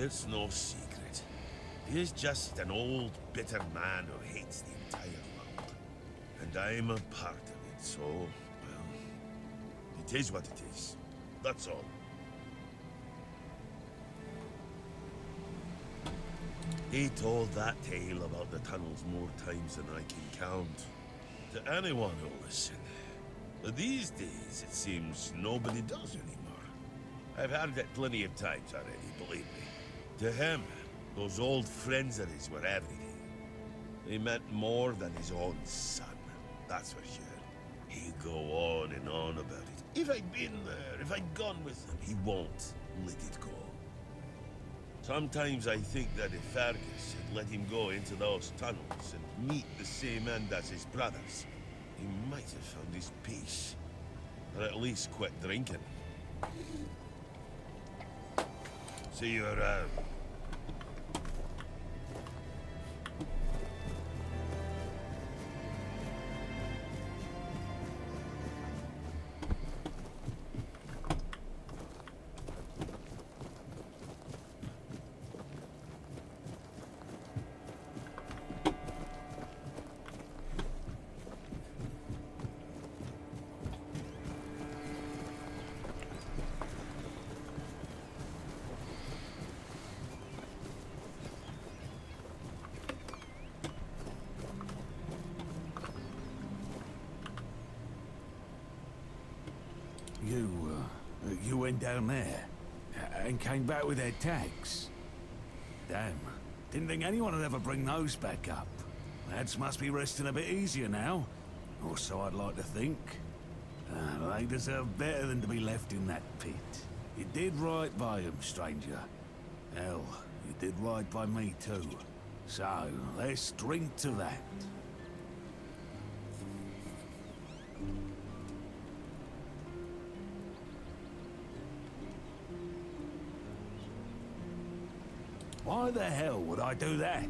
It's no secret. He is just an old, bitter man who hates the entire world. And I'm a part of it, so, well, it is what it is. That's all. He told that tale about the tunnels more times than I can count. To anyone who'll listen. But these days, it seems nobody does anymore. I've heard it plenty of times already, believe me. To him, those old friends of his were everything. They meant more than his own son, that's for sure. He'd go on and on about it. If I'd been there, if I'd gone with him, he won't let it go. Sometimes I think that if Fergus had let him go into those tunnels and meet the same end as his brothers, he might have found his peace. Or at least quit drinking. See you around. You went down there and came back with their tags. Damn, didn't think anyone would ever bring those back up. Lads must be resting a bit easier now, or so I'd like to think. They deserve better than to be left in that pit. You did right by them, stranger. Hell, you did right by me too. So, let's drink to that. Why the hell would I do that?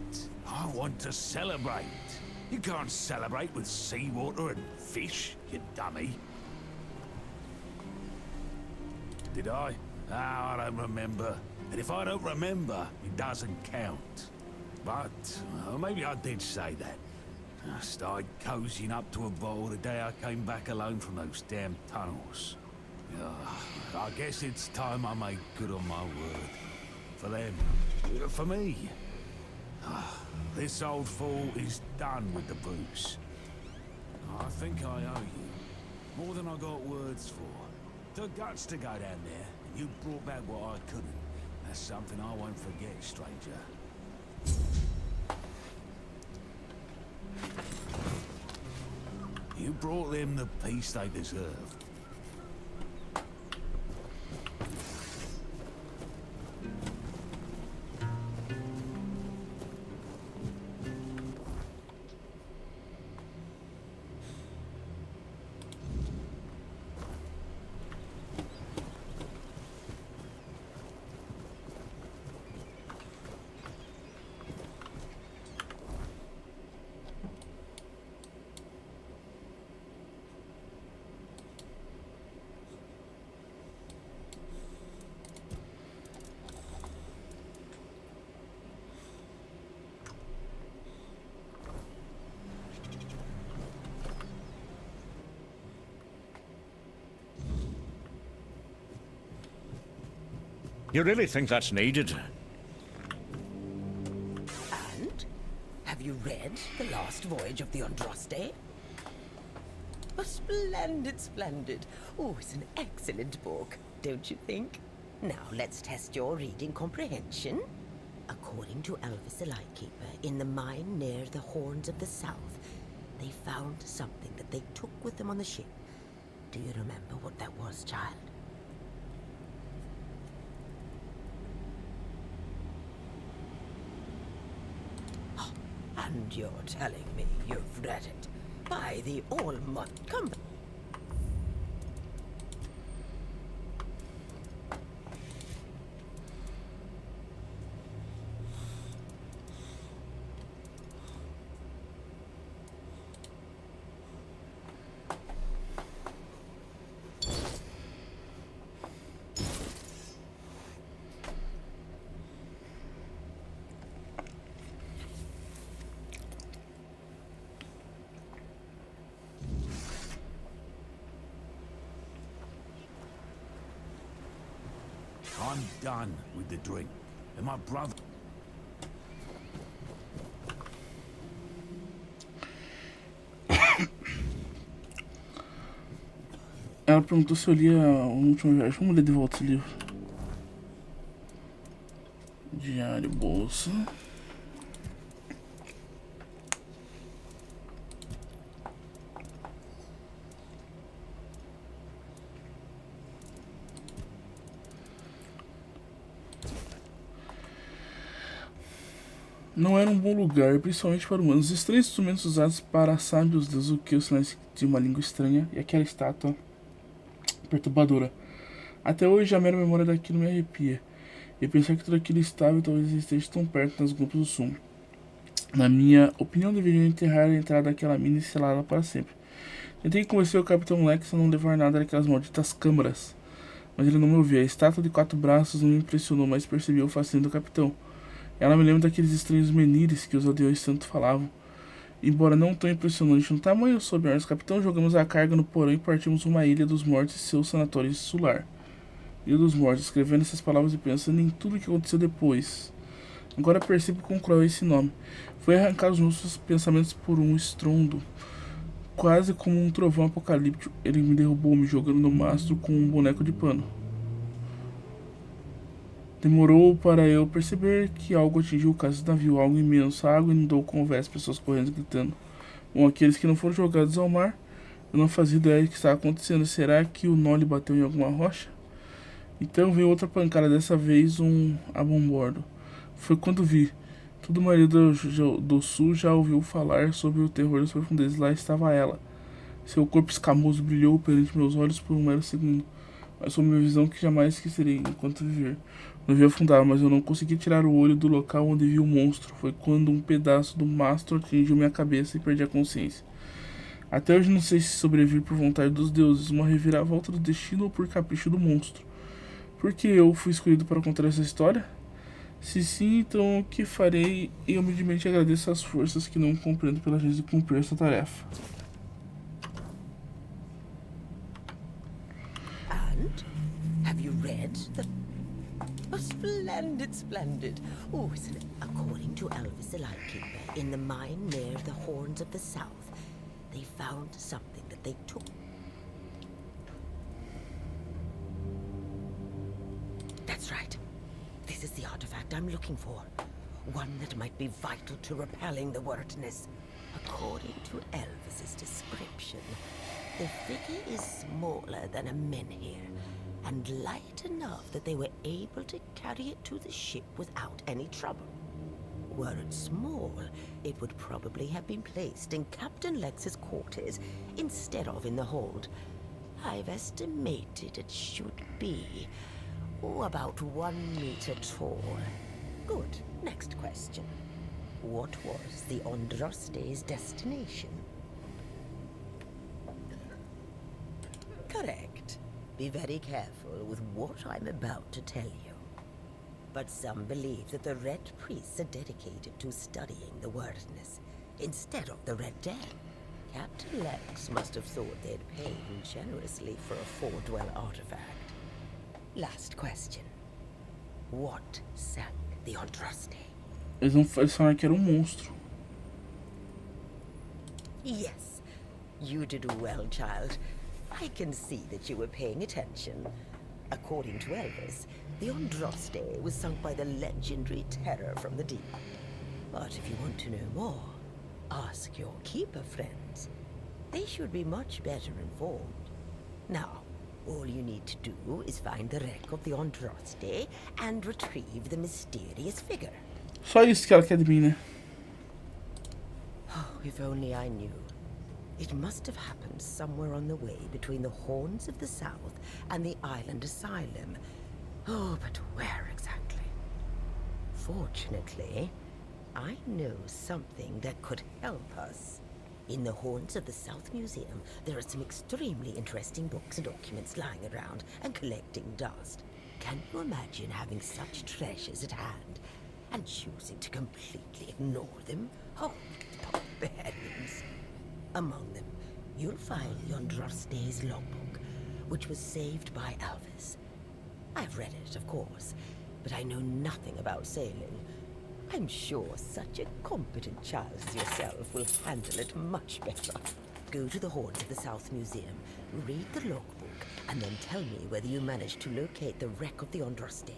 I want to celebrate. You can't celebrate with seawater and fish, you dummy. Did I? Oh, I don't remember. And if I don't remember, it doesn't count. But, maybe I did say that. I started cozying up to a bottle the day I came back alone from those damn tunnels. I guess it's time I made good on my word. For them. For me. This old fool is done with the booze. I think I owe you. More than I got words for. Took guts to go down there, and you brought back what I couldn't. That's something I won't forget, stranger. You brought them the peace they deserved. You really think that's needed? And? Have you read The Last Voyage of the Andraste? Oh, splendid, splendid. Oh, it's an excellent book, don't you think? Now, let's test your reading comprehension. According to Elvis the Lightkeeper, in the mine near the Horns of the South, they found something that they took with them on the ship. Do you remember what that was, child? And you're telling me you've read it? By the Almighty, come back. I'm done with the drink. And my brother... Ela perguntou se eu lia a última viagem. Vamos ler de volta esse livro. Diário, bolsa. Não era um bom lugar, principalmente para humanos. Os estranhos instrumentos usados para sabe os deuses o que os sinais de uma língua estranha e aquela estátua perturbadora. Até hoje a mera memória daquilo me arrepia. E pensar que tudo aquilo estava e talvez esteja tão perto nas grupos do sul. Na minha opinião, deveriam enterrar a entrada daquela mina e selá-la para sempre. Tentei convencer o Capitão Lex a não levar nada daquelas malditas câmaras, mas ele não me ouvia. A estátua de 4 braços não me impressionou, mas percebi o fascínio do Capitão. Ela me lembra daqueles estranhos menires que os aldeões tanto falavam. Embora não tão impressionante no tamanho, sob ordens do Capitão, jogamos a carga no porão e partimos uma Ilha dos Mortos e seu sanatório insular. Ilha dos Mortos, escrevendo essas palavras e pensando em tudo o que aconteceu depois. Agora percebo quão cruel é esse nome. Foi arrancar os nossos pensamentos por um estrondo, quase como um trovão apocalíptico. Ele me derrubou, me jogando no mastro com um boneco de pano. Demorou para eu perceber que algo atingiu o caso do navio, algo imenso. A água inundou com as pessoas correndo e gritando. Bom, aqueles que não foram jogados ao mar, eu não fazia ideia do que estava acontecendo. Será que o nó lhe bateu em alguma rocha? Então veio outra pancada, dessa vez a bombordo. Foi quando vi. Todo o marido do sul já ouviu falar sobre o terror das profundezas. Lá estava ela. Seu corpo escamoso brilhou perante meus olhos por um mero segundo. Mas foi uma visão que jamais esquecerei enquanto viver. O navio afundava, mas eu não consegui tirar o olho do local onde vi o monstro. Foi quando um pedaço do mastro atingiu minha cabeça e perdi a consciência. Até hoje não sei se sobrevivi por vontade dos deuses, uma reviravolta do destino ou por capricho do monstro. Por que eu fui escolhido para contar essa história? Se sim, então o que farei? E humildemente agradeço as forças que não compreendo pela chance de cumprir essa tarefa. And have you read the... Oh, splendid, splendid. Oh, according to Elvis the Lightkeeper, in the mine near the Horns of the South, they found something that they took. That's right. This is the artifact I'm looking for. One that might be vital to repelling the wordness. According to Elvis's description, the figure is smaller than a menhir, and light enough that they were able to carry it to the ship without any trouble. Were it small, it would probably have been placed in Captain Lex's quarters instead of in the hold. I've estimated it should be about 1 meter tall. Good. Next question. What was the Andraste's destination? Correct. Be very careful with what I'm about to tell you. But some believe that the Red Priests are dedicated to studying the wordness instead of the Red Dead. Captain Lex must have thought they'd pay him generously for a four-dwell artifact. Last question. What sank the Andraste? Eles falaram que era monstro. Yes, you did well, child. I can see that you were paying attention. According to Elvis, the Andraste was sunk by the legendary terror from the deep. But if you want to know more, ask your keeper friends. They should be much better informed. Now, all you need to do is find the wreck of the Andraste and retrieve the mysterious figure. Só isso que ela quer de mim, né? Oh, if only I knew. It must have happened somewhere on the way between the Horns of the South and the Island Asylum. Oh, but where exactly? Fortunately, I know something that could help us. In the Horns of the South Museum, there are some extremely interesting books and documents lying around and collecting dust. Can you imagine having such treasures at hand and choosing to completely ignore them? Oh, barbarians. Among them, you'll find Andraste's logbook, which was saved by Elvis. I've read it, of course, but I know nothing about sailing. I'm sure such a competent child as yourself will handle it much better. Go to the Horns of the South Museum, read the logbook, and then tell me whether you managed to locate the wreck of the Andraste.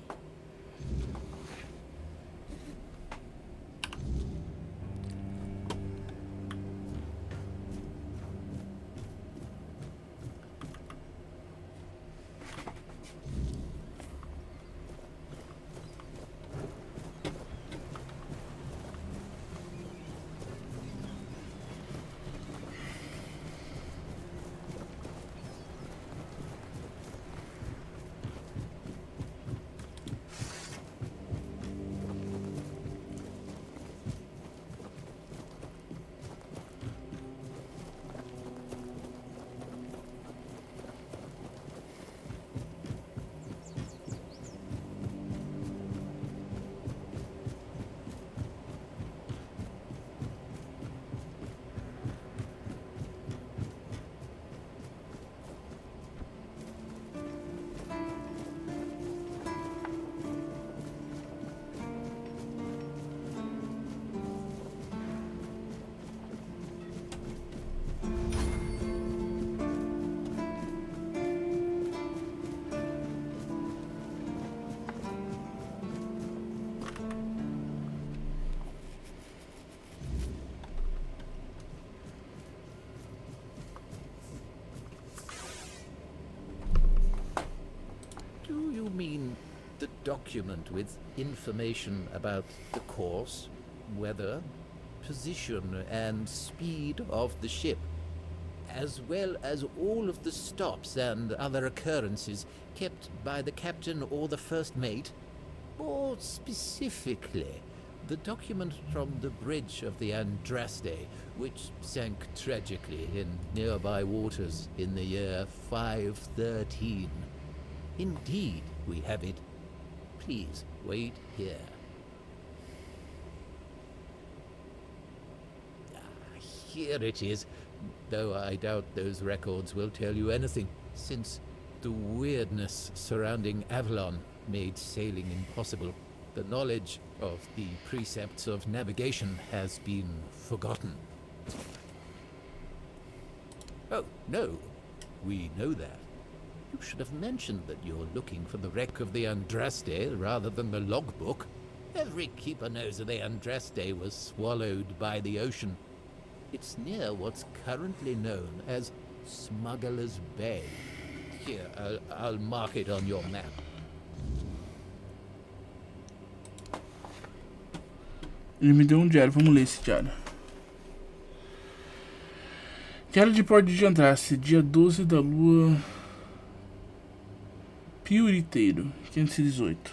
Do you mean the document with information about the course, weather, position and speed of the ship, as well as all of the stops and other occurrences kept by the captain or the first mate? More specifically, the document from the bridge of the Andraste, which sank tragically in nearby waters in the year 513. Indeed, we have it. Please wait here. Here it is, though I doubt those records will tell you anything, since the weirdness surrounding Avalon made sailing impossible. The knowledge of the precepts of navigation has been forgotten. Oh, no, we know that. You should have mentioned that you're looking for the wreck of the Andraste rather than the logbook. Every keeper knows that the Andraste was swallowed by the ocean. It's near what's currently known as Smuggler's Bay. Here, I'll mark it on your map. Ele me deu um diário, vamos ler esse diário. Diário de Porto de Andraste, dia 12 da lua Piuriteiro, 518.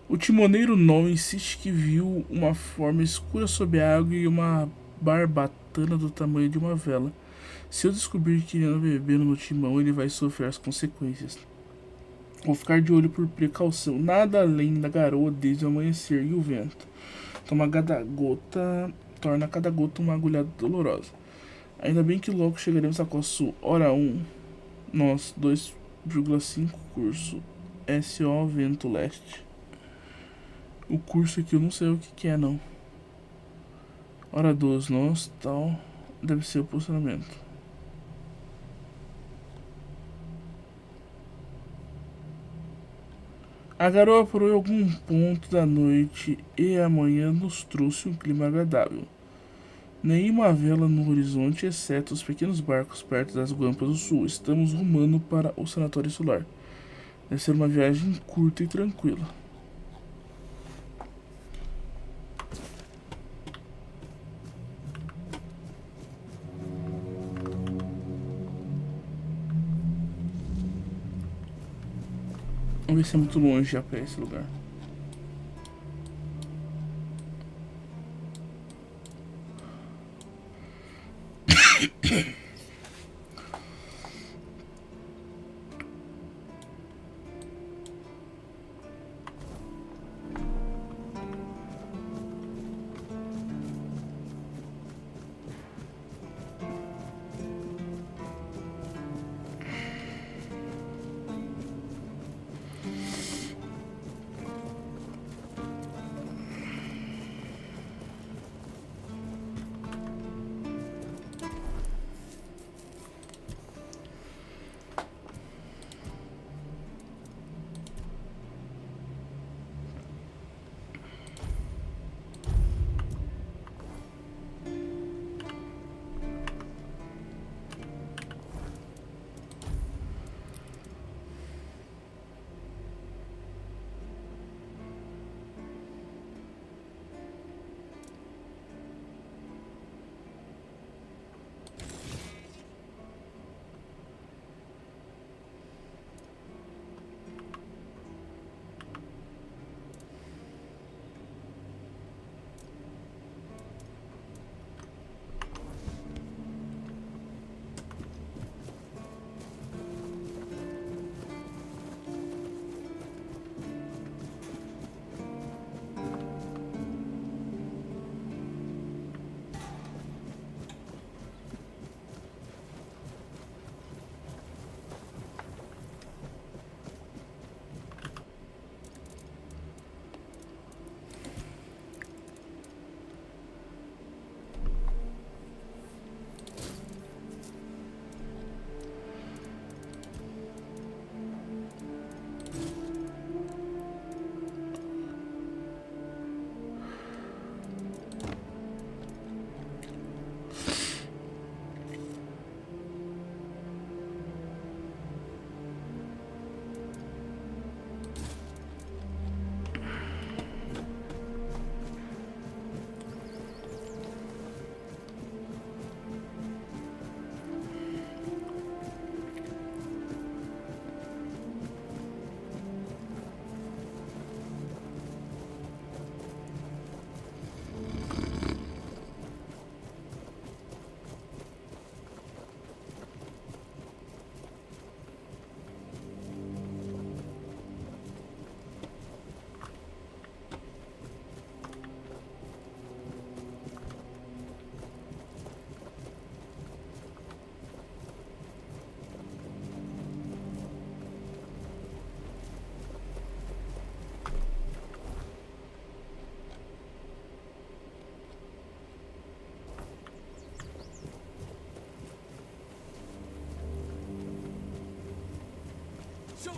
O timoneiro Nó insiste que viu uma forma escura sob a água e uma barbatana do tamanho de uma vela. Se eu descobrir que ele anda bebendo no timão, ele vai sofrer as consequências. Vou ficar de olho por precaução, nada além da garoa desde o amanhecer e o vento. Torna cada gota uma agulhada dolorosa. Ainda bem que logo chegaremos a Costa Sul. Hora 1, nós 2,5 curso SO Vento Leste. O curso aqui eu não sei o que é não. Hora 2, nós tal. Deve ser o posicionamento. A garoa parou em algum ponto da noite e a manhã nos trouxe um clima agradável. Nenhuma vela no horizonte, exceto os pequenos barcos perto das guampas do sul. Estamos rumando para o sanatório solar. Deve ser uma viagem curta e tranquila. Vamos ver se é muito longe já pra esse lugar.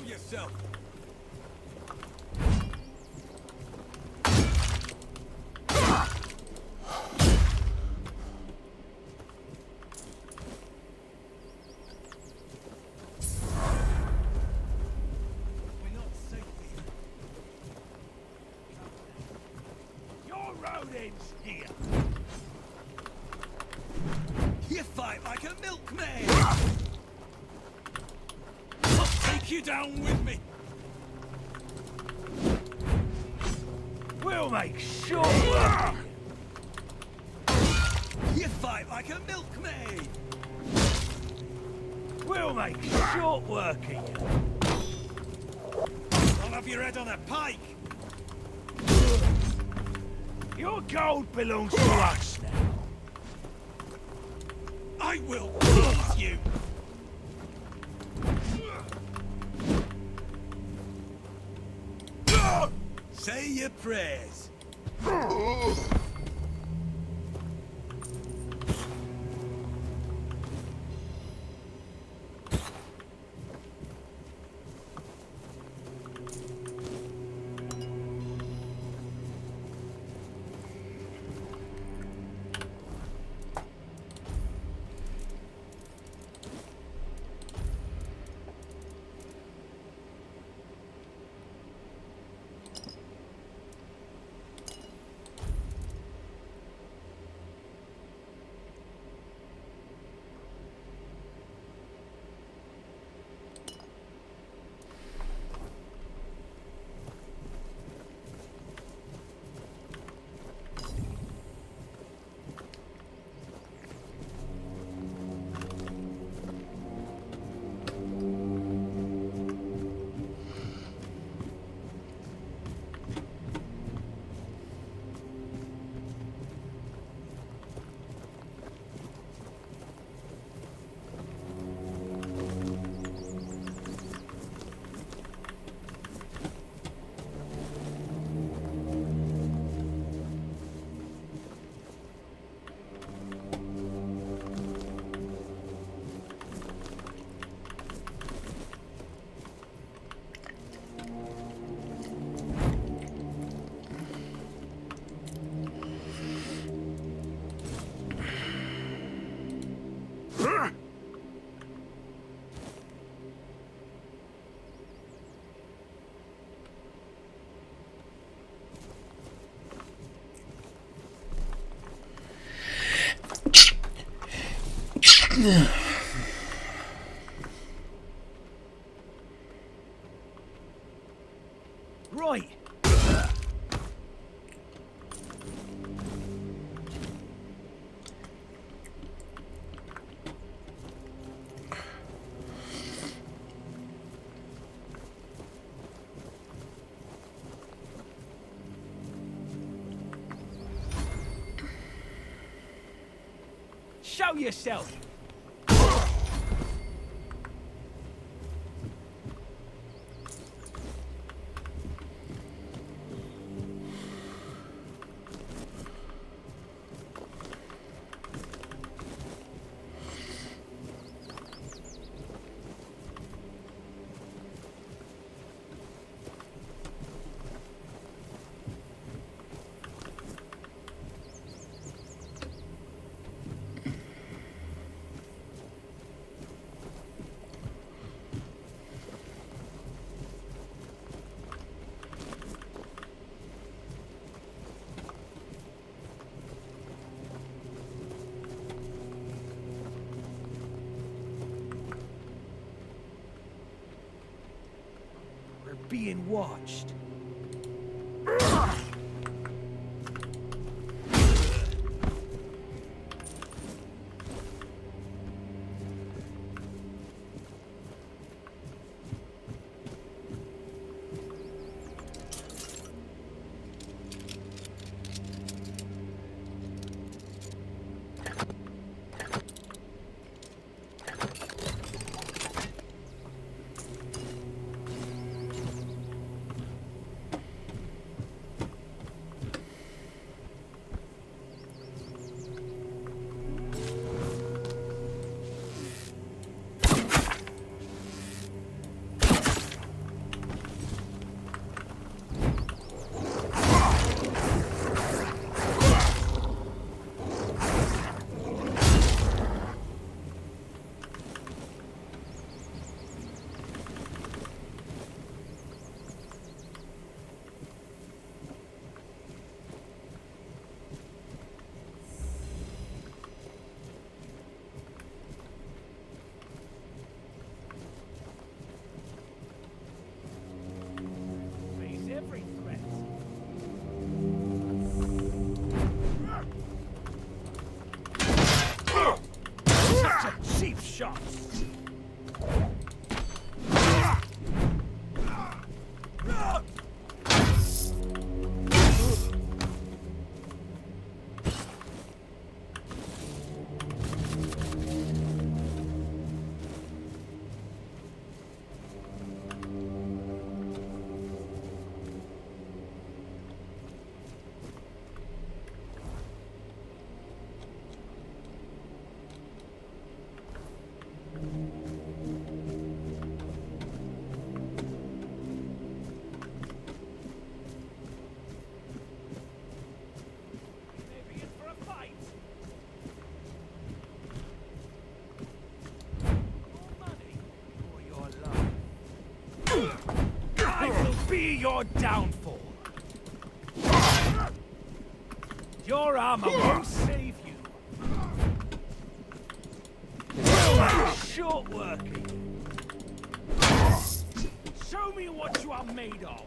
yourself. We're not safe here. Your road ends here. You fight like a milkmaid. I'll take you down with me. We'll make short work. You fight like a milkmaid. We'll make short work of you. I'll have your head on a pike. Your gold belongs to us now. I will eat you. Say your prayers. Right. Show yourself. Being watched. your downfall. Your armor won't save you. Short working. Show me what you are made of.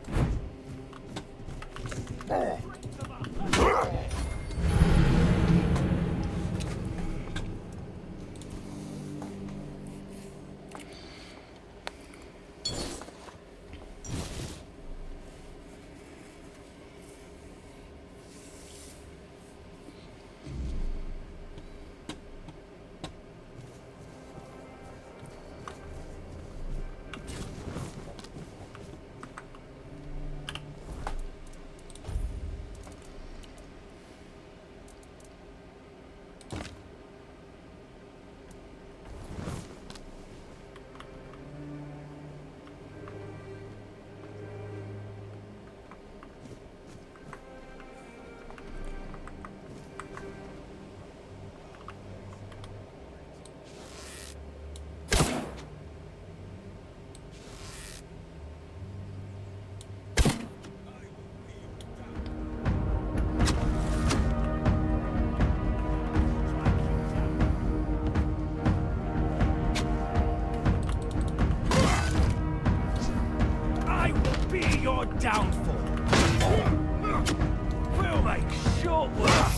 Your downfall. We'll make short work.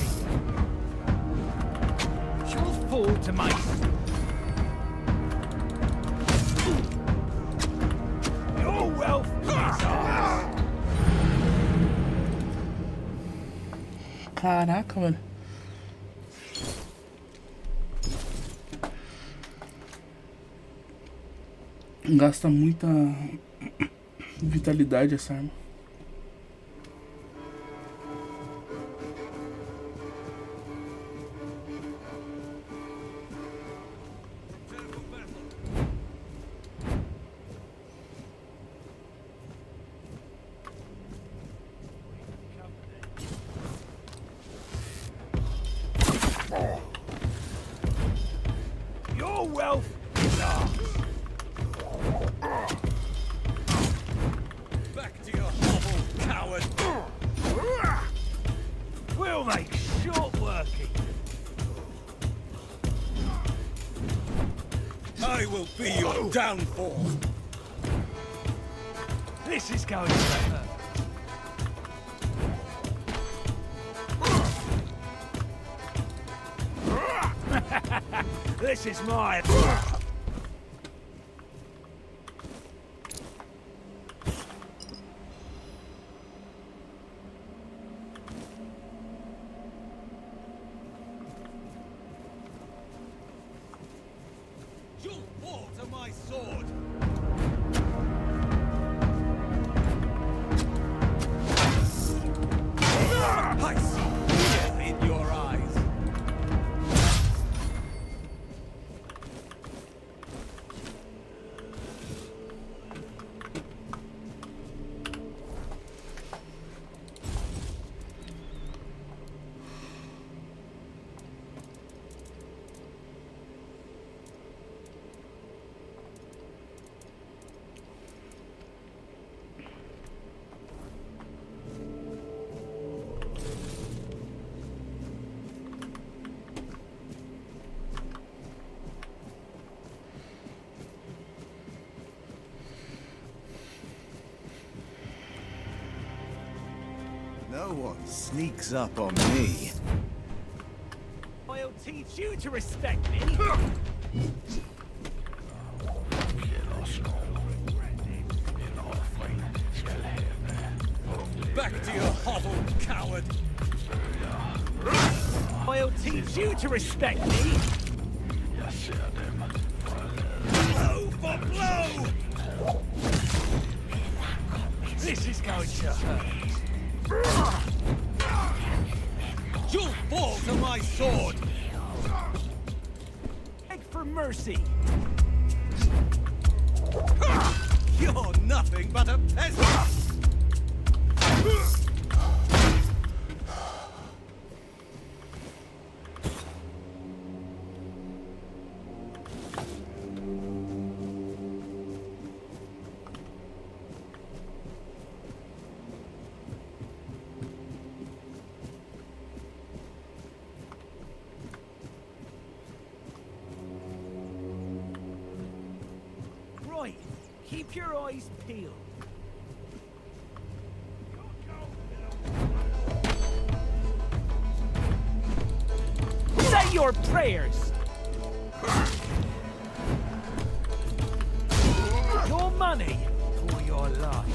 You'll fall to my your wealth is ours. Caraca, mano. Gasta muita vitalidade essa arma. Your wealth is ours. We'll make short working. I will be your downfall. This is going to hurt. This is mine. You'll fall to my sword. I see fear in your eyes. No one sneaks up on me. I'll teach you to respect me. Back to your hovel, coward. I'll teach you to respect me. Blow for blow! This is going to hurt. You'll fall to my sword! Beg for mercy. You're nothing but a peasant! Keep your eyes peeled. Say your prayers. Your money or your life.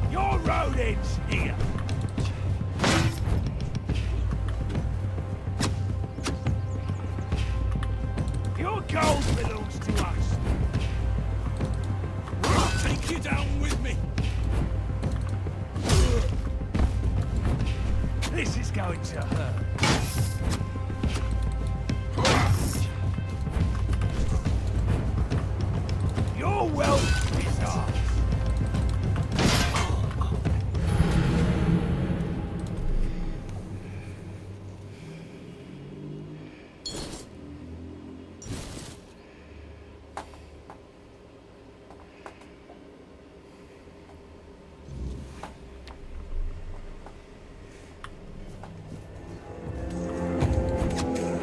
Your rodents here. Your gold belongs to us. I'll take you down with me. This is going to hurt. Your wealth is ours.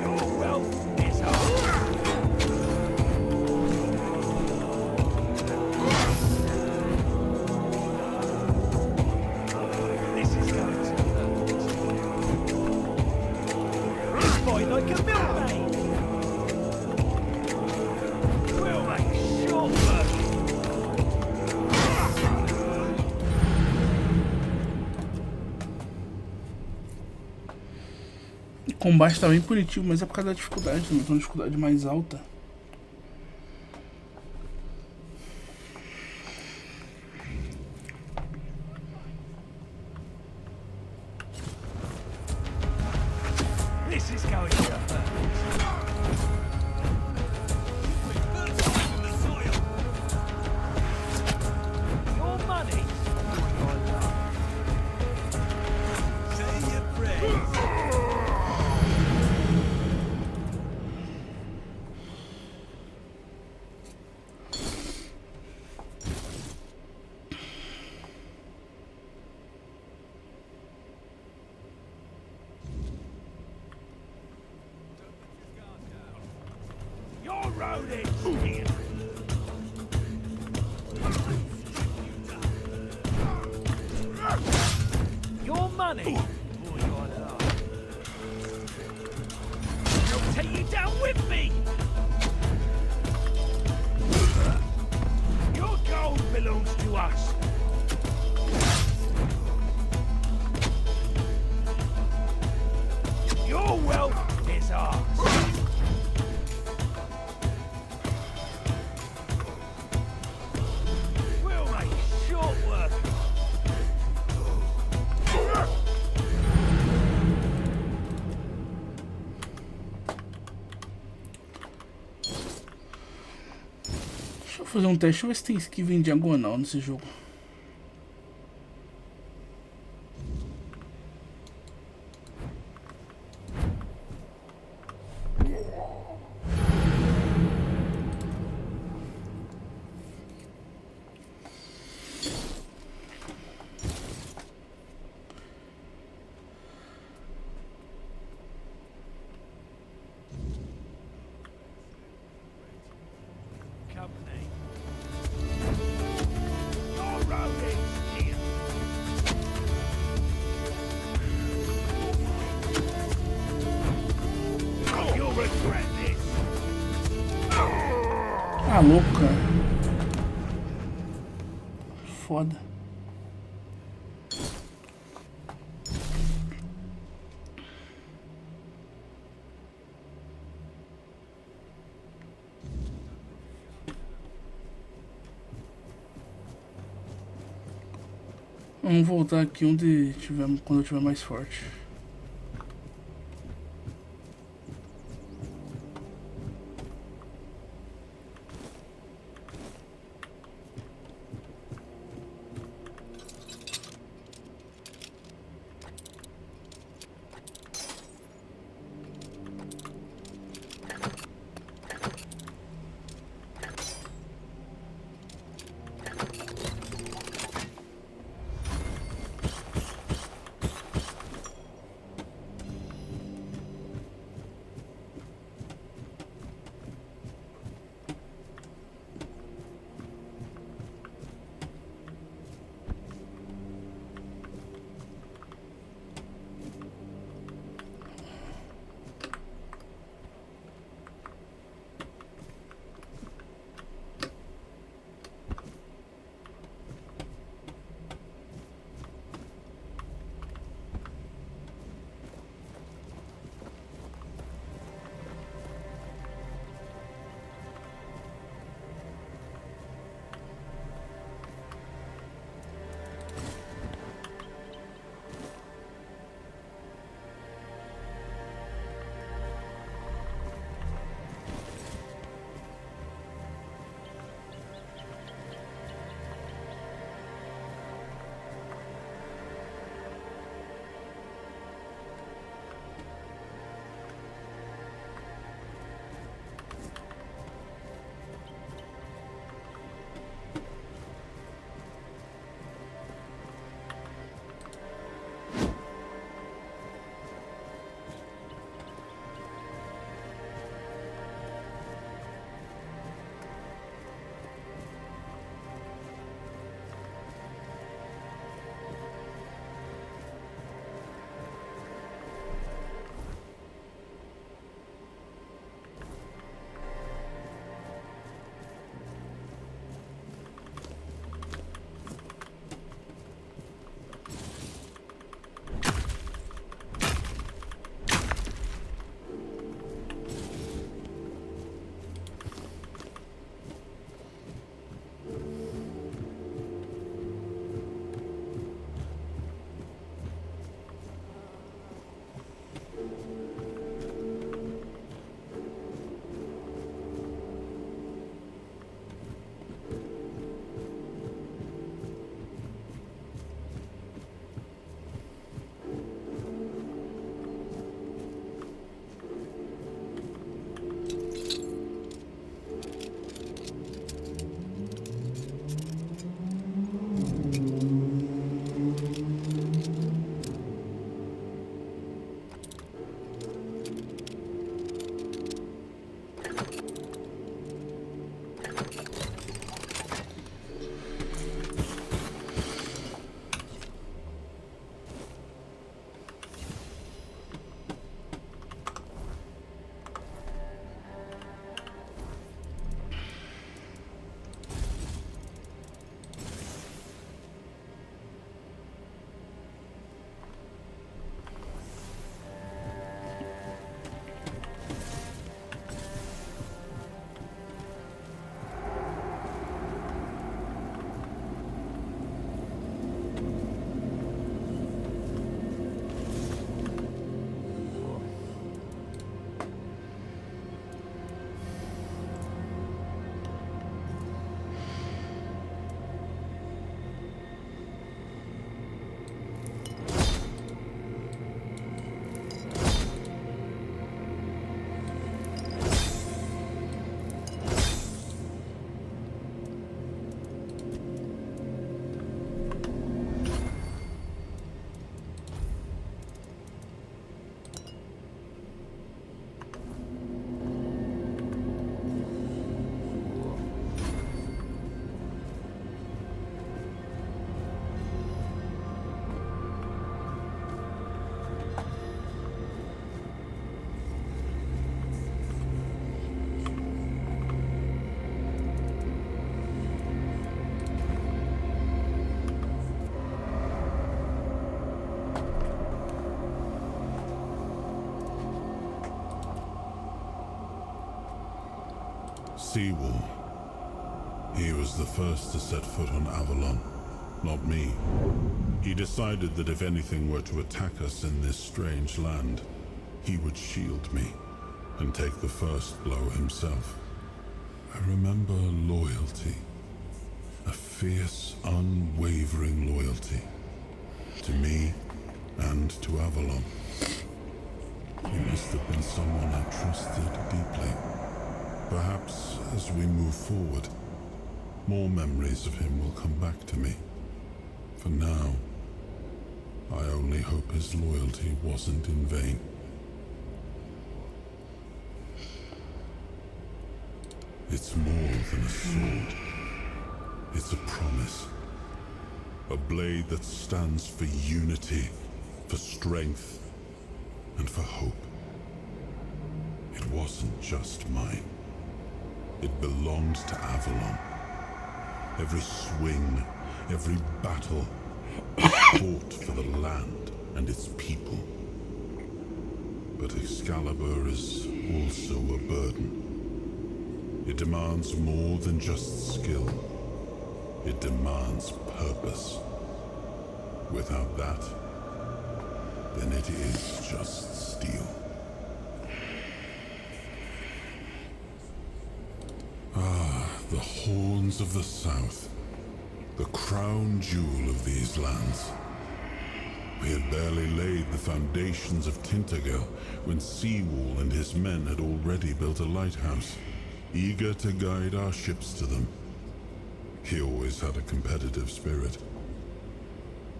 Your wealth is ours. This is going to hurt. This boy like a milkmaid. We'll make short work. O combate tá bem punitivo, mas é por causa da dificuldade também. Então, dificuldade mais alta. This is going to hurt. Your money or your life. Say your prayers. Your rodents here. Your money or your life. I'll take you down with me. Your gold belongs to us. Your wealth is ours. We'll make short work. Deixa eu fazer um teste. Deixa eu ver se tem esquiva em diagonal nesse jogo. Company. Your rodents here. You'll regret this. Ah, louca. Foda. Vamos voltar aqui onde tiver, quando eu tiver mais forte. Seawall. He was the first to set foot on Avalon, not me. He decided that if anything were to attack us in this strange land, he would shield me and take the first blow himself. I remember loyalty. A fierce, unwavering loyalty. To me and to Avalon. He must have been someone I trusted deeply. Perhaps as we move forward, more memories of him will come back to me. For now, I only hope his loyalty wasn't in vain. It's more than a sword. It's a promise. A blade that stands for unity, for strength, and for hope. It wasn't just mine. It belonged to Avalon. Every swing, every battle, fought for the land and its people. But Excalibur is also a burden. It demands more than just skill. It demands purpose. Without that, then it is just steel. The horns of the South, the crown jewel of these lands. We had barely laid the foundations of Tainted when Seawall and his men had already built a lighthouse, eager to guide our ships to them. He always had a competitive spirit.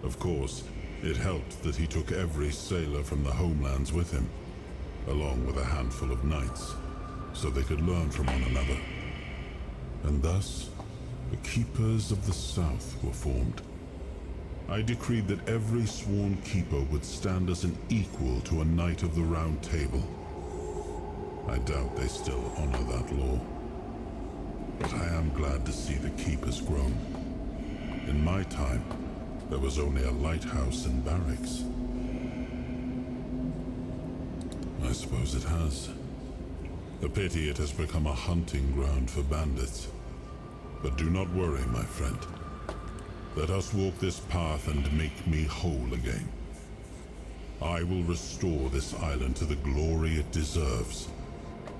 Of course, it helped that he took every sailor from the homelands with him, along with a handful of knights, so they could learn from one another. And thus, the Keepers of the South were formed. I decreed that every sworn keeper would stand as an equal to a Knight of the Round Table. I doubt they still honor that law. But I am glad to see the keepers grown. In my time, there was only a lighthouse and barracks. I suppose it has. A pity it has become a hunting ground for bandits. But do not worry, my friend. Let us walk this path and make me whole again. I will restore this island to the glory it deserves,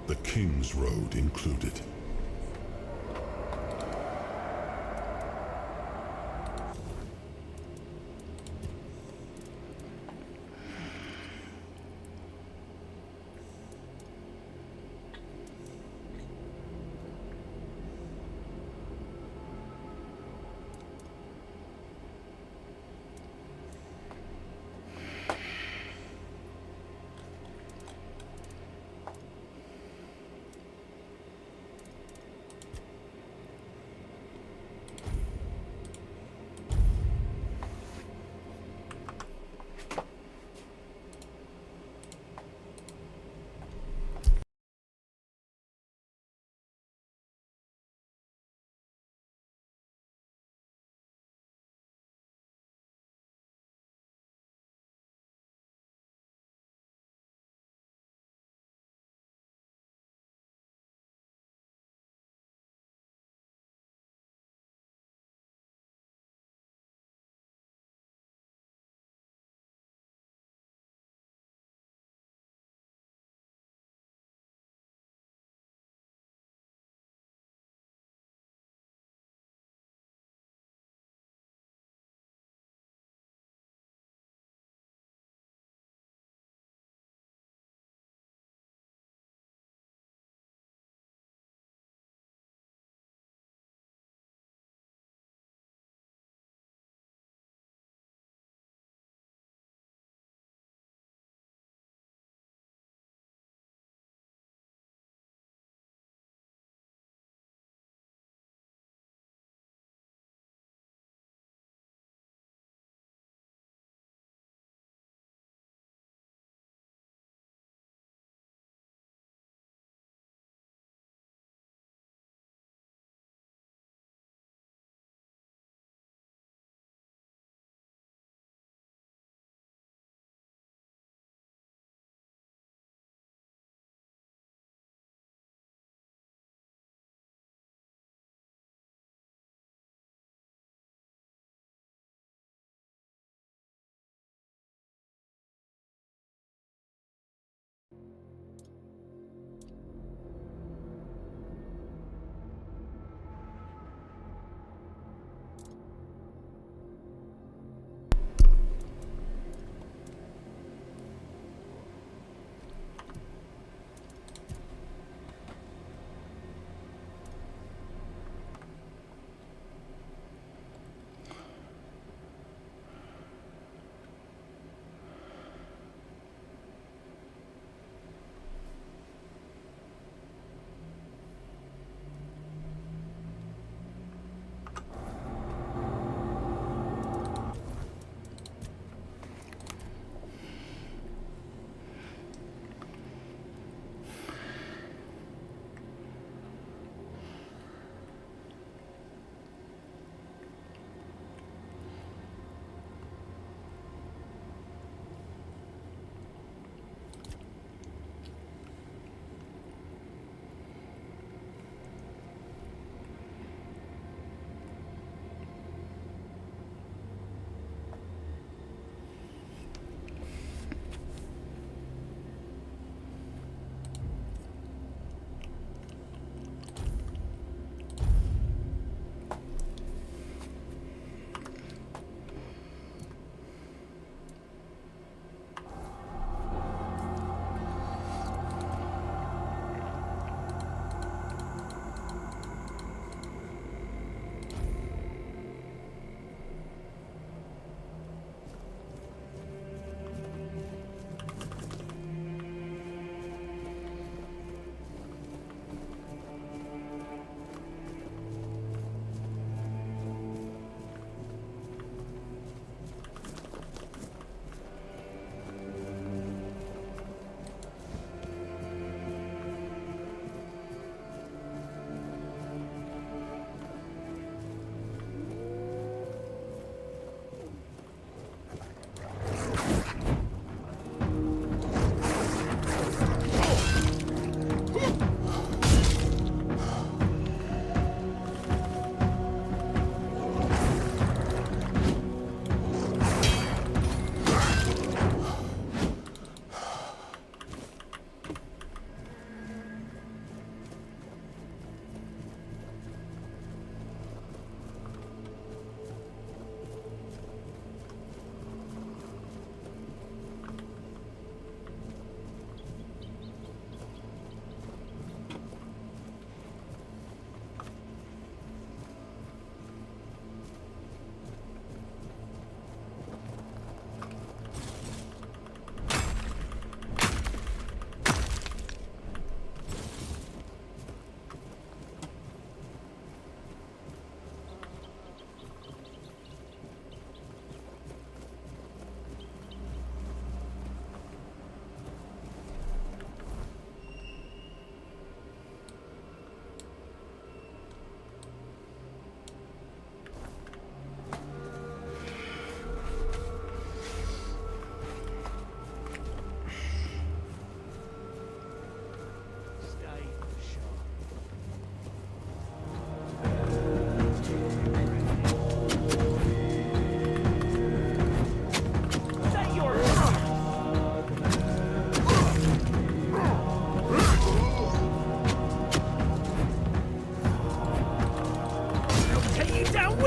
the King's Road included.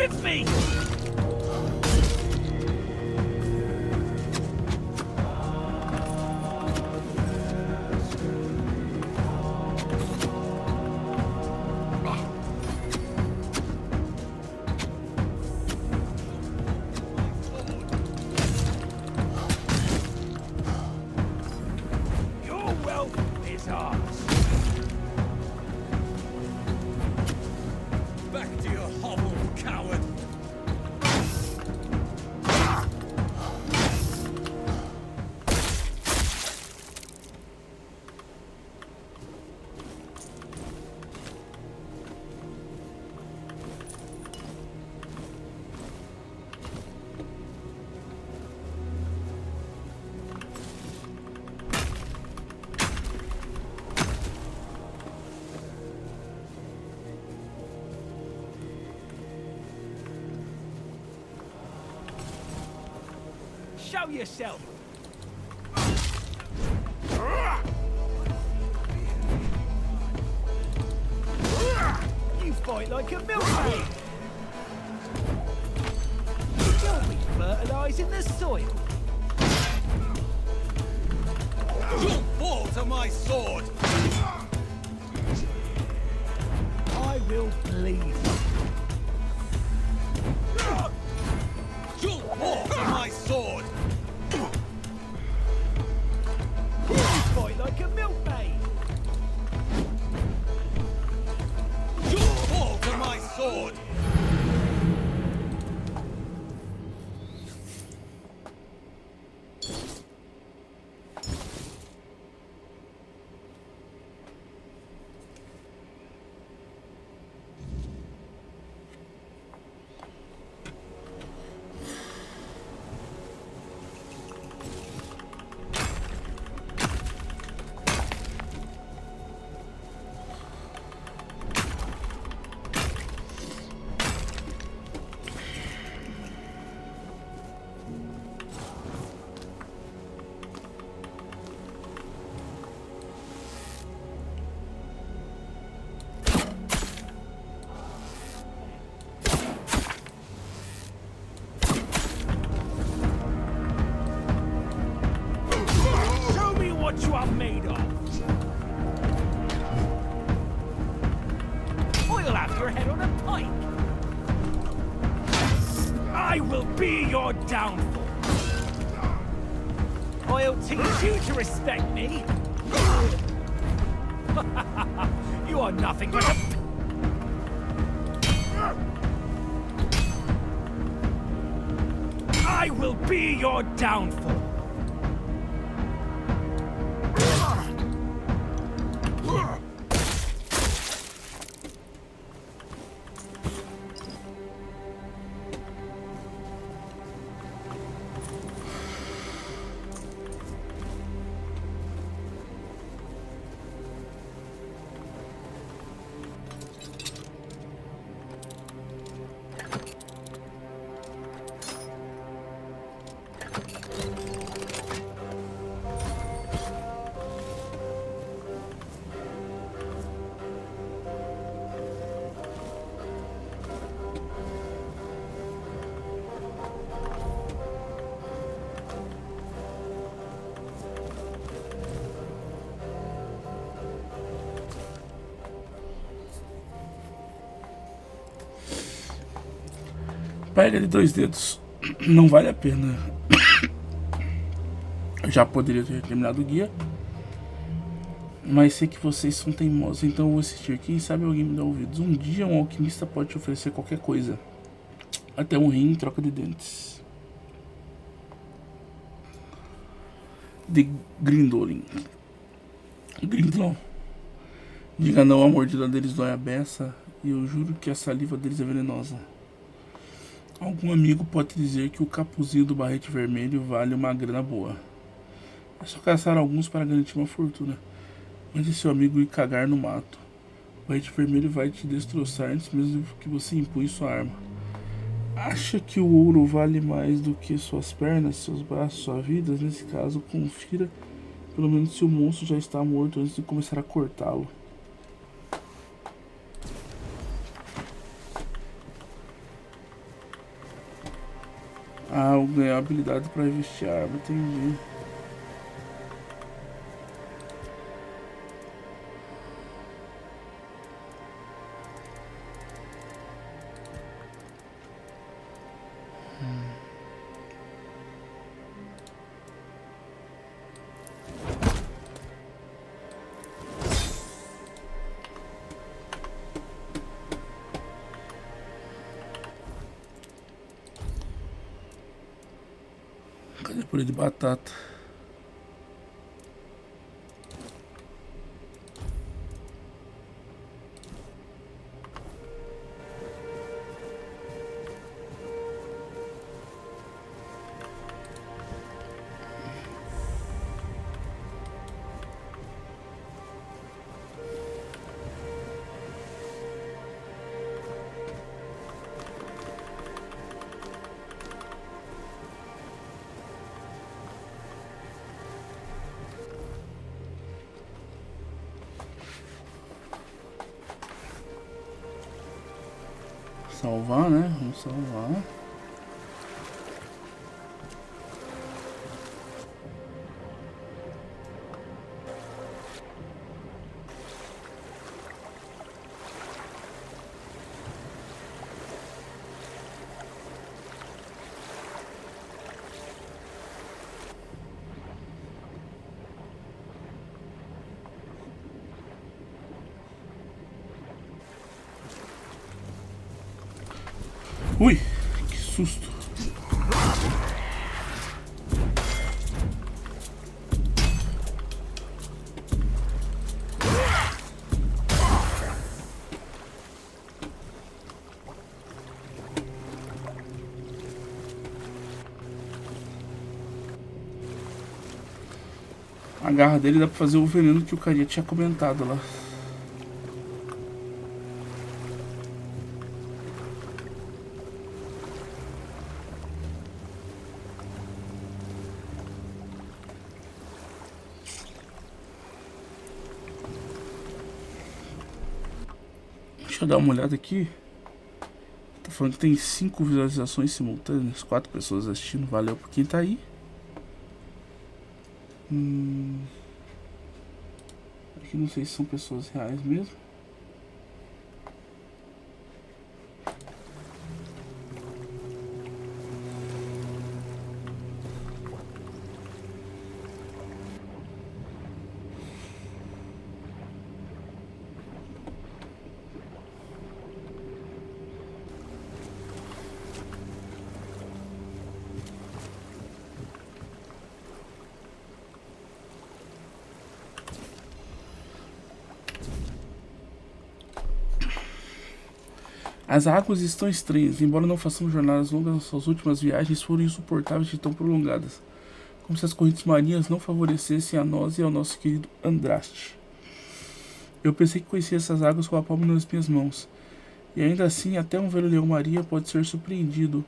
with me! Your wealth is ours. Back to your hovel, coward! Show yourself! You fight like a milkmaid! You'll be fertilizing the soil! You'll fall to my sword! I will bleed! You'll fall to my sword! You fight like a milkmaid! You'll fall to my sword! Show me what you are made of! I'll have your head on a pike! I will be your downfall! I'll teach you to respect me! You are nothing but a... I will be your downfall! Pega de 2 dedos. Não vale a pena. Eu já poderia ter terminado o guia. Mas sei que vocês são teimosos, então eu vou assistir. Quem sabe alguém me dá ouvidos. Um dia um alquimista pode te oferecer qualquer coisa. Até um rim em troca de dentes. De Grindolin. Grindlon. Diga não, a mordida deles dói a beça. E eu juro que a saliva deles é venenosa. Algum amigo pode dizer que o capuzinho do barrete vermelho vale uma grana boa. É só caçar alguns para garantir uma fortuna. Mande seu amigo ir cagar no mato. O barrete vermelho vai te destroçar antes mesmo que você empunhe sua arma. Acha que o ouro vale mais do que suas pernas, seus braços, sua vida? Nesse caso, confira pelo menos se o monstro já está morto antes de começar a cortá-lo. Ah, eu ganhei a habilidade pra investir a arma, entendi. Cadê purê de batata? Salvar, né? Vamos salvar. Ui, que susto. A garra dele dá pra fazer o veneno que o carinha tinha comentado lá. Deixa eu dar uma olhada aqui. Tá falando que tem 5 visualizações simultâneas, 4 pessoas assistindo. Valeu por quem tá aí. Aqui não sei se são pessoas reais mesmo. As águas estão estranhas, embora não façamos jornadas longas, nossas últimas viagens foram insuportáveis e tão prolongadas, como se as correntes marinhas não favorecessem a nós e ao nosso querido Andraste. Eu pensei que conhecia essas águas com a palma nas minhas mãos, e ainda assim até um velho leão-maria pode ser surpreendido,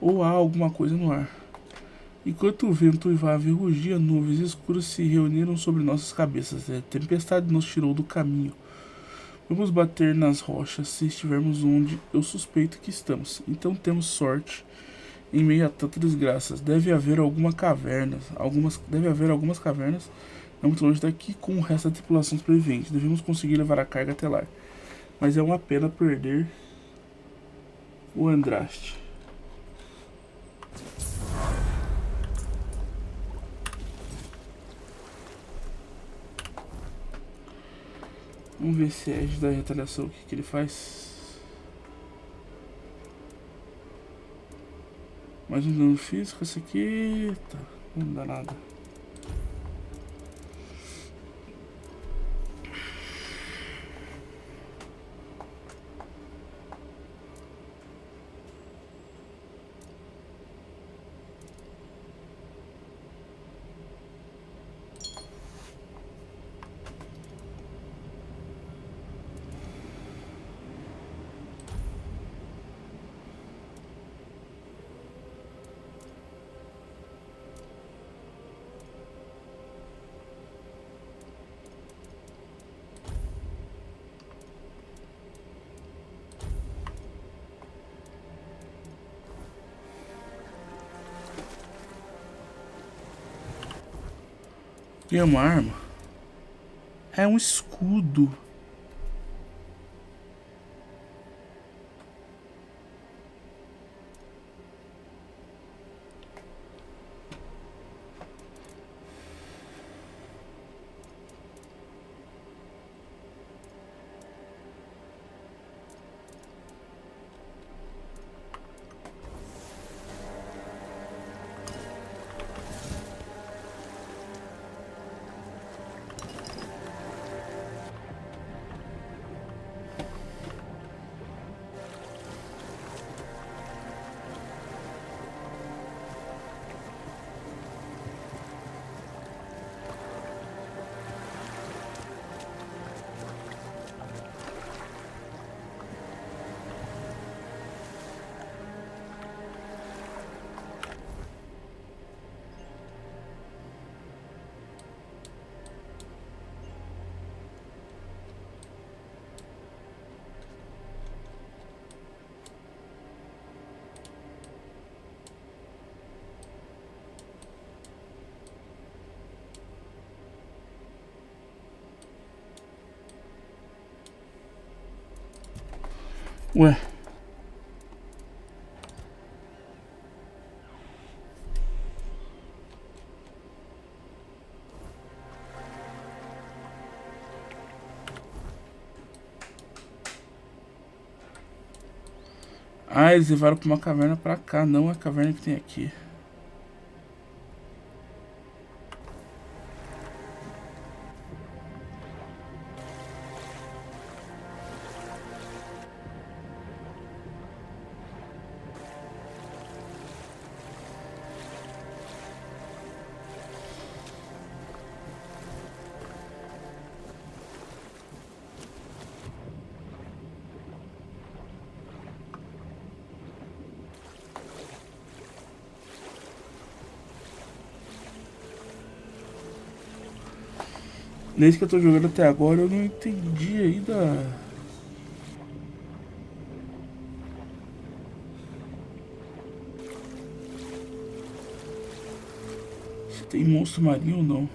ou há alguma coisa no ar. Enquanto o vento uivava e rugia, nuvens escuras se reuniram sobre nossas cabeças, a tempestade nos tirou do caminho. Vamos bater nas rochas se estivermos onde eu suspeito que estamos. Então temos sorte em meio a tanta desgraças. Deve haver algumas cavernas não muito longe daqui com o resto da tripulação sobrevivente. Devemos conseguir levar a carga até lá. Mas é uma pena perder o Andraste. Vamos ver se é Edge da retaliação, o que ele faz. Mais um dano físico, esse aqui. Tá, não dá nada. E é uma arma? É um escudo. Ué. Ah, eles levaram pra uma caverna pra cá, não a caverna que tem aqui. Nesse que eu tô jogando até agora, eu não entendi ainda. Se tem monstro marinho ou não.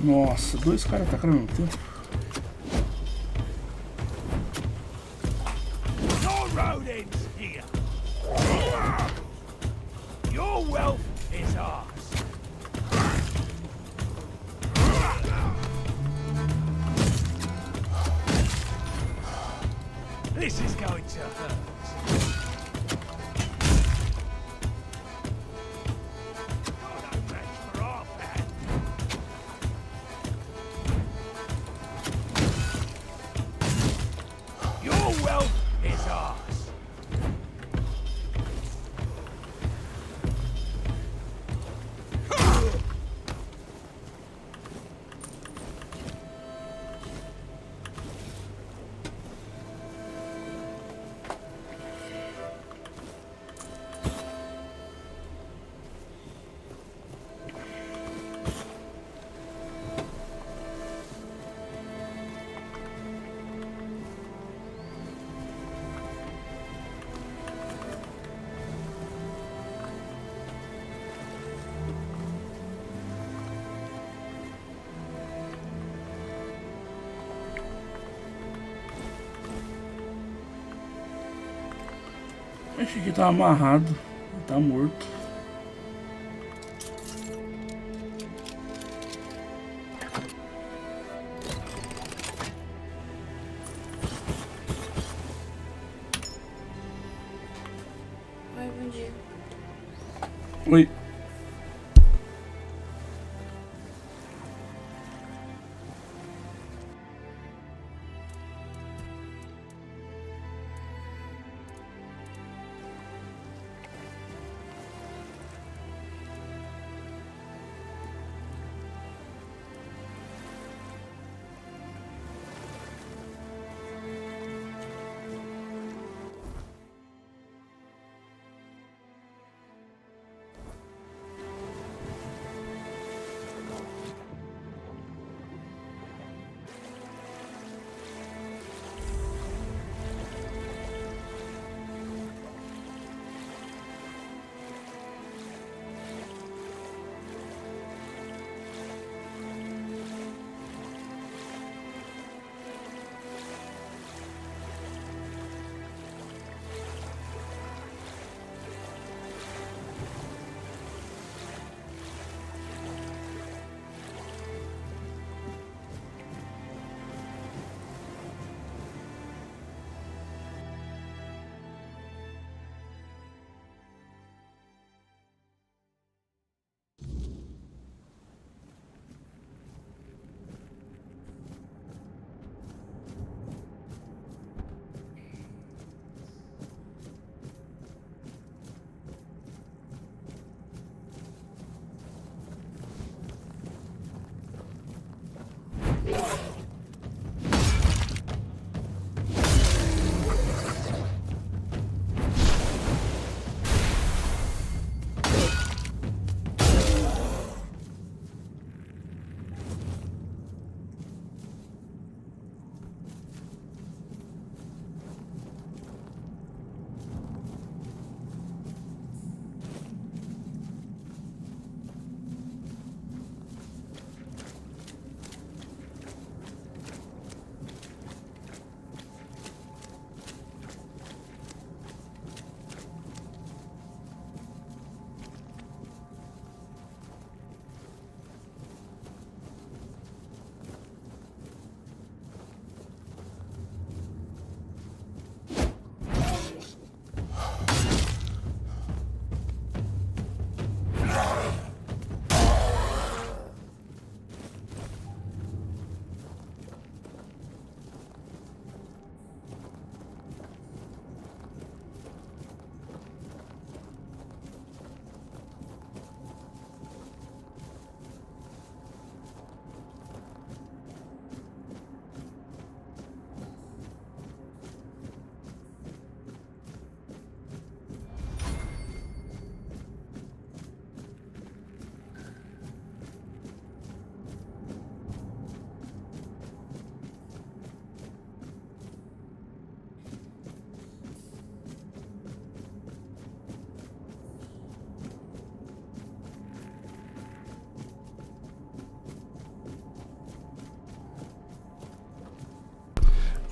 Nossa, dois caras atacando ao mesmo tempo. This is going to hurt. Achei que tá amarrado, tá morto. Oi, bom dia. Oi.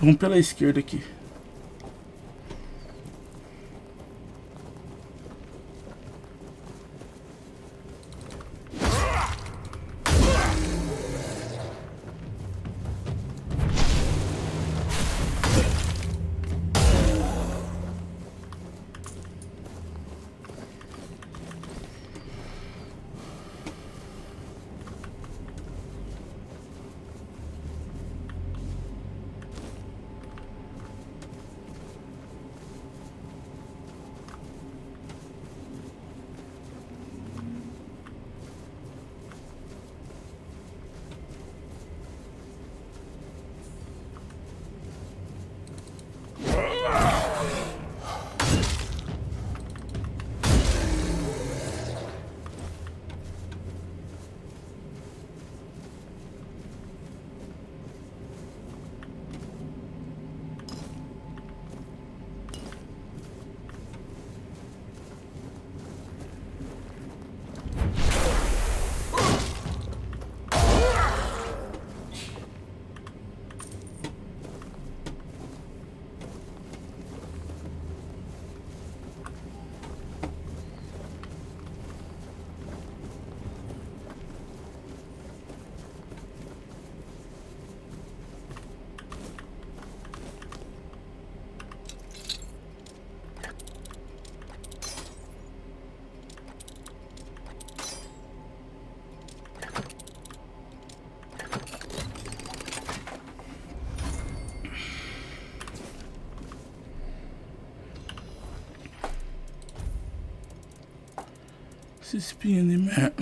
Vamos pela esquerda aqui. Esse espinho de merda.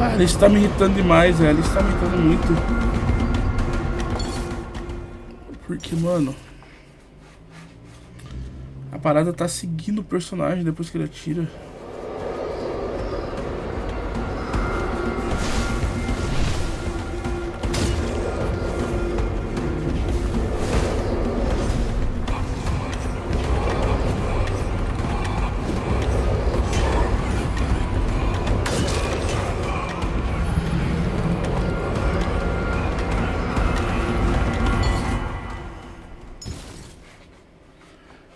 Cara, isso tá me irritando demais, velho. Isso tá me irritando muito. Porque, mano, a parada tá seguindo o personagem depois que ele atira.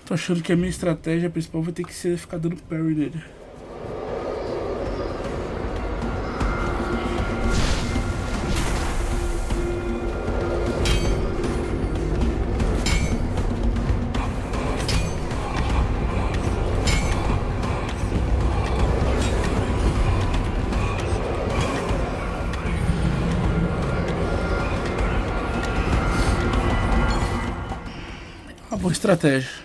Tô achando que a minha estratégia principal vai ter que ser ficar dando parry nele. Uma boa estratégia.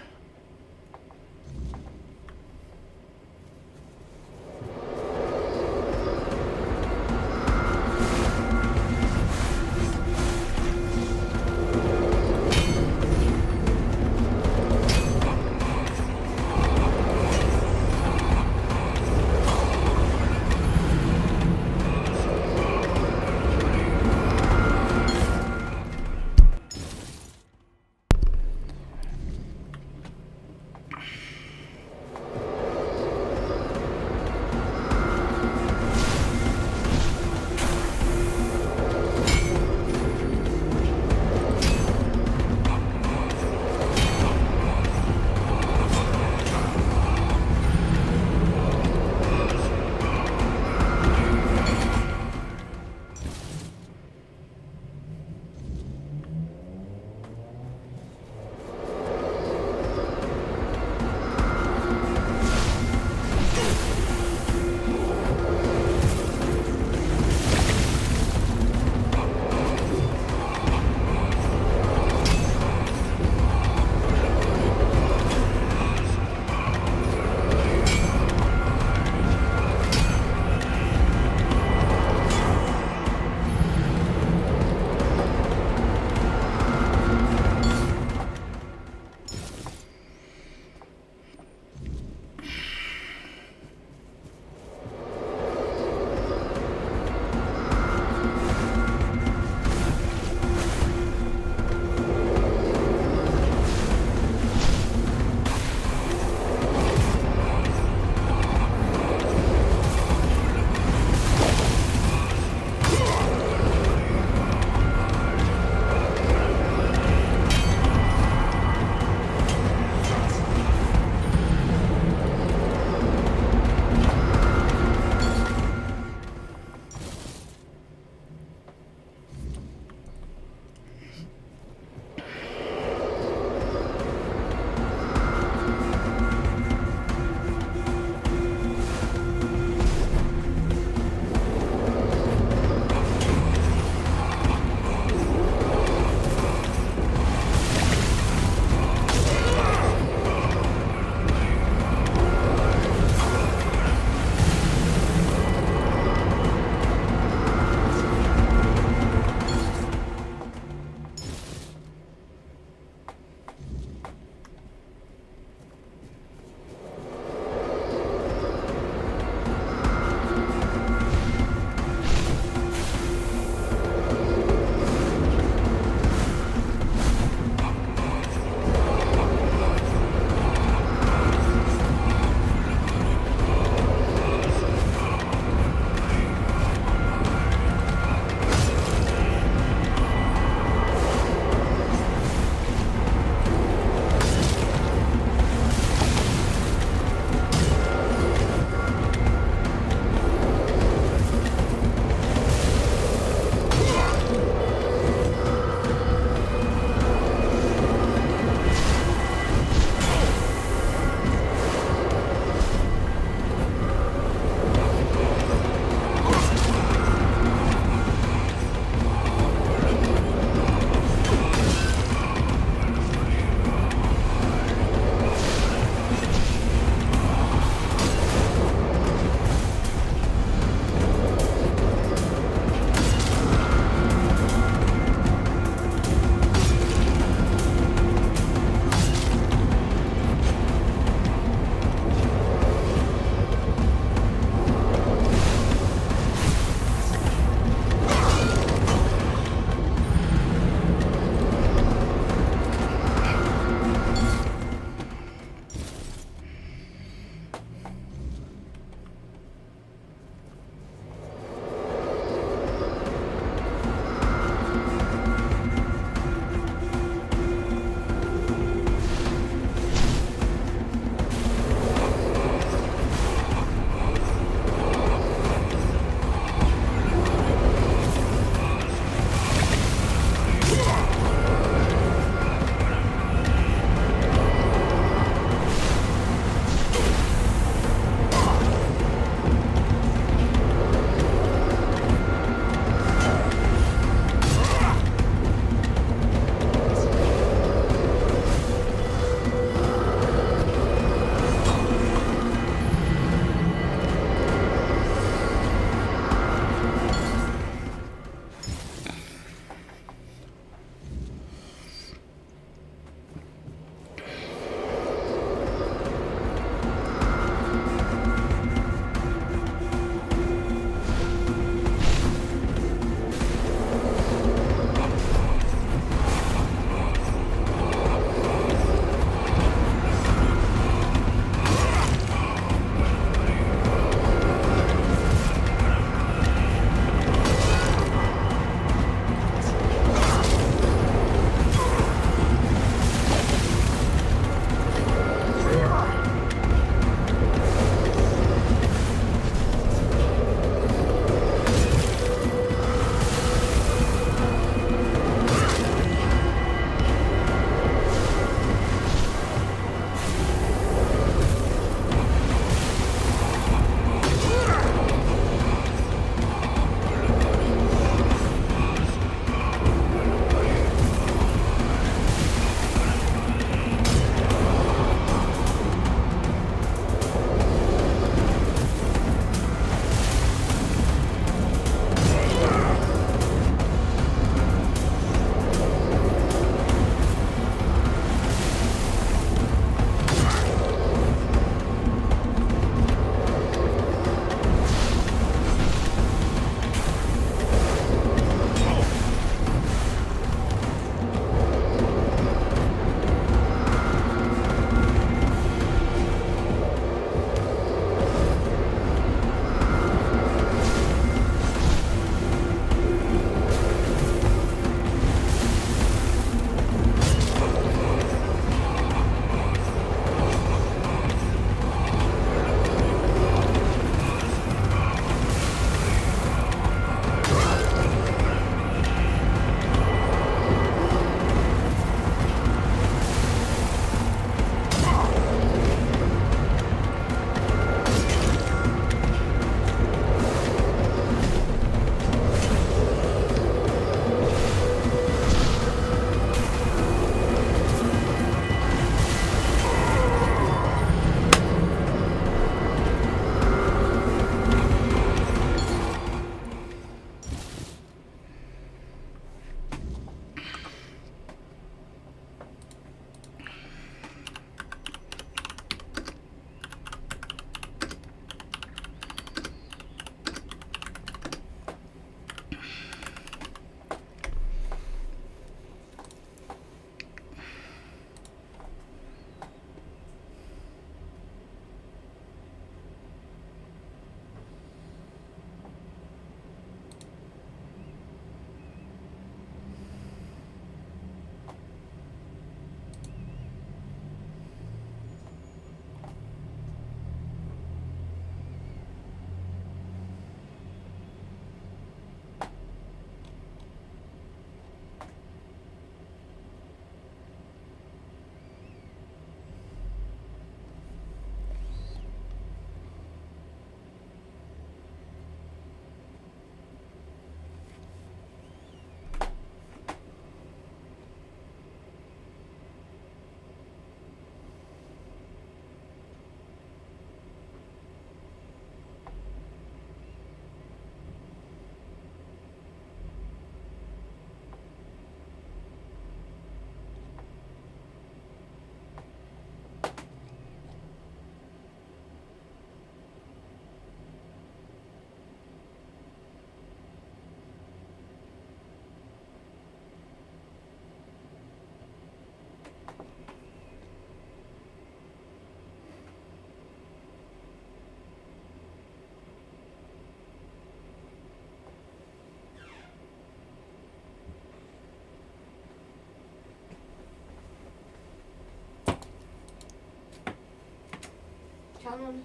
falando.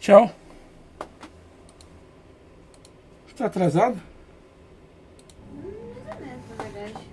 Tchau. Você tá atrasado? Mais ou menos, na verdade.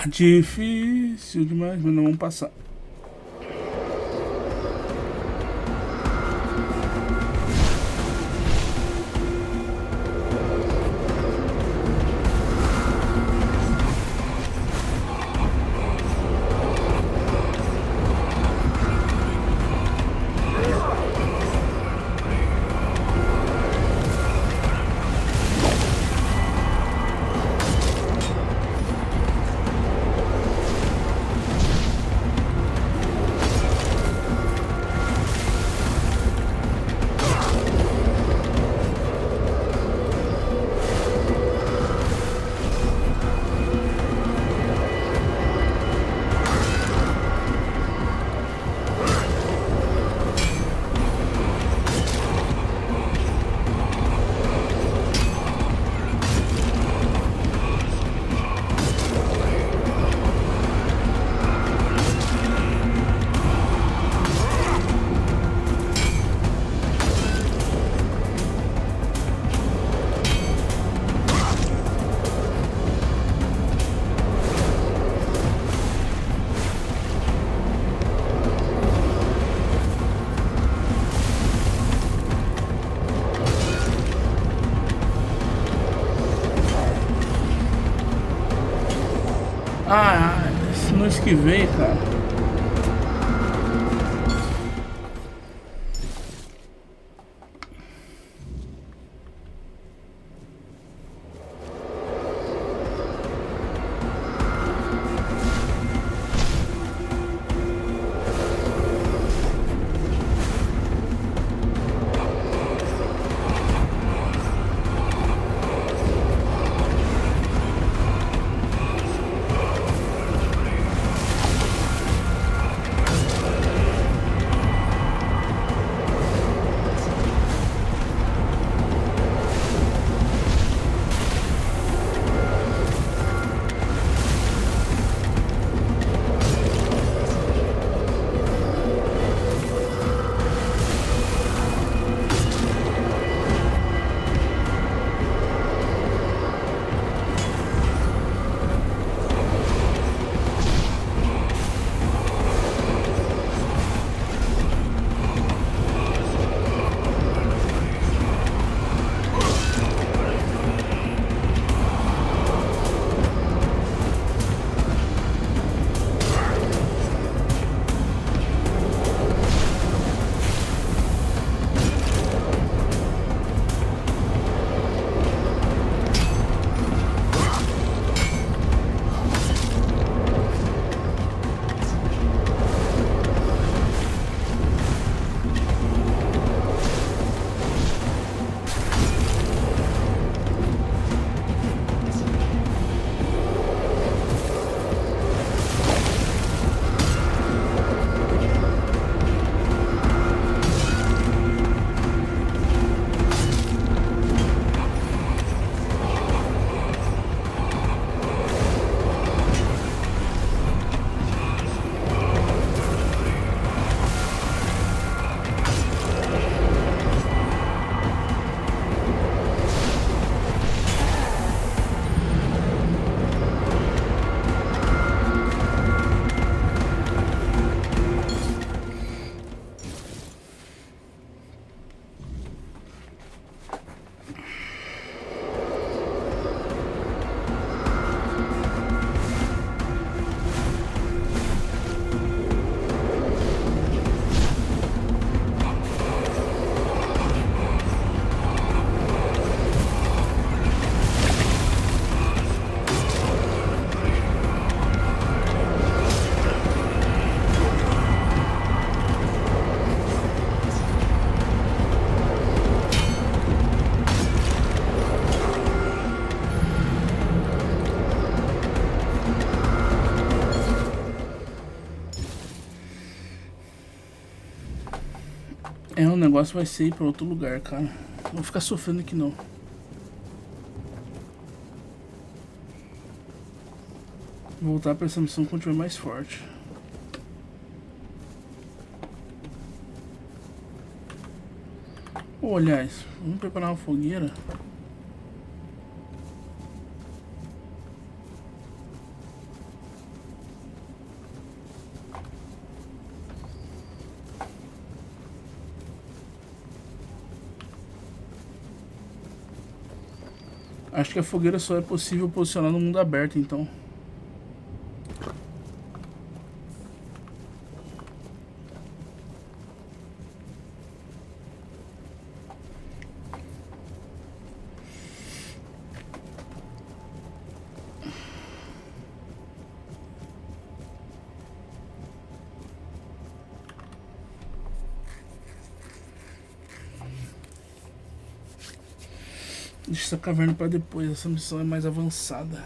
Difícil demais, mas não vamos passar. Ah, não esquivei, cara. É, o negócio vai ser ir pra outro lugar, cara. Não vou ficar sofrendo aqui não. Vou voltar pra essa missão quando tiver mais forte. Ou, aliás, vamos preparar uma fogueira. Acho que a fogueira só é possível posicionar no mundo aberto, então. Deixa essa caverna pra depois, essa missão é mais avançada.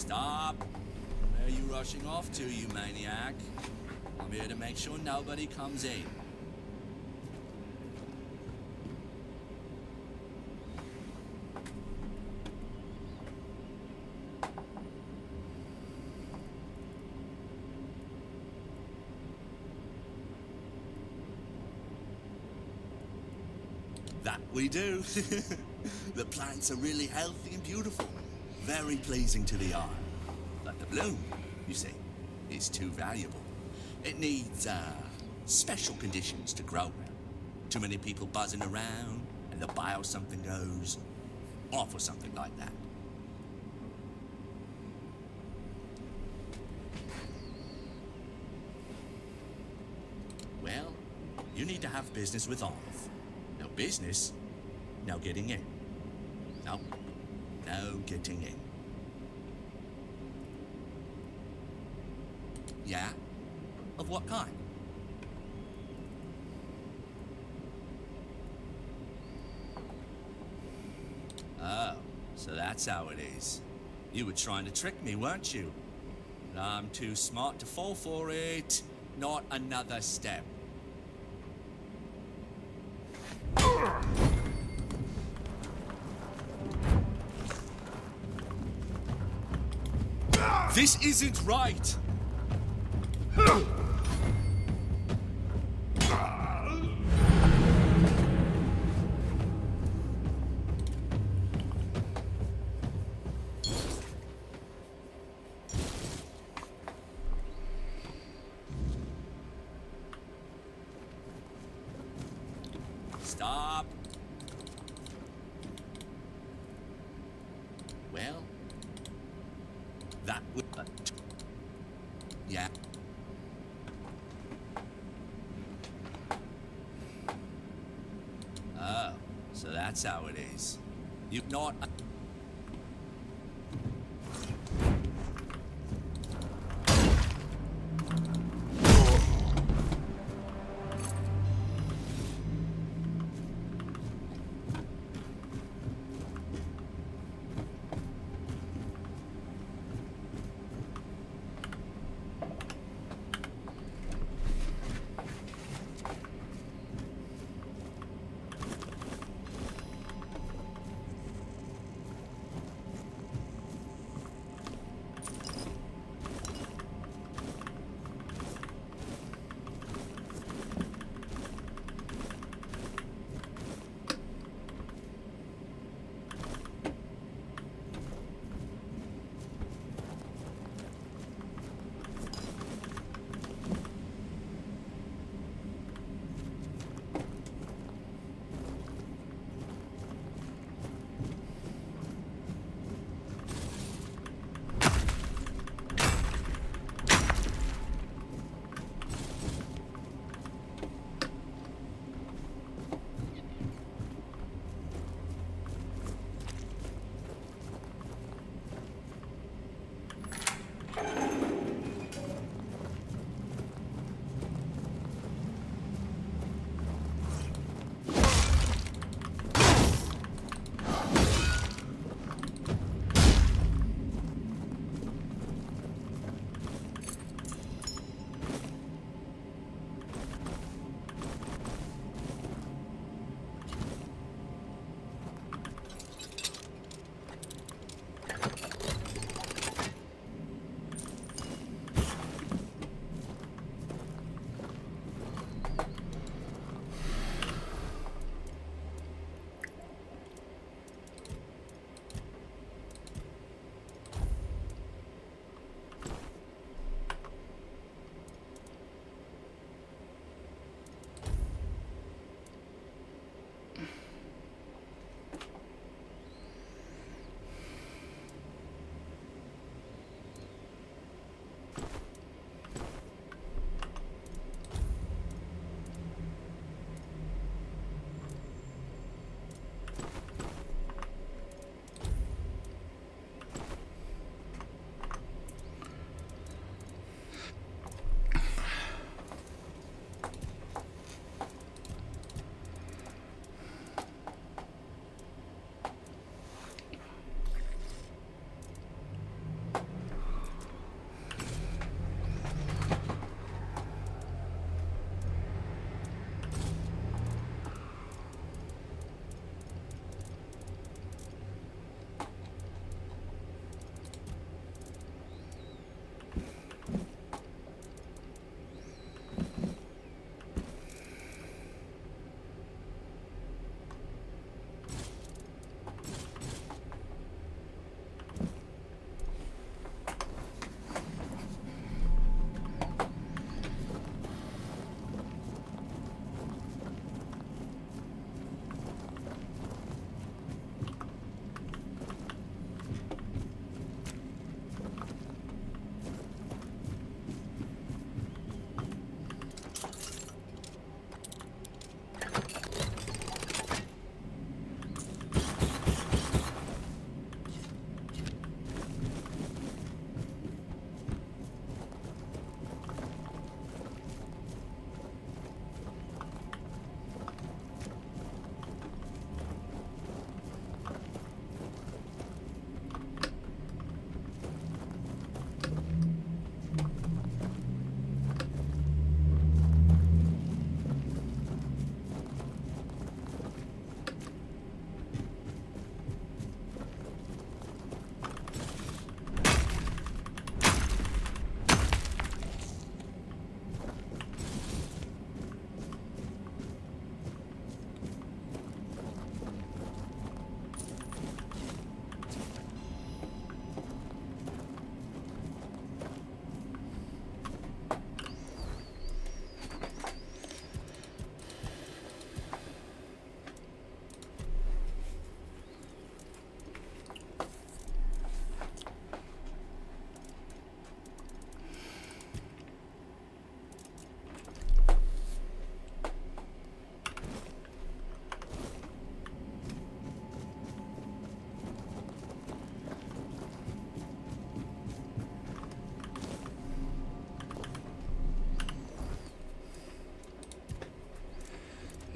Stop! Where are you rushing off to, you maniac? I'm here to make sure nobody comes in. That we do. The plants are really healthy and beautiful. Very pleasing to the eye. But the bloom, you see, is too valuable. It needs, special conditions to grow well. Too many people buzzing around, and the bio something goes off or something like that. Well, you need to have business with Olive. No business, no getting in. No, no getting in. Yeah? Of what kind? Oh, so that's how it is. You were trying to trick me, weren't you? But I'm too smart to fall for it. Not another step. This isn't right! Stop. Well, that would... yeah. Oh, so that's how it is. You've not...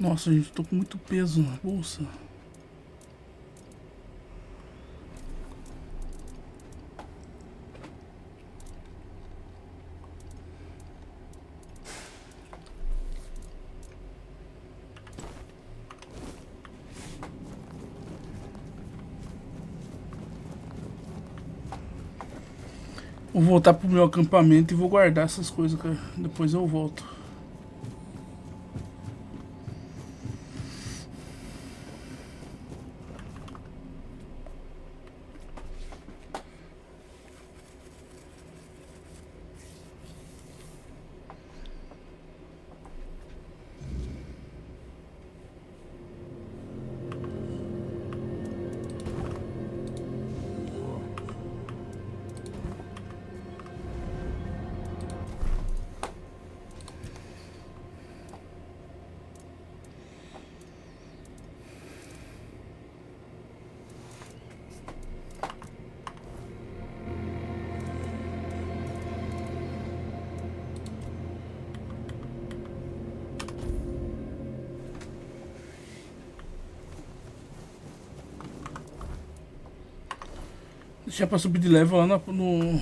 Nossa, gente, tô com muito peso na bolsa. Vou voltar pro meu acampamento e vou guardar essas coisas, cara. Depois eu volto. Deixar pra subir de level lá no...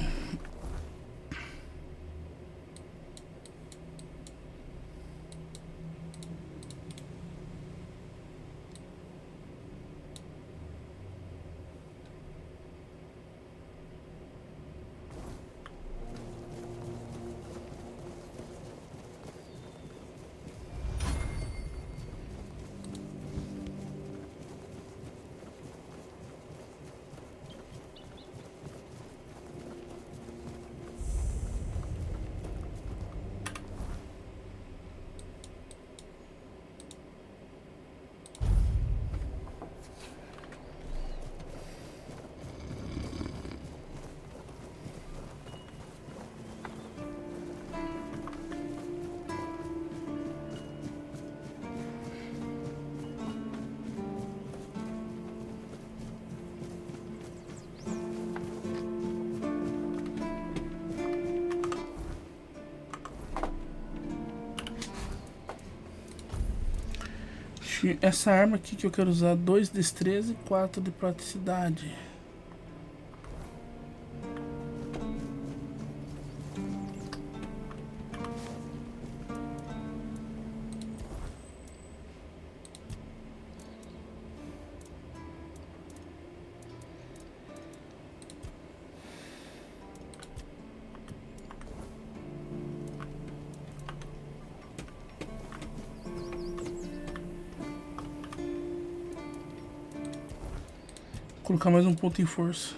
Essa arma aqui que eu quero usar, 2 de destreza e 4 de praticidade. Colocar mais um ponto em força.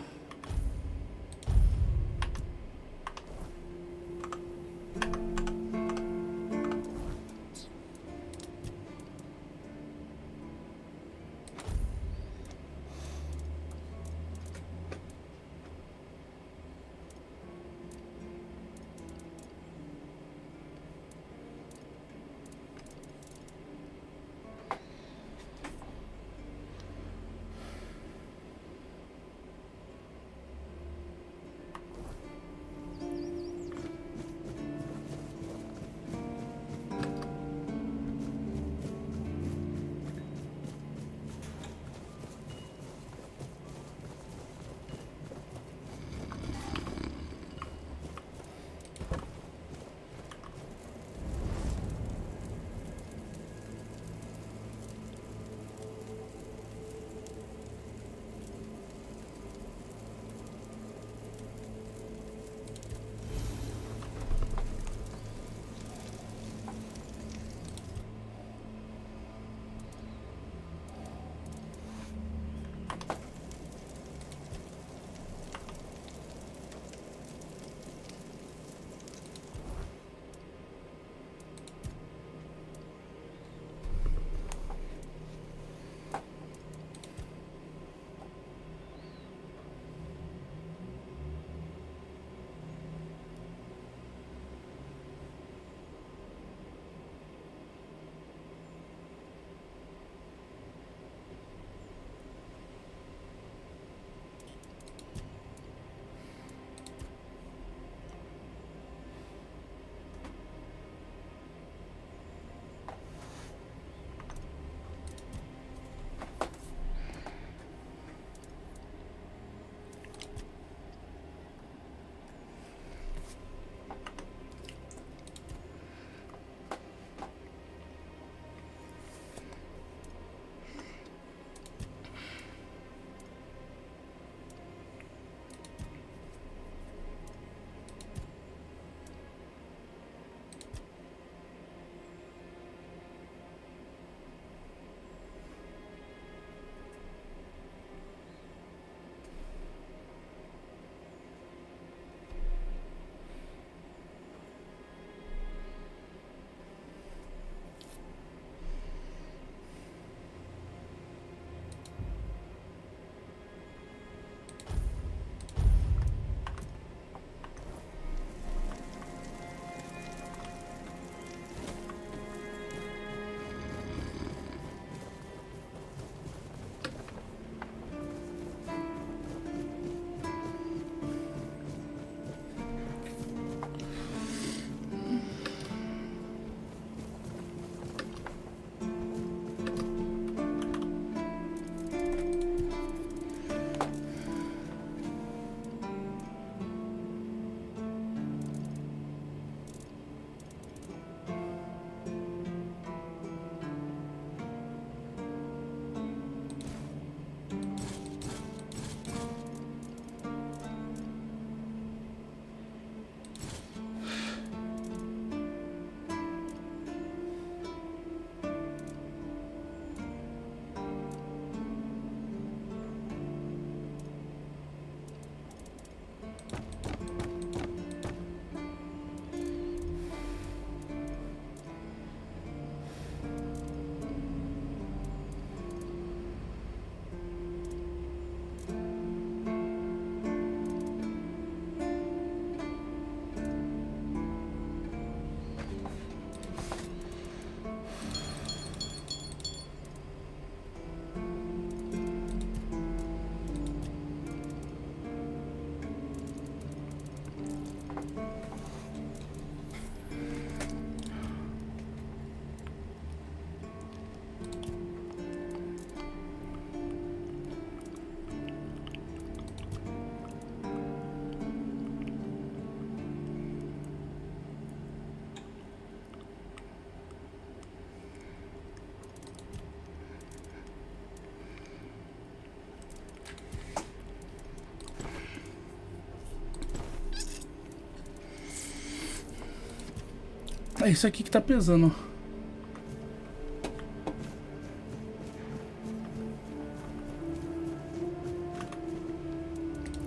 É isso aqui que tá pesando, ó.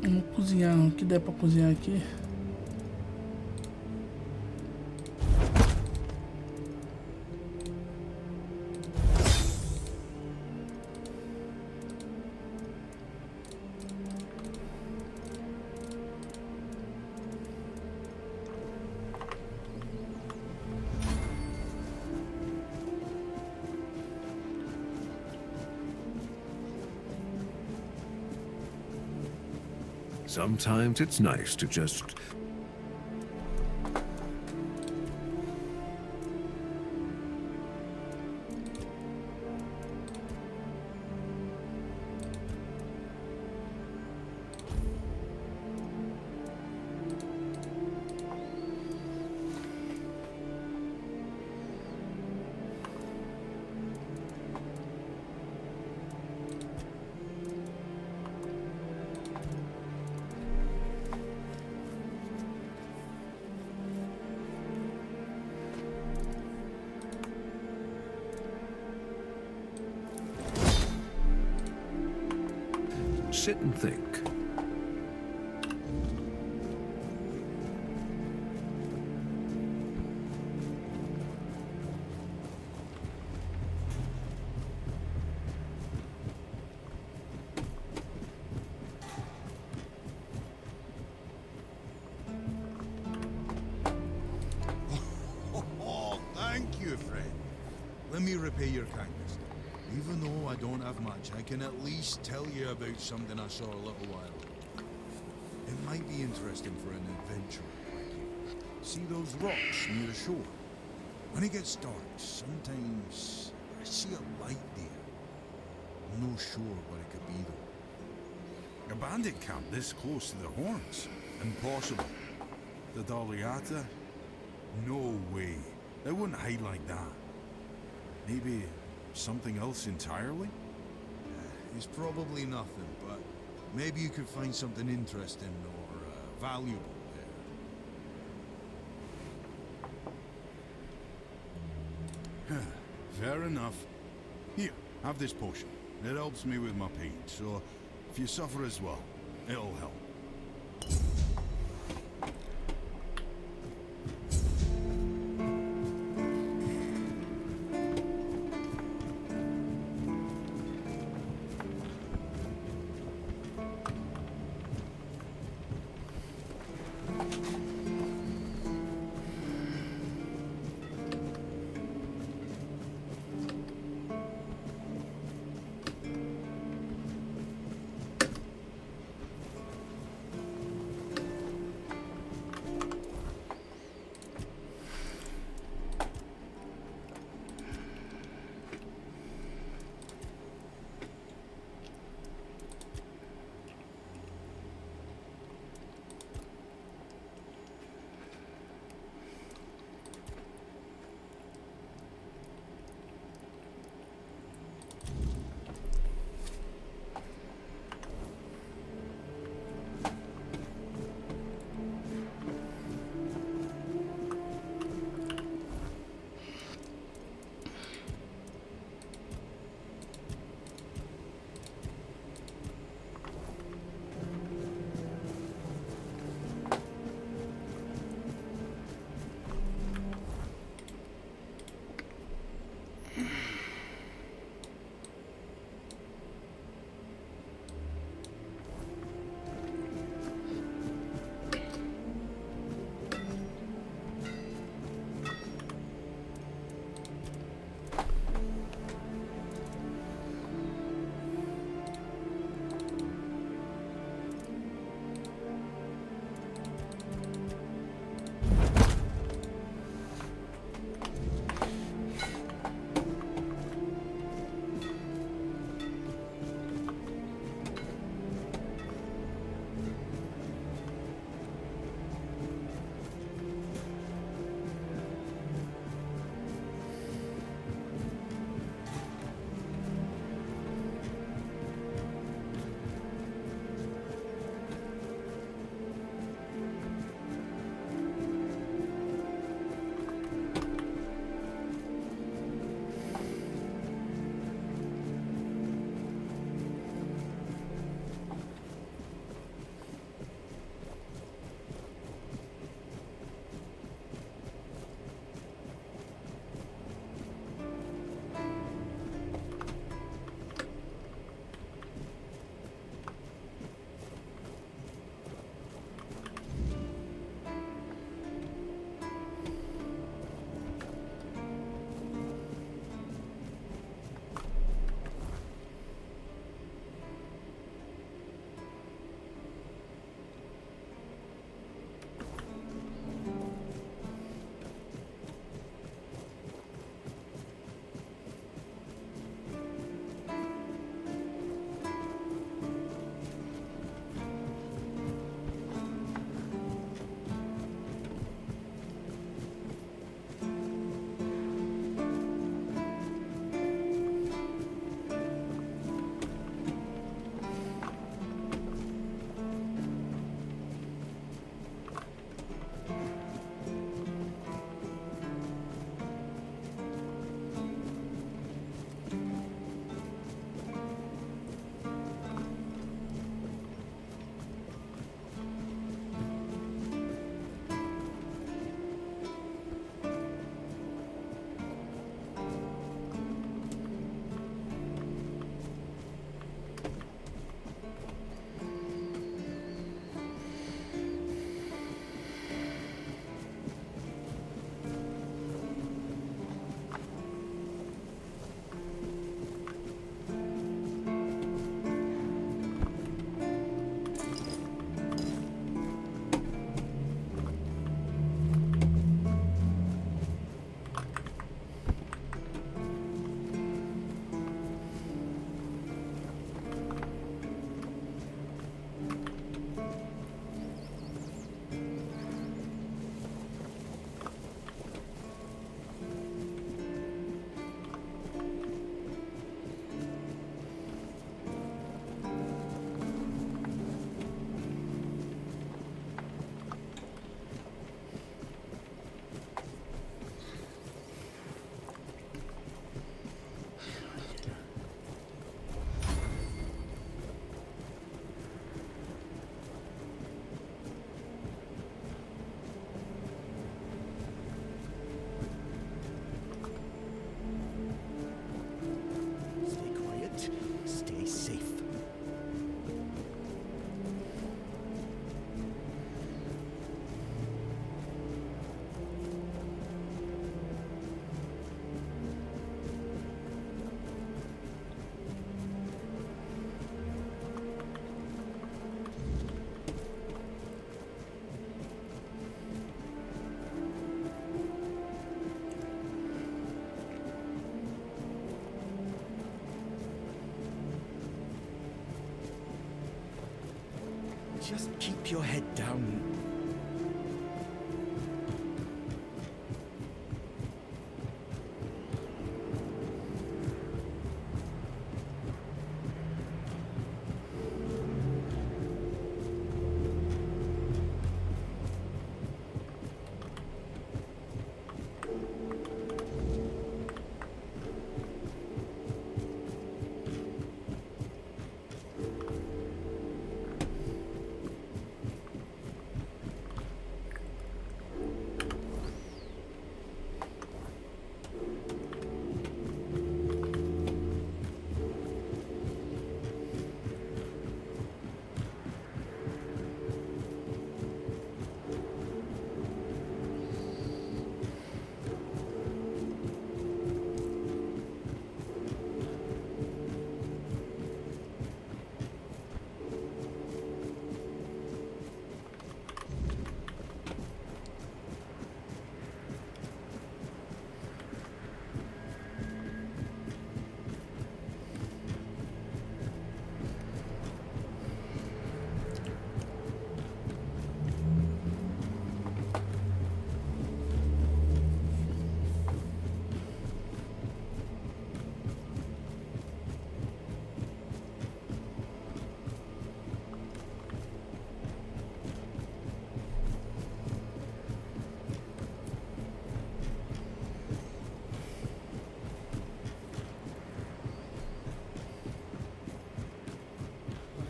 Vamos cozinhar o que der pra cozinhar aqui. Sometimes it's nice to just... sit and think. Oh, thank you, friend. Let me repay your kindness. Even though I don't have much, I can at least tell you about something I saw a little while ago. It might be interesting for an adventurer like you. See those rocks near the shore? When it gets dark, sometimes I see a light there. I'm not sure what it could be though. A bandit camp this close to the Horns? Impossible. The Doliata? No way. They wouldn't hide like that. Maybe something else entirely? It's probably nothing, but maybe you could find something interesting or valuable there. Fair enough. Here, have this potion. It helps me with my pain, so if you suffer as well, it'll help. Just keep your head down.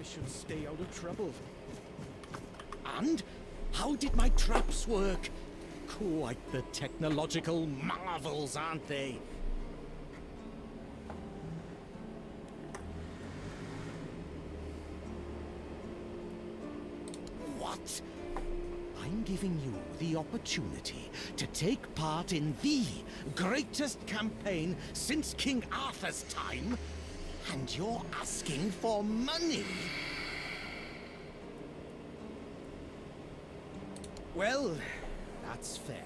Should stay out of trouble. And how did my traps work? Quite the technological marvels, aren't they? What? I'm giving you the opportunity to take part in the greatest campaign since King Arthur's time, and you're asking for money? Well, that's fair.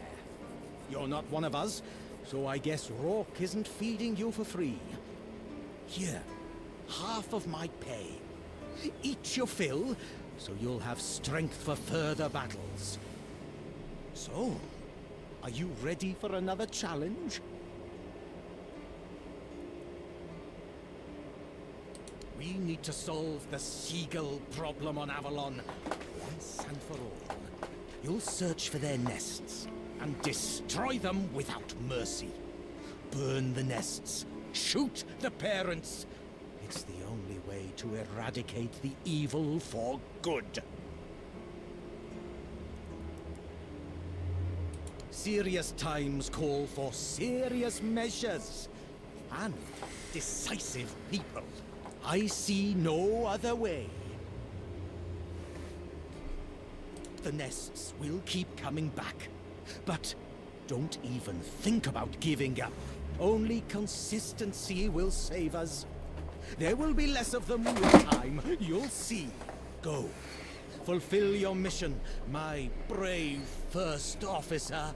You're not one of us, so I guess Rourke isn't feeding you for free. Here, half of my pay. Eat your fill, so you'll have strength for further battles. So, are you ready for another challenge? We need to solve the seagull problem on Avalon once and for all. You'll search for their nests and destroy them without mercy. Burn the nests, shoot the parents. It's the only way to eradicate the evil for good. Serious times call for serious measures and decisive people. I see no other way. The nests will keep coming back, but don't even think about giving up. Only consistency will save us. There will be less of them with time, you'll see. Go, fulfill your mission, my brave first officer.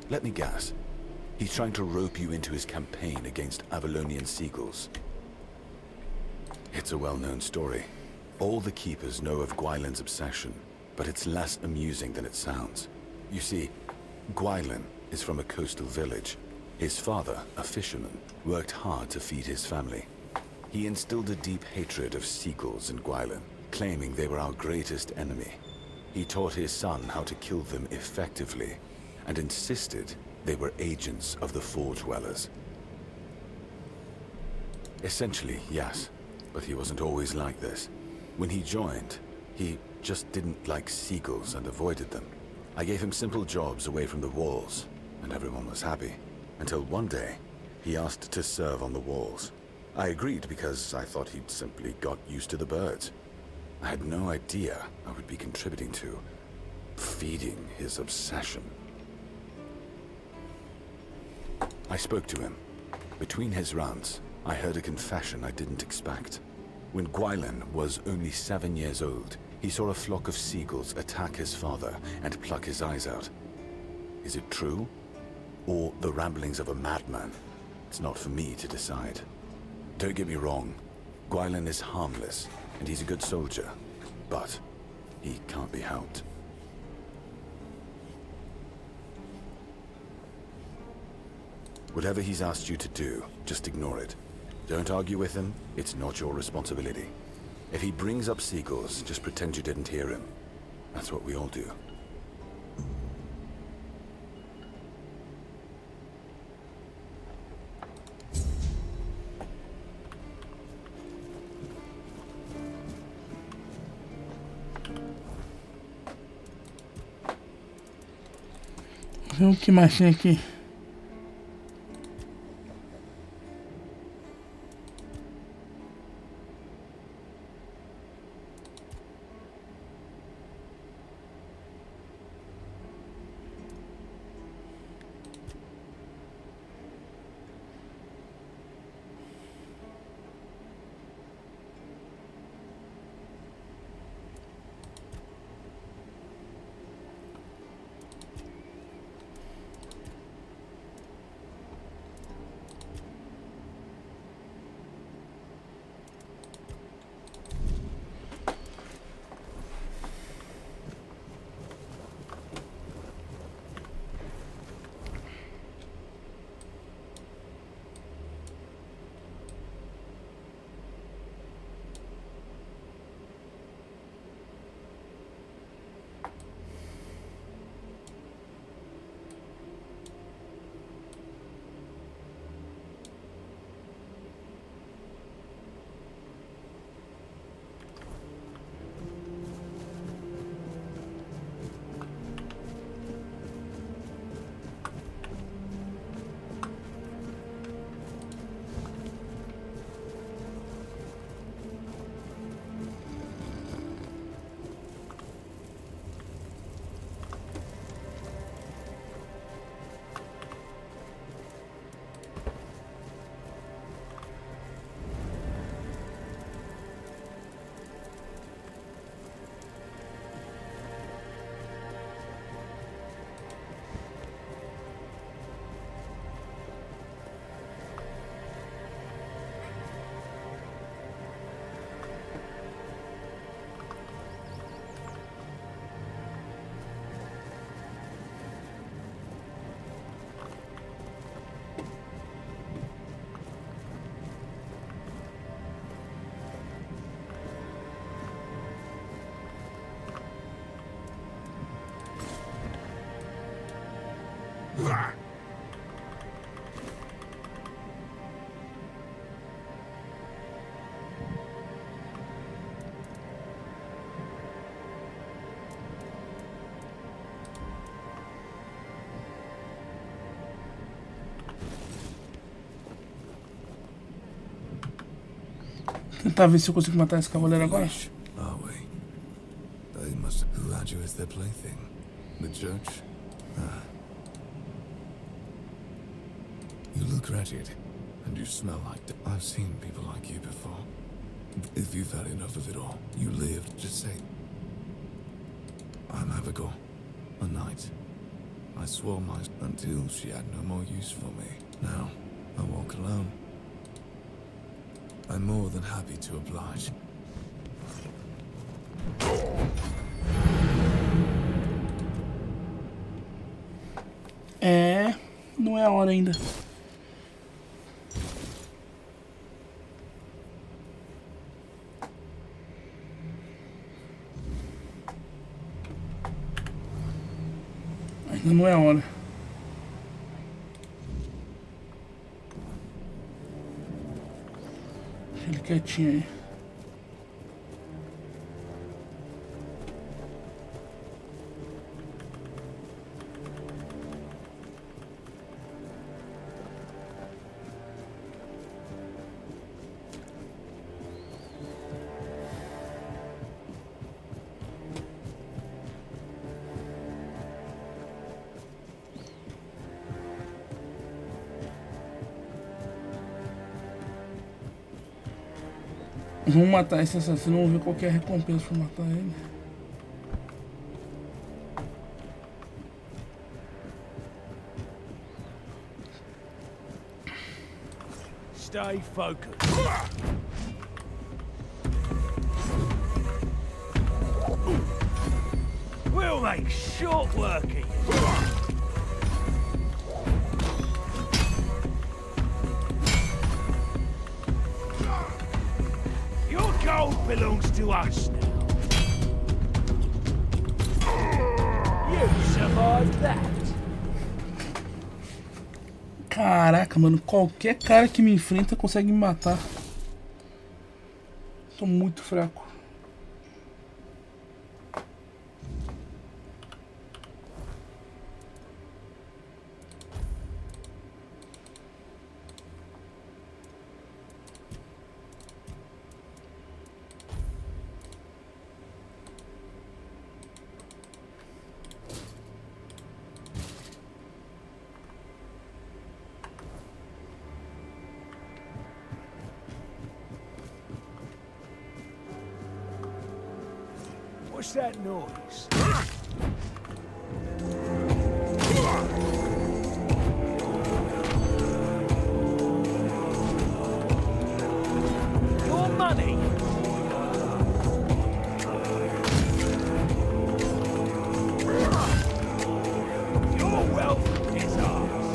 Let me guess. He's trying to rope you into his campaign against Avalonian seagulls. It's a well-known story. All the keepers know of Gwylan's obsession, but it's less amusing than it sounds. You see, Gwylan is from a coastal village. His father, a fisherman, worked hard to feed his family. He instilled a deep hatred of seagulls in Gwylan, claiming they were our greatest enemy. He taught his son how to kill them effectively, and insisted they were agents of the Four Dwellers. Essentially, yes, but he wasn't always like this. When he joined, he just didn't like seagulls and avoided them. I gave him simple jobs away from the walls, and everyone was happy. Until one day, he asked to serve on the walls. I agreed because I thought he'd simply got used to the birds. I had no idea I would be contributing to feeding his obsession. I spoke to him. Between his rants, I heard a confession I didn't expect. When Gwylin was only 7 years old, he saw a flock of seagulls attack his father and pluck his eyes out. Is it true? Or the ramblings of a madman? It's not for me to decide. Don't get me wrong, Gwylin is harmless, and he's a good soldier, but he can't be helped. Whatever he's asked you to do, just ignore it. Don't argue with him, it's not your responsibility. If he brings up seagulls, just pretend you didn't hear him. That's what we all do. Vamos ver o que mais tem aqui. Tentar ver se eu consigo matar esse cavaleiro agora. Are we? They must. Who had you as their plaything? The church? Ah. You look wretched, and you smell like. I've seen people like you before. If you've had enough of it all, you lived. Just say. I'm Abigail, a knight. I swore my until she had no more use for me. Now I walk alone. I'm more than happy to oblige. Não é a hora ainda. Ainda não é a hora. Deixa ele quietinho aí. Vamos matar esse assassino, vamos ver qual que é a recompensa por matar ele. Stay focused. We'll make short work of you. Your gold belongs to us now. You survived that. Caraca, mano, qualquer cara que me enfrenta consegue me matar. Tô muito fraco. What's that noise? Your money? Your wealth is ours.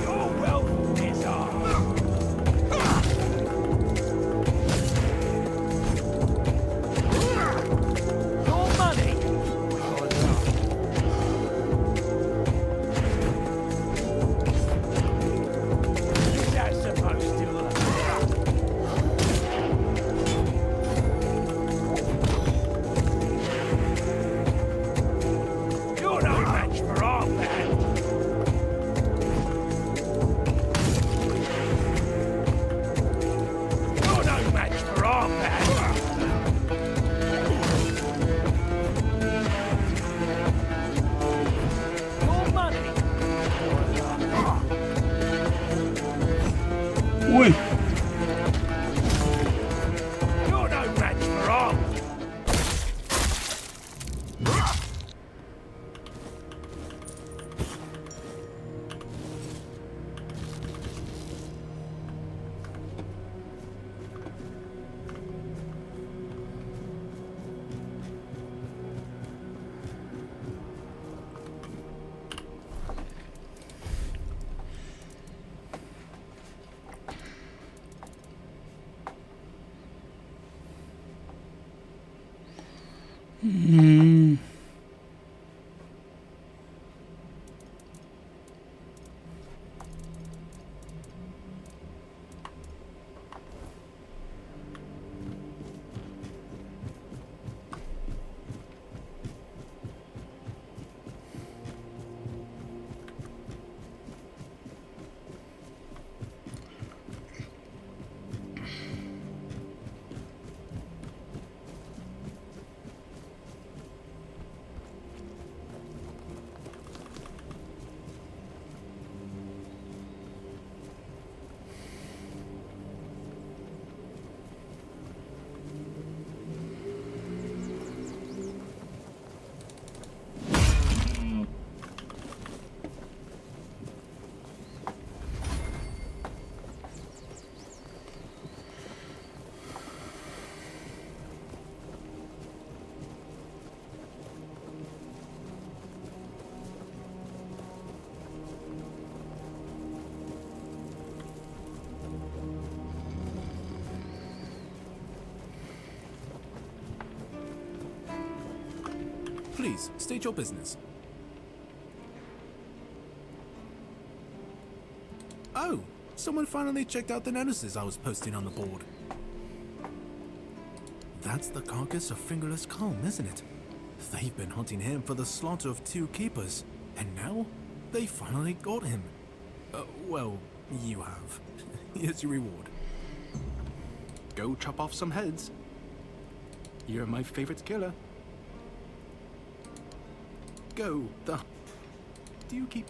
Your wealth is ours. Your money? Is that supposed to look? You're no match for our band. You're no match for our band. Your money. Ui! You're no match for our. Please, state your business. Oh, someone finally checked out the notices I was posting on the board. That's the carcass of Fingerless Calm, isn't it? They've been hunting him for the slaughter of 2 keepers, and now they finally got him. Well, you have. Here's your reward. Go chop off some heads. You're my favorite killer. Go, the... Do you keep...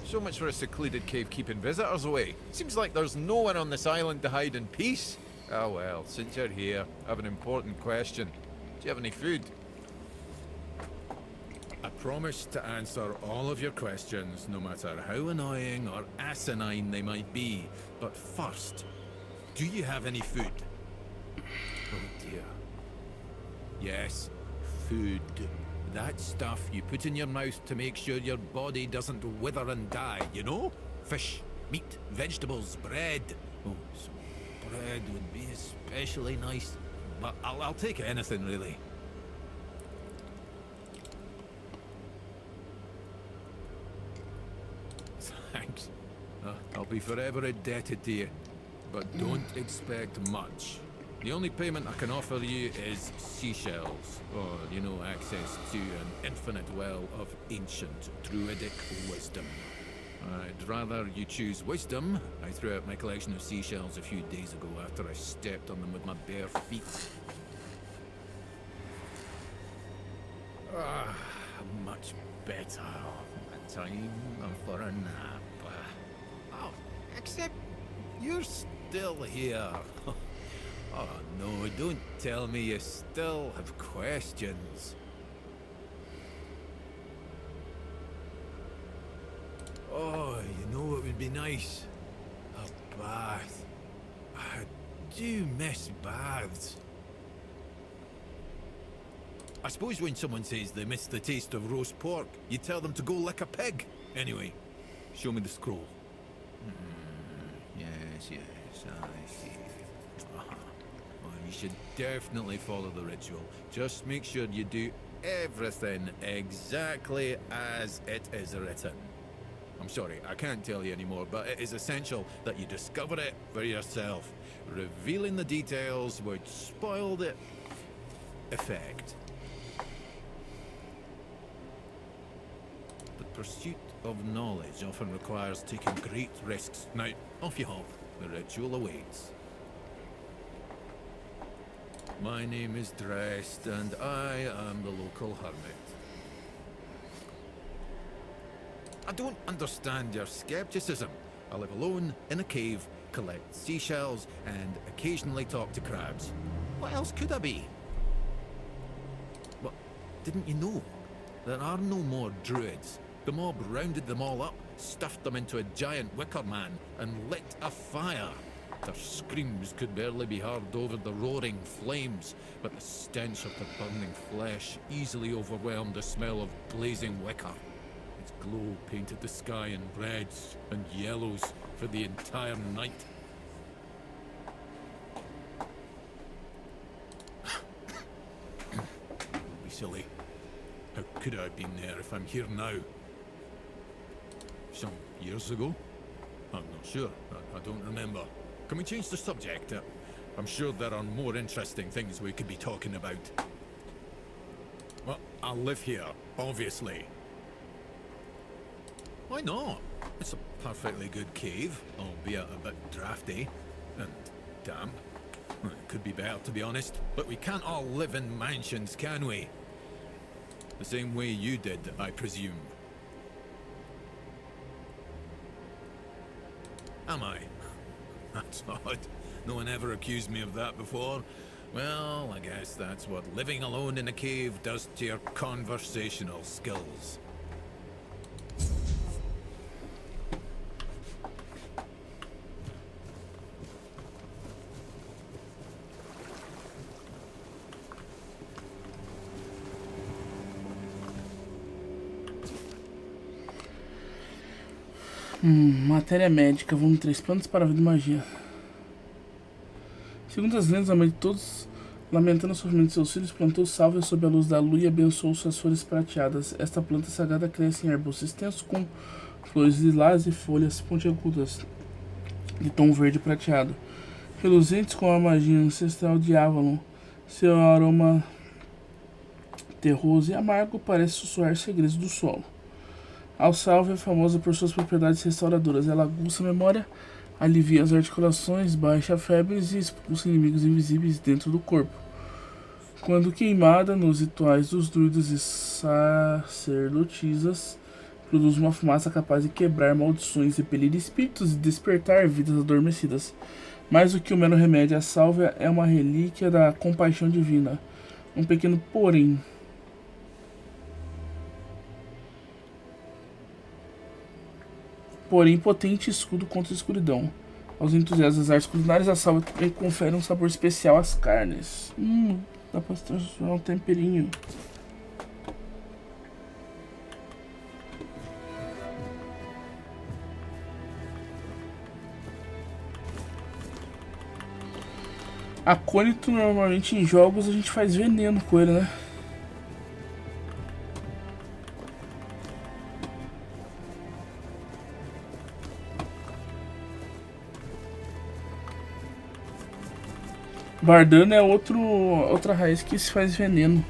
So much for a secluded cave keeping visitors away. Seems like there's no one on this island to hide in peace. Ah well, since you're here, I have an important question. Do you have any food? I promise to answer all of your questions, no matter how annoying or asinine they might be. But first, do you have any food? Oh dear. Yes, food. That stuff you put in your mouth to make sure your body doesn't wither and die, you know? Fish, meat, vegetables, bread. Oh, some bread would be especially nice. But I'll take anything, really. Thanks. I'll be forever indebted to you. But don't expect much. The only payment I can offer you is seashells, or, you know, access to an infinite well of ancient druidic wisdom. I'd rather you choose wisdom. I threw out my collection of seashells a few days ago after I stepped on them with my bare feet. Ah, much better. Time for a nap. Oh, except you're still here. Oh no, don't tell me you still have questions. Oh, you know what would be nice? A bath. I do miss baths. I suppose when someone says they miss the taste of roast pork, you tell them to go lick a pig. Anyway, show me the scroll. Yes, I see. Well, you should definitely follow the ritual. Just make sure you do everything exactly as it is written. I'm sorry, I can't tell you anymore, but it is essential that you discover it for yourself. Revealing the details would spoil the effect. The pursuit of knowledge often requires taking great risks. Now, off you hop. The ritual awaits. My name is Drest, and I am the local hermit. I don't understand your skepticism. I live alone in a cave, collect seashells, and occasionally talk to crabs. What else could I be? What? Didn't you know? There are no more druids. The mob rounded them all up, stuffed them into a giant wicker man, and lit a fire. Their screams could barely be heard over the roaring flames, but the stench of the burning flesh easily overwhelmed the smell of blazing wicker. Its glow painted the sky in reds and yellows for the entire night. Don't be silly. How could I have been there if I'm here now? Some years ago? I'm not sure. I don't remember. Can we change the subject? I'm sure there are more interesting things we could be talking about. Well, I live here, obviously. Why not? It's a perfectly good cave, albeit a bit drafty and damp. Well, it could be better, to be honest, but we can't all live in mansions, can we? The same way you did, I presume. Am I? That's odd. No one ever accused me of that before. Well, I guess that's what living alone in a cave does to your conversational skills. Matéria médica, volume 3, planos para a vida e magia. Segundo as lendas, a mãe de todos, lamentando o sofrimento de seus filhos, plantou sálvia sob a luz da lua e abençoou suas folhas prateadas. Esta planta sagrada cresce em arbustos extensos com flores lilás e folhas pontiagudas de tom verde prateado, reluzentes com a magia ancestral de Avalon. Seu aroma terroso e amargo parece sussurrar segredos do solo. A sálvia é famosa por suas propriedades restauradoras. Ela aguça a memória, alivia as articulações, baixa febres e expulsa inimigos invisíveis dentro do corpo. Quando queimada nos rituais dos druidas e sacerdotisas, Produz uma fumaça capaz de quebrar maldições, repelir espíritos e despertar vidas adormecidas. Mais do que o mero remédio, a sálvia é uma relíquia da compaixão divina. Um pequeno porém. Porém, potente escudo contra a escuridão. Aos entusiastas das artes culinárias, a sálvia também confere um sabor especial às carnes. Dá pra transformar um temperinho. Acônito, normalmente em jogos a gente faz veneno com ele, né? Bardano é outra raiz que se faz veneno.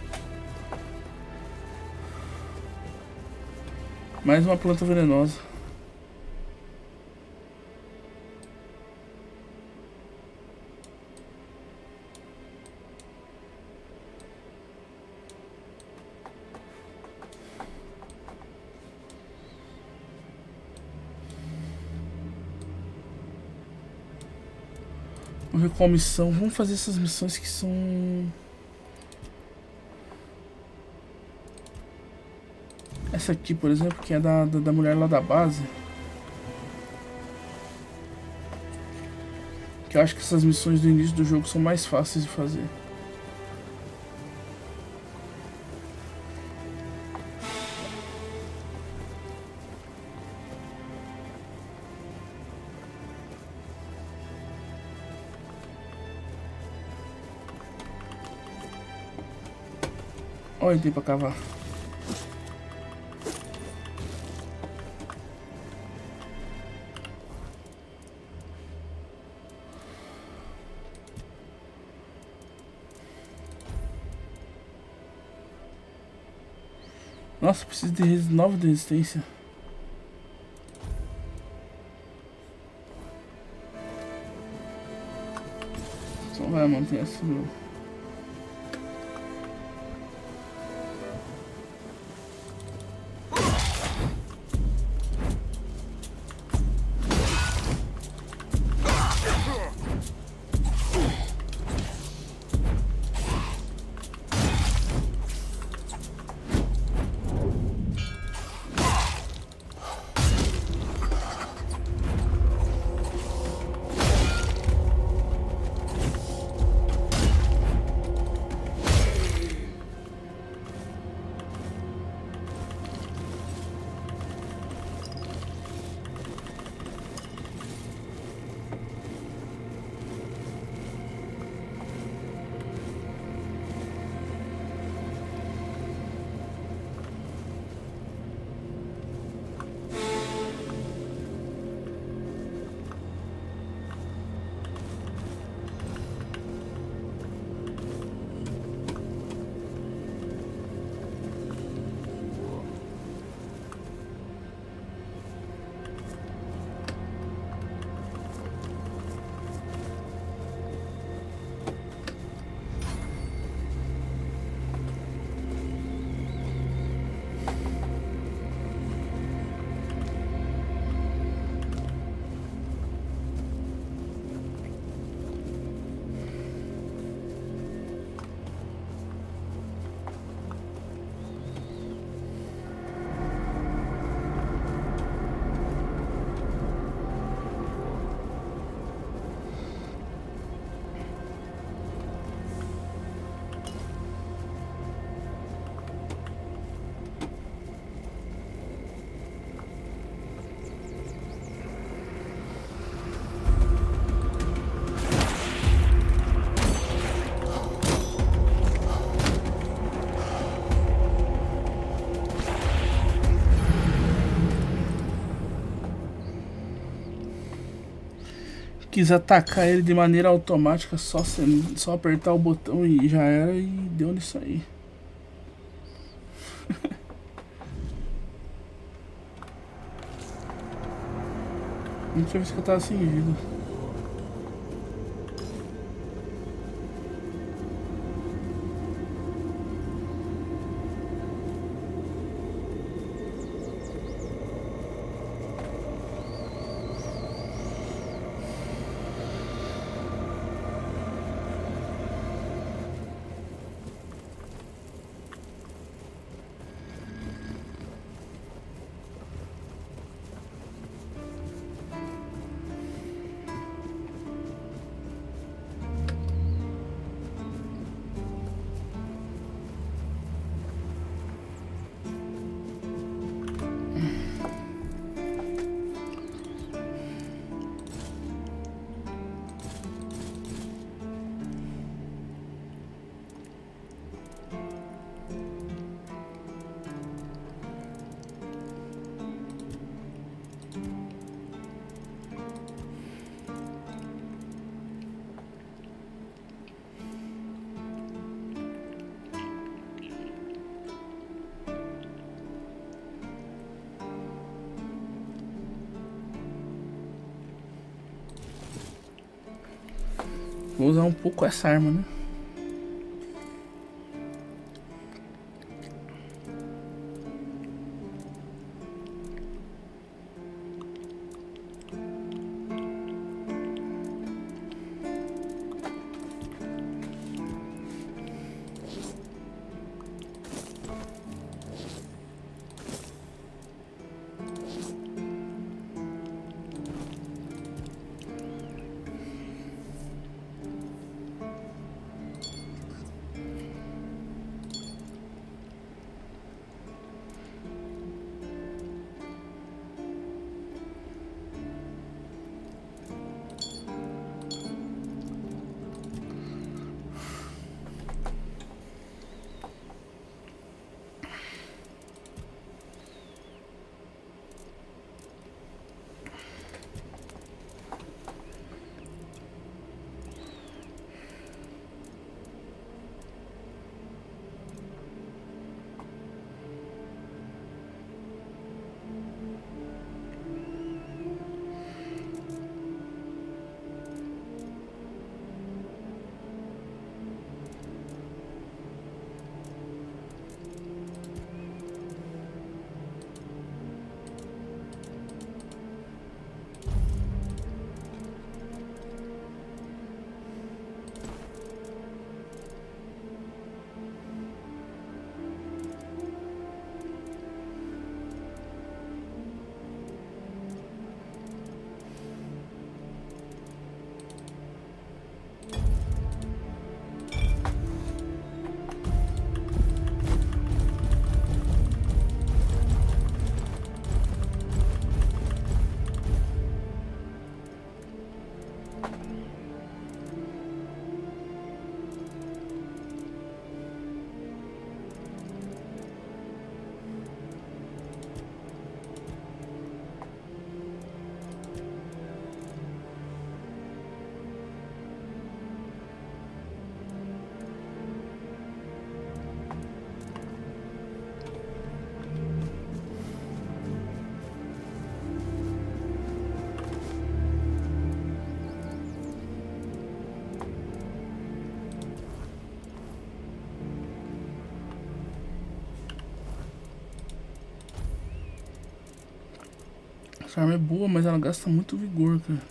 Mais uma planta venenosa. Vamos ver qual missão. Vamos fazer essas missões que são... Essa aqui, por exemplo, que é da mulher lá da base. Que eu acho que essas missões do início do jogo são mais fáceis de fazer. Olha, tem pra cavar. Nossa, preciso de 9 de resistência. Só vai manter essa. Quis atacar ele de maneira automática, só apertar o botão e já era, e deu nisso aí. Não tinha visto que eu tava sem vida. Vou usar um pouco essa arma, né? Essa arma é boa, mas ela gasta muito vigor, cara.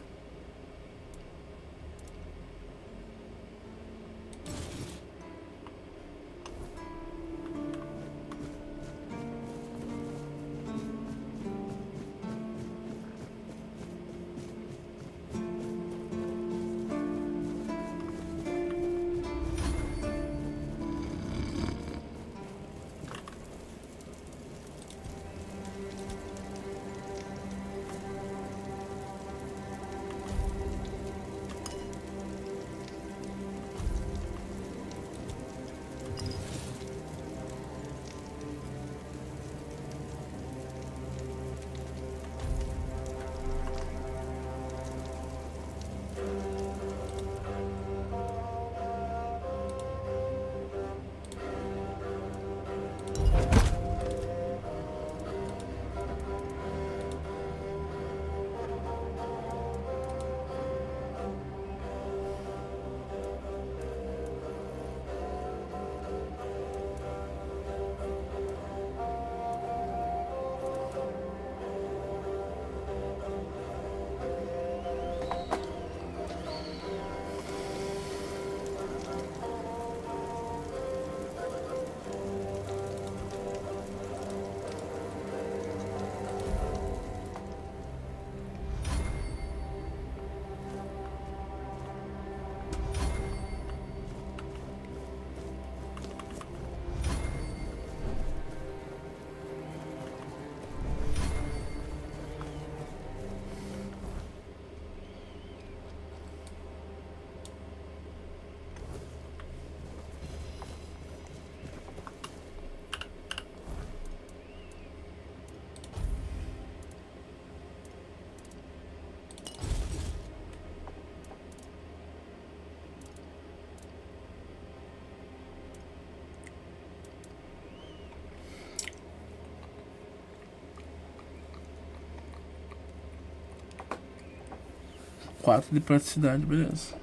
Quatro de praticidade, beleza.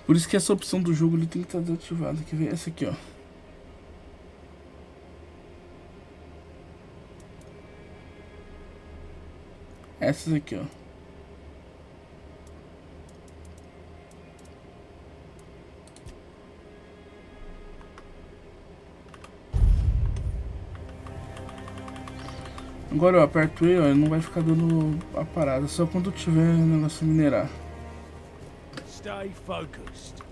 Por isso que essa opção do jogo ele tem que estar desativada. Quer ver? Essa aqui, ó. Essas aqui, ó. Agora eu aperto ele, ó, ele não vai ficar dando a parada, só quando tiver o negócio minerar. Stay focused.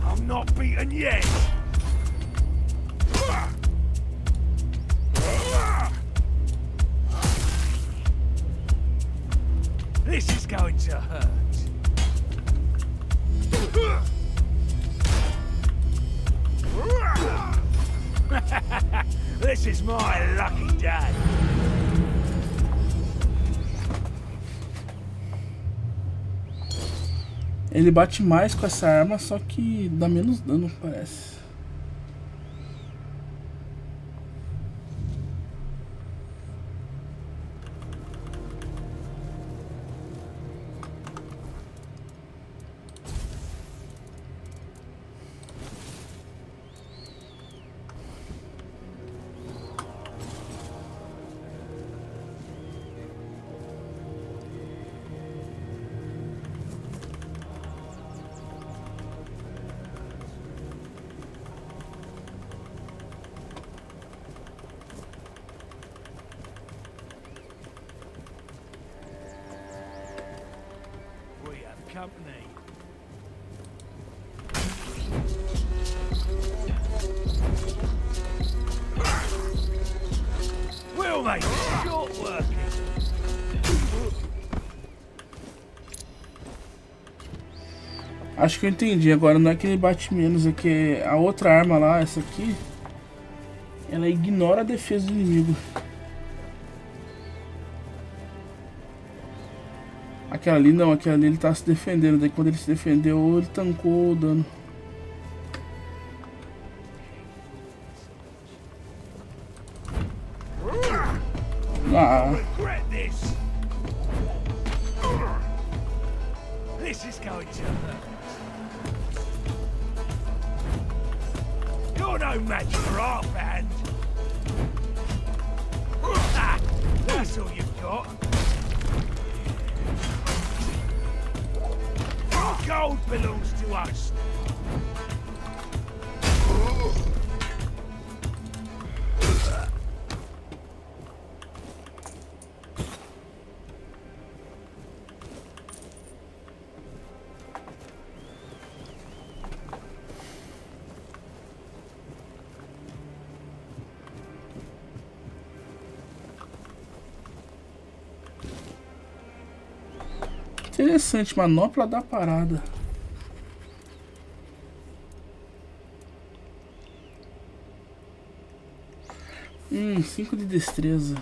I'm not beaten yet. This is going to hurt. This is my lucky day. Ele bate mais com essa arma, só que dá menos dano, parece. Company. We'll make it short working. Acho que eu entendi. Agora não é que ele bate menos, é que a outra arma lá, essa aqui, ela ignora a defesa do inimigo. Aquela ali não, aquela ali ele tá se defendendo. Daí quando ele se defendeu, ele tancou o dano. Ah. This is going to hurt. You're no match for our band. Ah, that's all you've got. Gold belongs to us. Interessante, manopla da parada. 5 de destreza.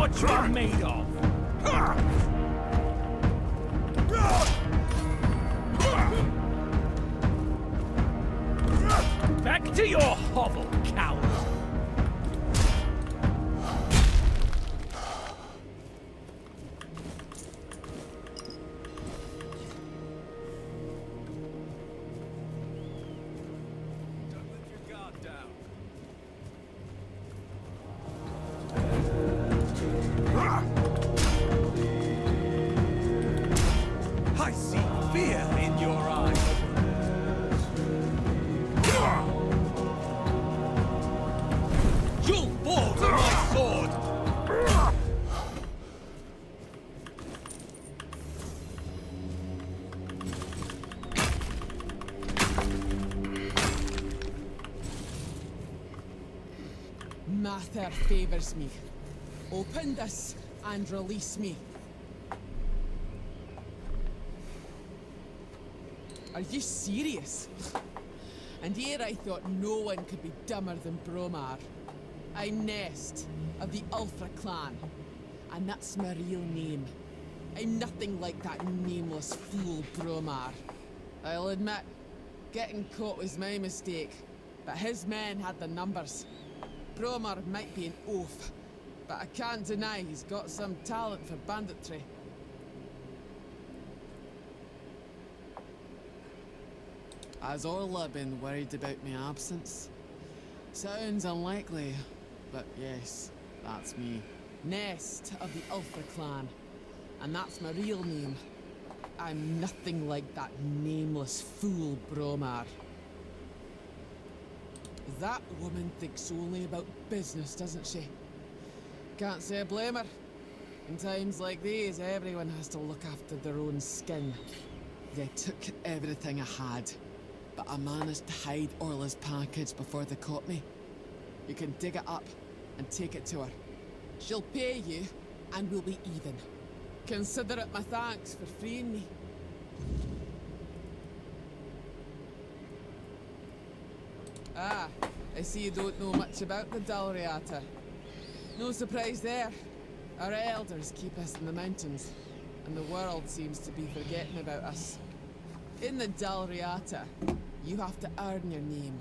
what you are made of. Back to your hovel, coward. I see fear in your eyes. You'll fall to my sword! Mather favors me. Open this and release me. Are you serious? And here I thought no one could be dumber than Bromar. I'm Nest, of the Ulfra clan, and that's my real name. I'm nothing like that nameless fool Bromar. I'll admit, getting caught was my mistake, but his men had the numbers. Bromar might be an oaf, but I can't deny he's got some talent for banditry. Has Orla been worried about my absence? Sounds unlikely, but yes, that's me. Nest of the Ulfra clan, and that's my real name. I'm nothing like that nameless fool Bromar. That woman thinks only about business, doesn't she? Can't say I blame her. In times like these, everyone has to look after their own skin. They took everything I had, but I managed to hide Orla's package before they caught me. You can dig it up and take it to her. She'll pay you, and we'll be even. Consider it my thanks for freeing me. Ah, I see you don't know much about the Dalriata. No surprise there. Our elders keep us in the mountains, and the world seems to be forgetting about us. In the Dalriata, you have to earn your name.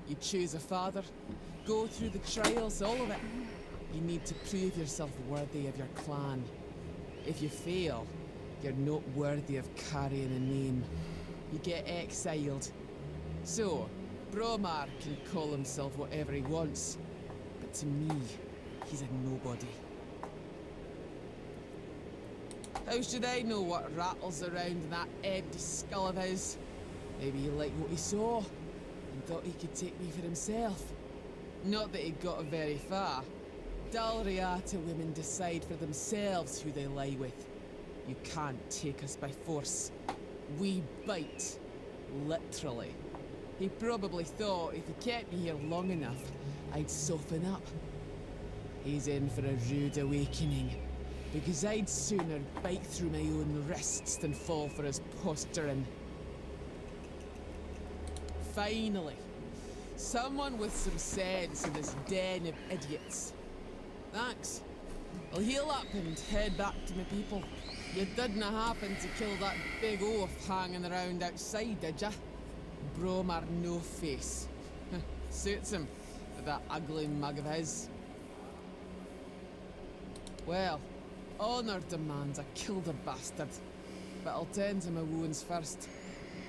You choose a father, go through the trials, all of it. You need to prove yourself worthy of your clan. If you fail, you're not worthy of carrying a name. You get exiled. So, Bromar can call himself whatever he wants, but to me, he's a nobody. How should I know what rattles around in that empty skull of his? Maybe he liked what he saw, and thought he could take me for himself. Not that he got very far. Dalriata women decide for themselves who they lie with. You can't take us by force. We bite. Literally. He probably thought if he kept me here long enough, I'd soften up. He's in for a rude awakening, because I'd sooner bite through my own wrists than fall for his posturing. Finally, someone with some sense in this den of idiots. Thanks. I'll heal up and head back to my people. You didn't happen to kill that big oaf hanging around outside, did ya? Bromar no face. Suits him, with that ugly mug of his. Well, honor demands I kill the bastard, but I'll tend to my wounds first.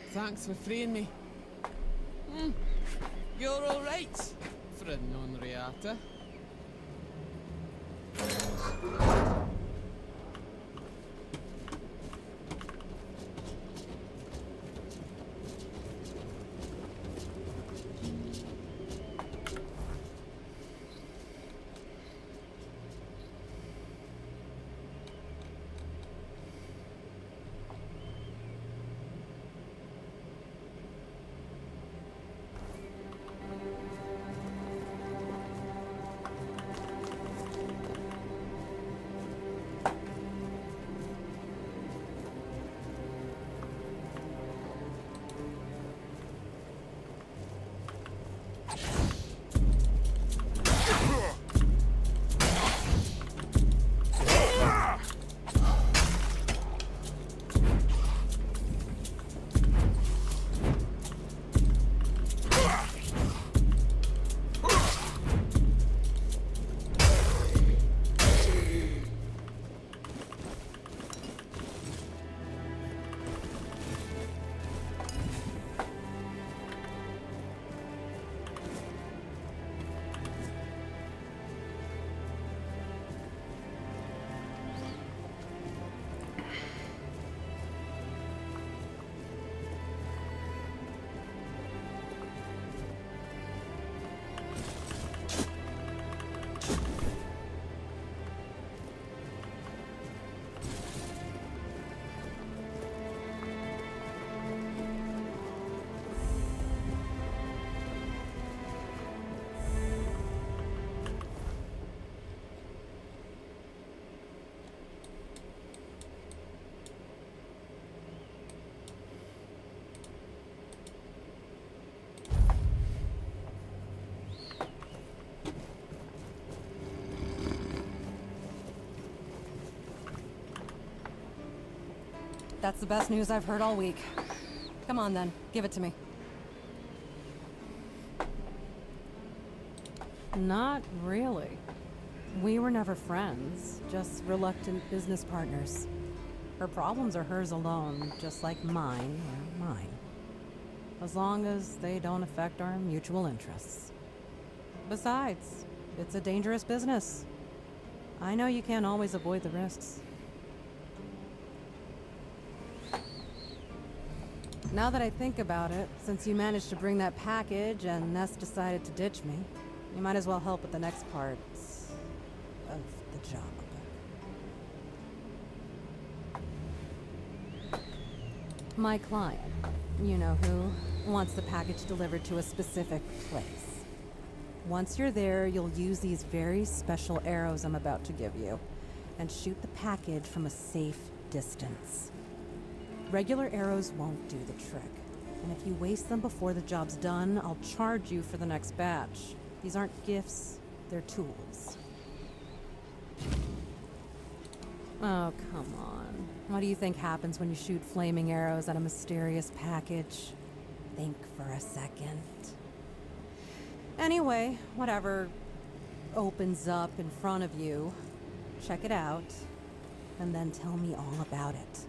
Thanks for freeing me. You're all right for a non-reata. That's the best news I've heard all week. Come on then, give it to me. Not really. We were never friends, just reluctant business partners. Her problems are hers alone, just like mine are mine. As long as they don't affect our mutual interests. Besides, it's a dangerous business. I know you can't always avoid the risks. Now that I think about it, since you managed to bring that package and Ness decided to ditch me, you might as well help with the next part of the job. My client, you know who, wants the package delivered to a specific place. Once you're there, you'll use these very special arrows I'm about to give you, and shoot the package from a safe distance. Regular arrows won't do the trick, and if you waste them before the job's done, I'll charge you for the next batch. These aren't gifts, they're tools. Oh, come on. What do you think happens when you shoot flaming arrows at a mysterious package? Think for a second. Anyway, whatever opens up in front of you, check it out, and then tell me all about it.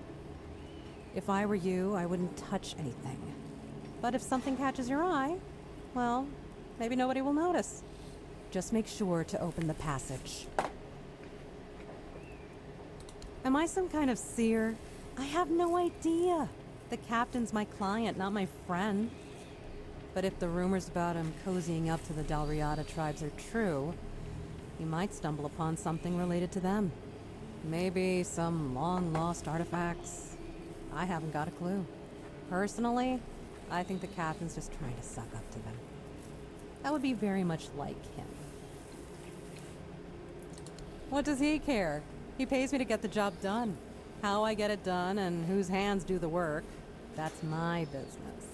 If I were you, I wouldn't touch anything. But if something catches your eye, well, maybe nobody will notice. Just make sure to open the passage. Am I some kind of seer? I have no idea. The captain's my client, not my friend. But if the rumors about him cozying up to the Dalriada tribes are true, he might stumble upon something related to them. Maybe some long-lost artifacts. I haven't got a clue. Personally, I think the captain's just trying to suck up to them. That would be very much like him. What does he care? He pays me to get the job done. How I get it done and whose hands do the work, that's my business.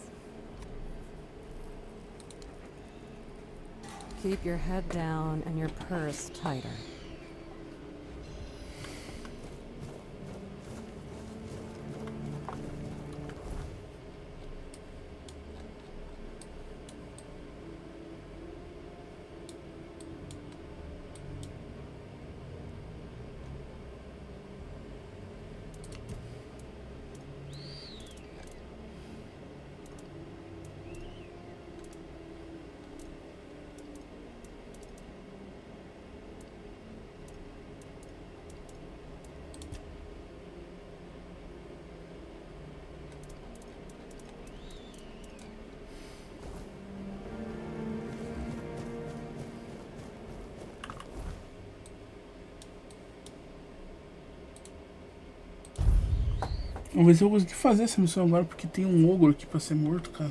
Keep your head down and your purse tighter. Vamos ver se eu vou conseguir fazer essa missão agora, porque tem um ogro aqui pra ser morto, cara.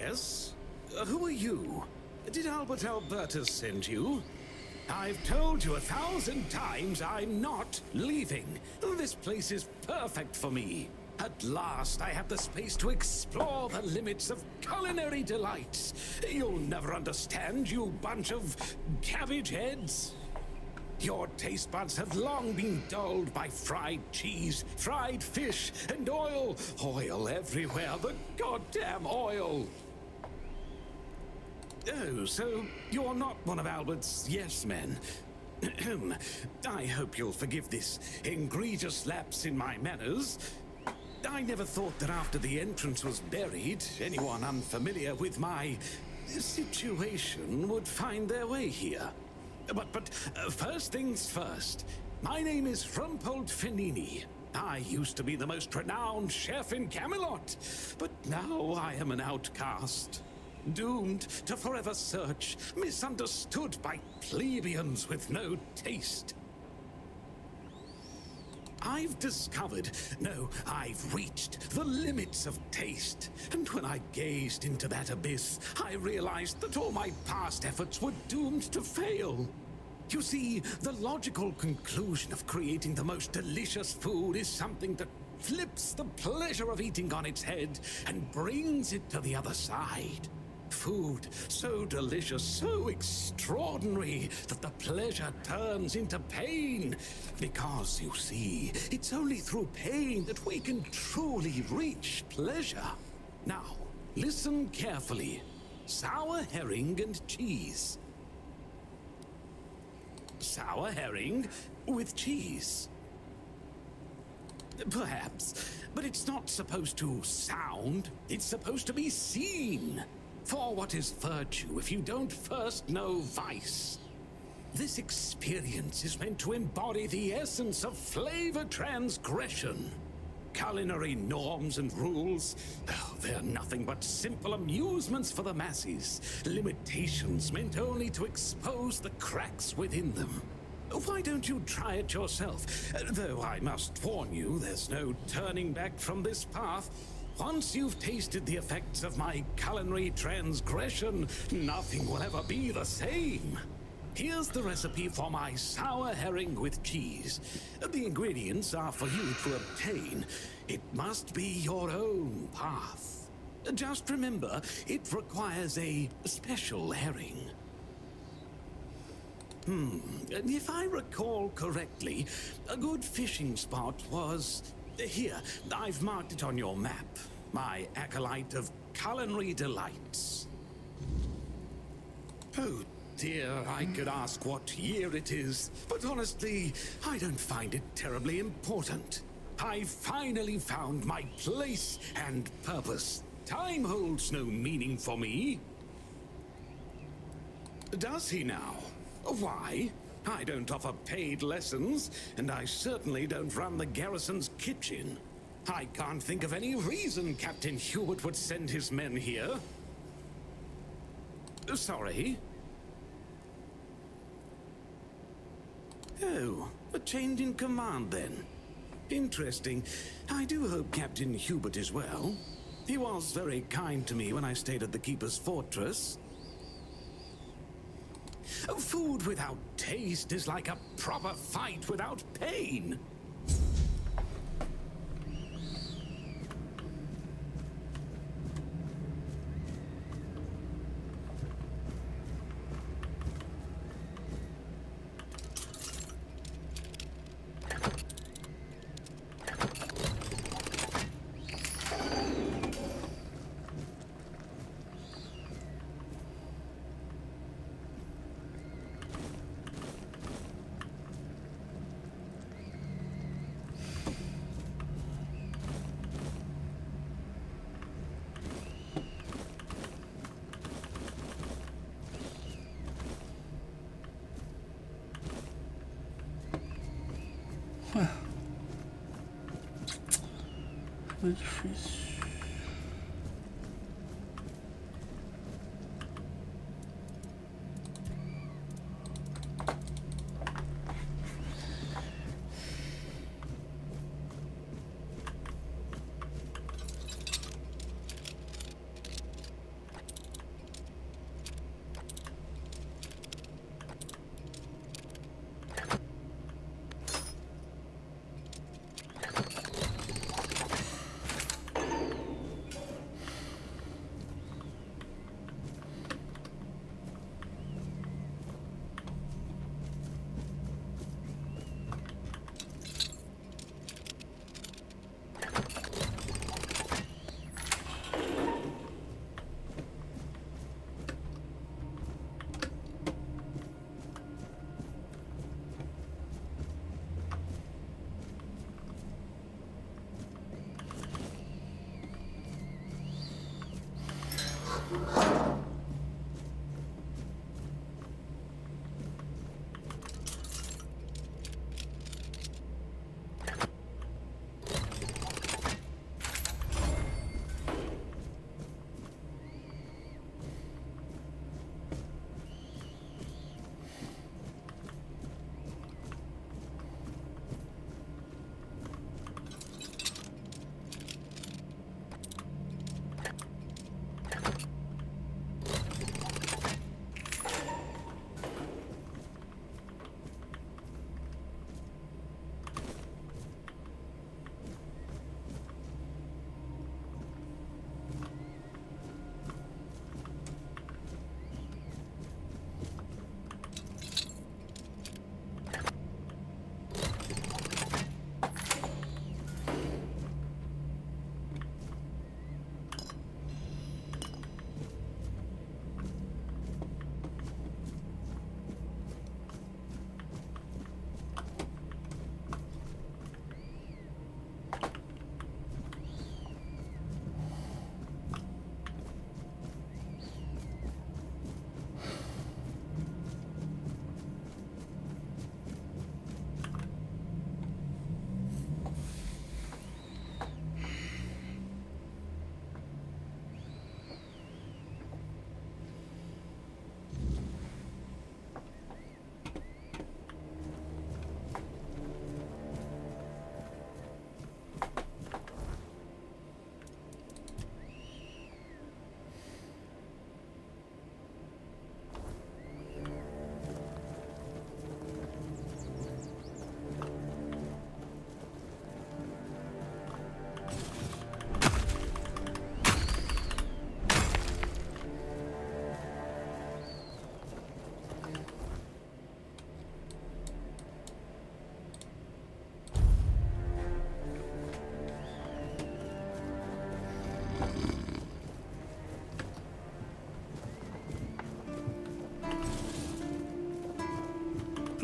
Yes? Who are you? Did Albert Albertus send you? I've told you 1,000 times I'm not leaving. This place is perfect for me. At last, I have the space to explore the limits of culinary delights. You'll never understand, you bunch of cabbage heads. Your taste buds have long been dulled by fried cheese, fried fish, and oil. Oil everywhere, the goddamn oil. Oh, so you're not one of Albert's yes men. I hope you'll forgive this egregious lapse in my manners. I never thought that after the entrance was buried, anyone unfamiliar with my situation would find their way here. But first things first. My name is Rumpold Fenini. I used to be the most renowned chef in Camelot, but now I am an outcast. Doomed to forever search, misunderstood by plebeians with no taste. I've discovered, no, I've reached the limits of taste. And when I gazed into that abyss, I realized that all my past efforts were doomed to fail. You see, the logical conclusion of creating the most delicious food is something that flips the pleasure of eating on its head and brings it to the other side. Food so delicious, so extraordinary, that the pleasure turns into pain. Because, you see, it's only through pain that we can truly reach pleasure. Now, listen carefully. Sour herring and cheese. Sour herring with cheese. Perhaps, but it's not supposed to sound. It's supposed to be seen. For what is virtue if you don't first know vice? This experience is meant to embody the essence of flavor transgression. Culinary norms and rules, they're nothing but simple amusements for the masses. Limitations meant only to expose the cracks within them. Why don't you try it yourself? Though I must warn you, there's no turning back from this path. Once you've tasted the effects of my culinary transgression, nothing will ever be the same. Here's the recipe for my sour herring with cheese. The ingredients are for you to obtain. It must be your own path. Just remember, it requires a special herring. If I recall correctly, a good fishing spot was... Here, I've marked it on your map. My acolyte of culinary delights. Oh dear, I could ask what year it is, but honestly, I don't find it terribly important. I've finally found my place and purpose. Time holds no meaning for me. Does he now? Why? I don't offer paid lessons, and I certainly don't run the garrison's kitchen. I can't think of any reason Captain Hubert would send his men here. Sorry? Oh, a change in command then. Interesting. I do hope Captain Hubert is well. He was very kind to me when I stayed at the Keeper's Fortress. Food without taste is like a proper fight without pain. Foi difícil.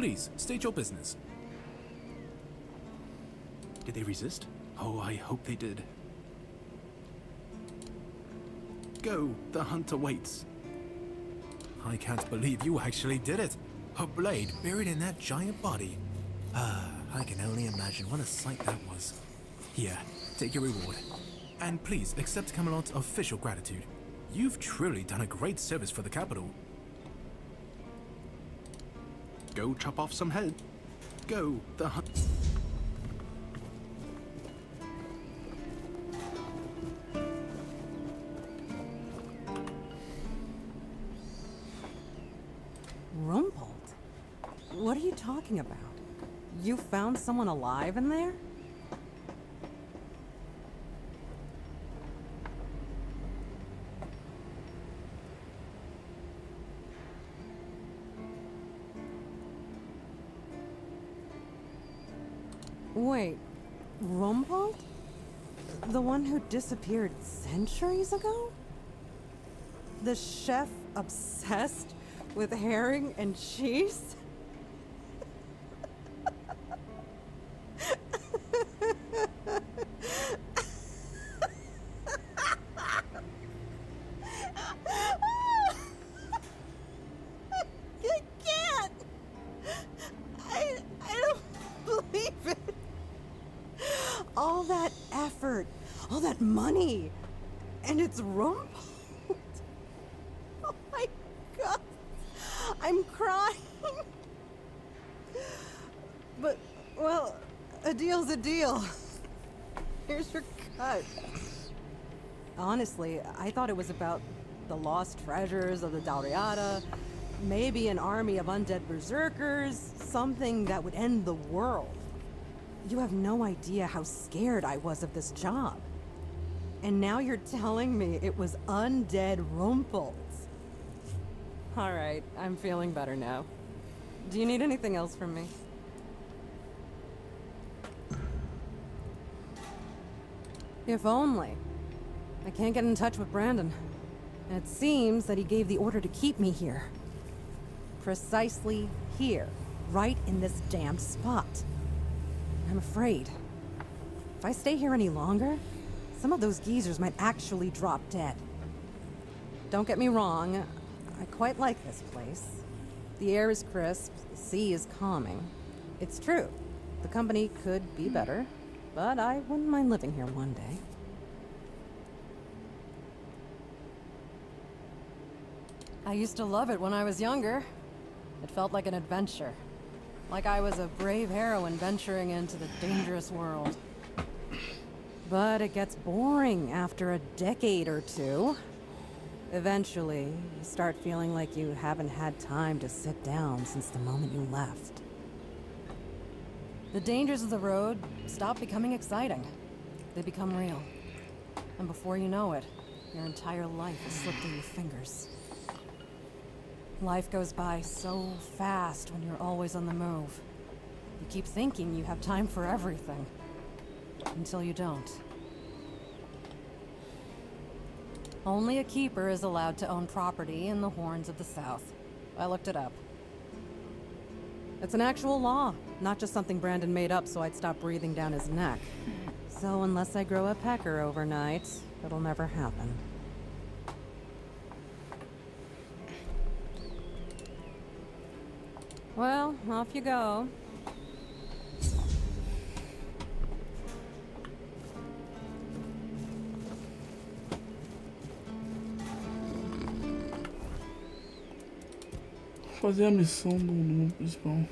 Please, state your business. Did they resist? Oh, I hope they did. Go, the hunter waits. I can't believe you actually did it. A blade buried in that giant body. I can only imagine what a sight that was. Here, take your reward. And please accept Camelot's official gratitude. You've truly done a great service for the capital. Go chop off some head. Go, the hunt. Rumpled? What are you talking about? You found someone alive in there? Wait, Rumpled? The one who disappeared centuries ago? The chef obsessed with herring and cheese? All that effort, all that money, and it's rumpled. Oh my God, I'm crying. But, well, a deal's a deal. Here's your cut. Honestly, I thought it was about the lost treasures of the Dalriada, maybe an army of undead berserkers, something that would end the world. You have no idea how scared I was of this job. And now you're telling me it was undead Rumples. All right, I'm feeling better now. Do you need anything else from me? If only. I can't get in touch with Brandon. And it seems that he gave the order to keep me here. Precisely here, right in this damned spot. I'm afraid. If I stay here any longer, some of those geezers might actually drop dead. Don't get me wrong, I quite like this place. The air is crisp, the sea is calming. It's true, the company could be better, but I wouldn't mind living here one day. I used to love it when I was younger. It felt like an adventure. Like I was a brave heroine venturing into the dangerous world. But it gets boring after a decade or two. Eventually, you start feeling like you haven't had time to sit down since the moment you left. The dangers of the road stop becoming exciting. They become real. And before you know it, your entire life has slipped through your fingers. Life goes by so fast when you're always on the move. You keep thinking you have time for everything. Until you don't. Only a keeper is allowed to own property in the Horns of the South. I looked it up. It's an actual law, not just something Brandon made up so I'd stop breathing down his neck. So unless I grow a pecker overnight, it'll never happen. Well, off you go. Fazer a missão do mundo principal.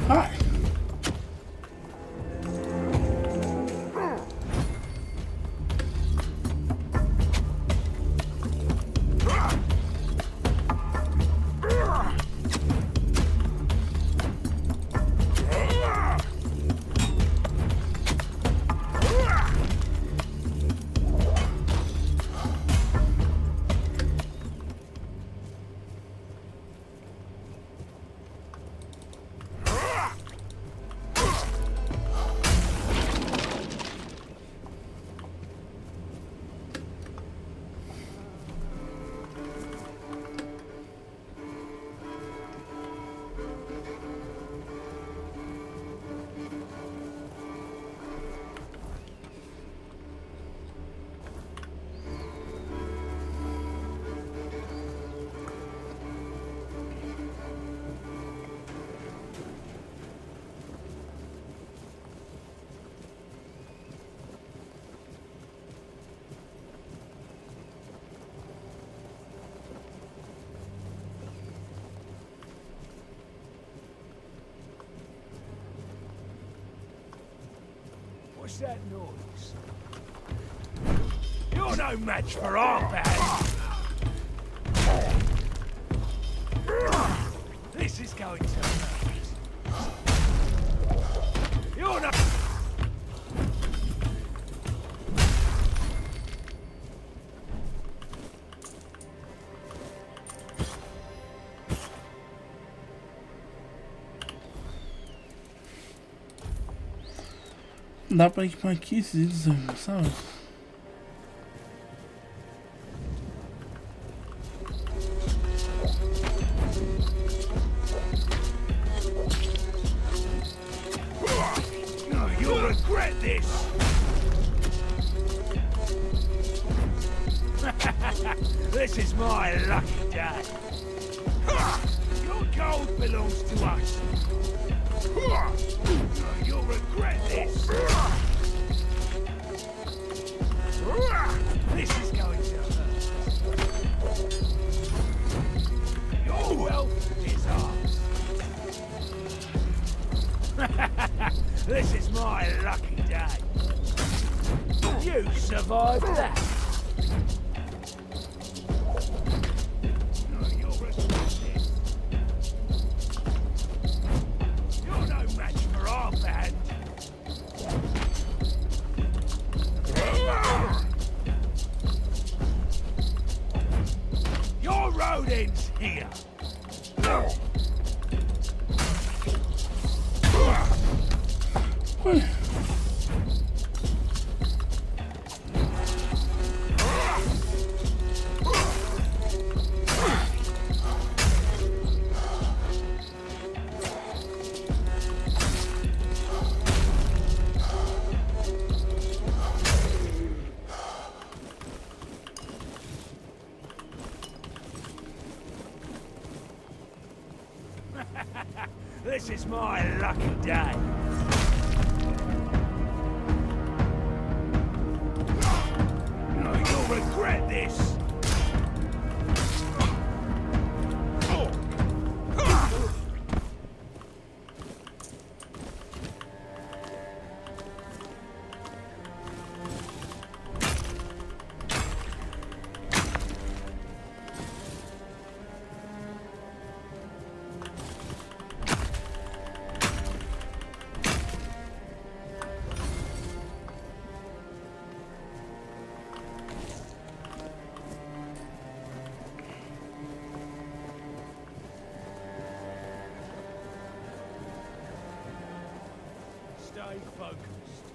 Hi. What's that noise? You're no match for our band. This is going to hurt. You're not... Dá pra equipar aqui esses itens, sabe? No, you'll regret this. This is my lucky day. Your gold belongs to us. You'll regret this. This is going to hurt. Your wealth is ours. This is my lucky day. You survived that. Here. This is my lucky day. No, you'll regret this. Stay focused.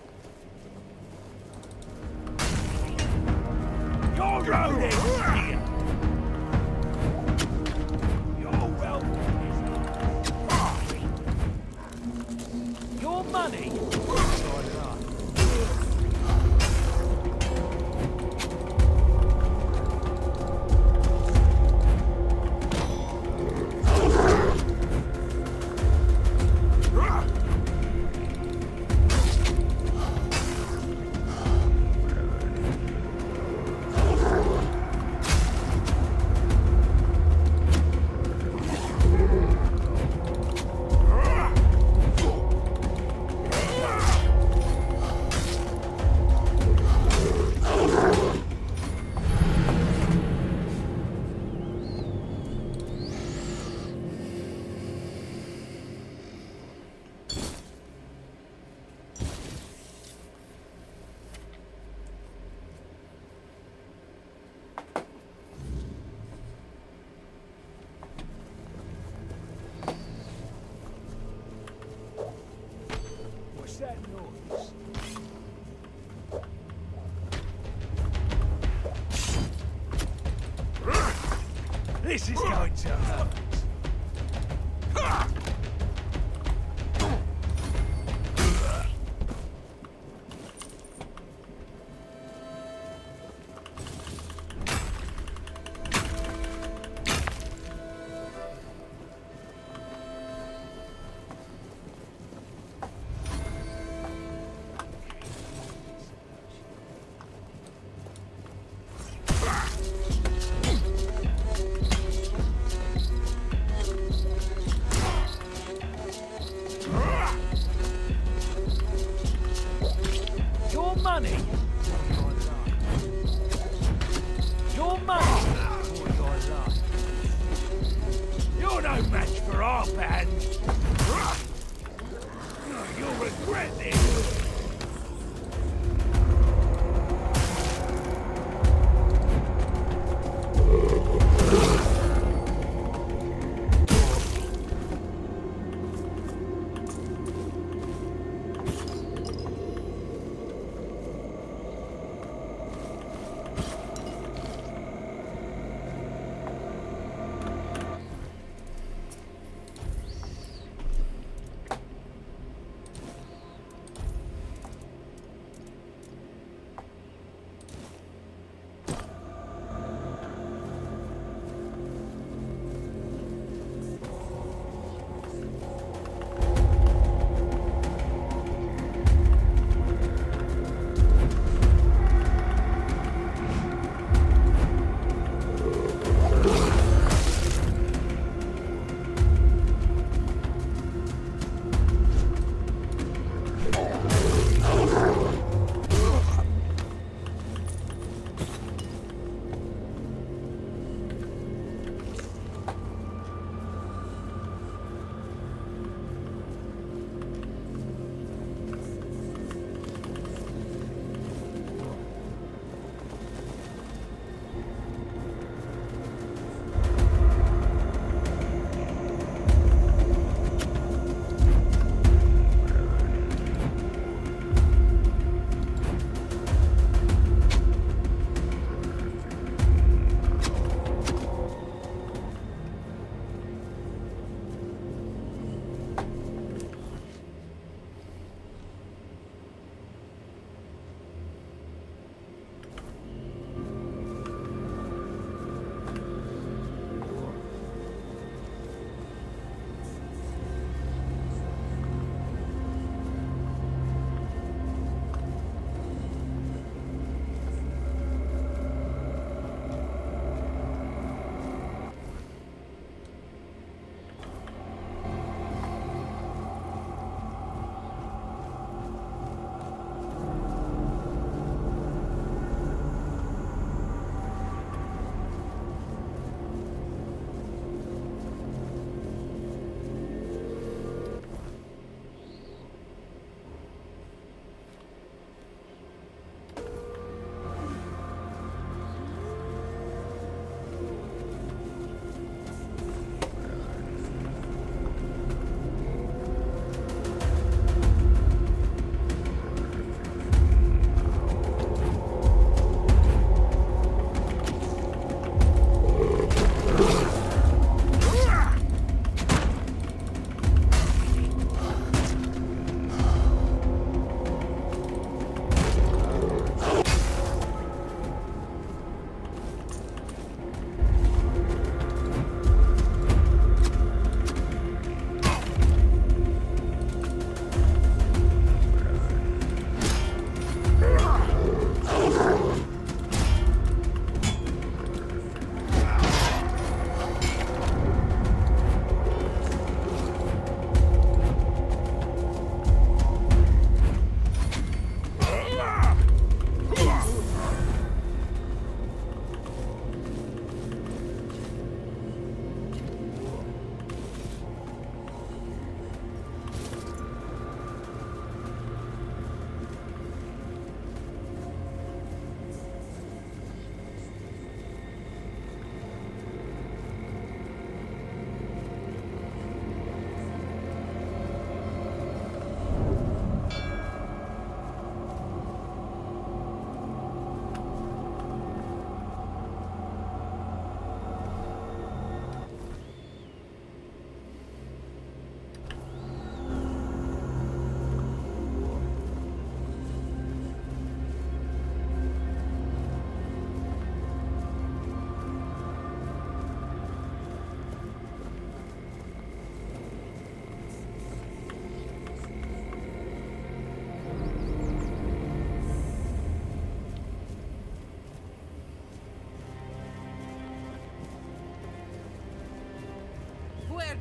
Your road is here. Your wealth is your money. that noise? This is going to hurt. Your money? Your money? Or your life? You're no match for our band. You'll regret this.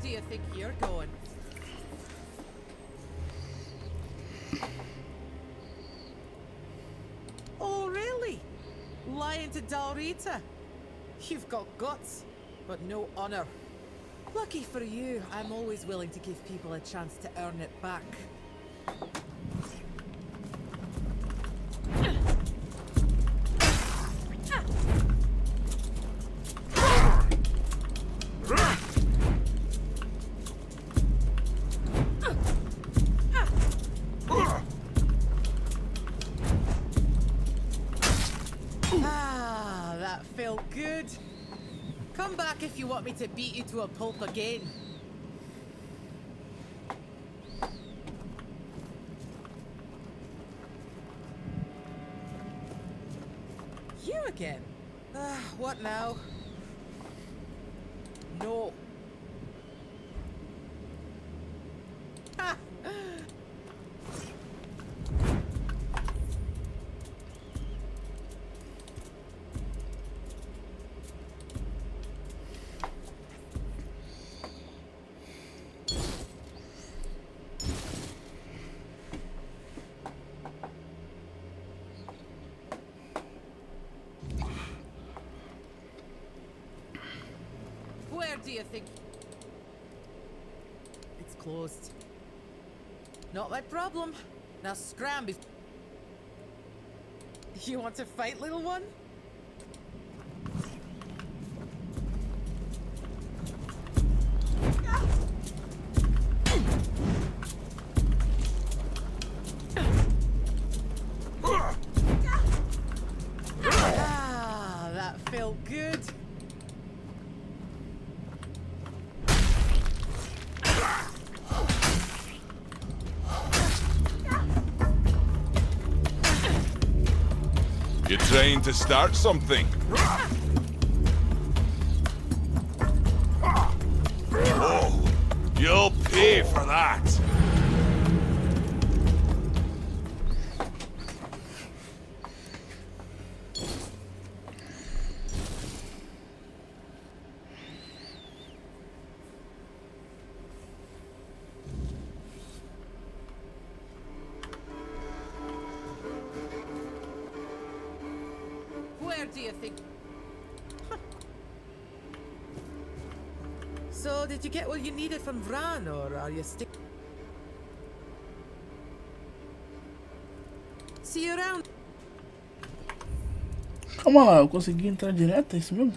do you think you're going? Oh, really? Lying to Dalrita? You've got guts, but no honor. Lucky for you, I'm always willing to give people a chance to earn it back. Ah, that felt good. Come back if you want me to beat you to a pulp again. You again? What now? No. Ha! Where do you think? It's closed. Not my problem. Now scram before. You want to fight, little one? Ah, that felt good. You're trying to start something. Oh, you'll pay for that. Where do you think? So, did you get what you needed from Vran, or are you still? See you around. Calma lá, eu consegui entrar direto, é isso mesmo?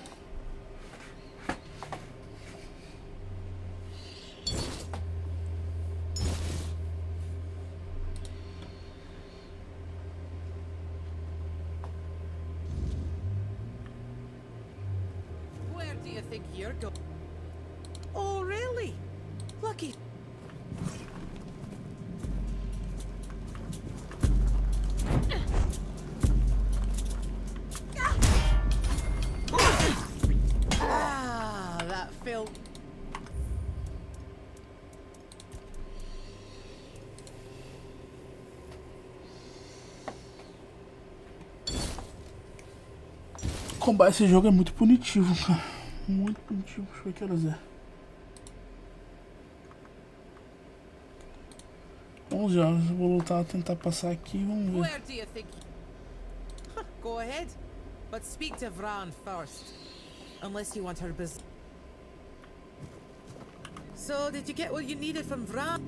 Where do you think you're going? Oh, really? Lucky. Ah, that felt. Combater esse jogo é muito punitivo, cara. Muito punitivo. Deixa eu ver que horas é. 11 horas. Eu vou lutar, tentar passar aqui e vamos ver. Where do you think? Go ahead, but speak to Vran first. Unless you want her business. So, did you get what you needed from Vran?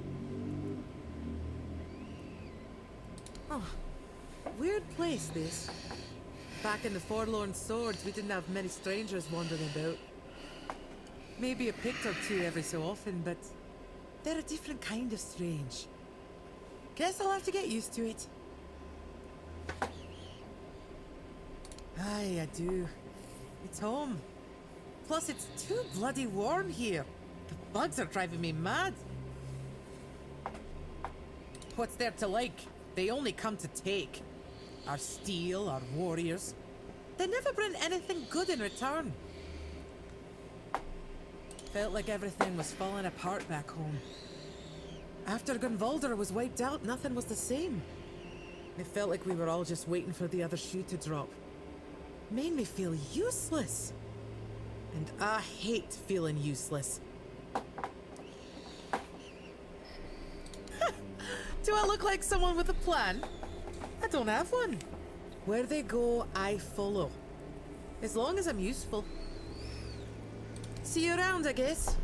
Oh, weird place this. Back in the Forlorn Swords, we didn't have many strangers wandering about. Maybe a picked or two every so often, but they're a different kind of strange. Guess I'll have to get used to it. Aye, I do. It's home. Plus, it's too bloody warm here. The bugs are driving me mad. What's there to like? They only come to take. Our steel, our warriors. They never bring anything good in return. Felt like everything was falling apart back home. After Gunvalder was wiped out, nothing was the same. It felt like we were all just waiting for the other shoe to drop. Made me feel useless. And I hate feeling useless. Do I look like someone with a plan? I don't have one. Where they go, I follow. As long as I'm useful. See you around, I guess.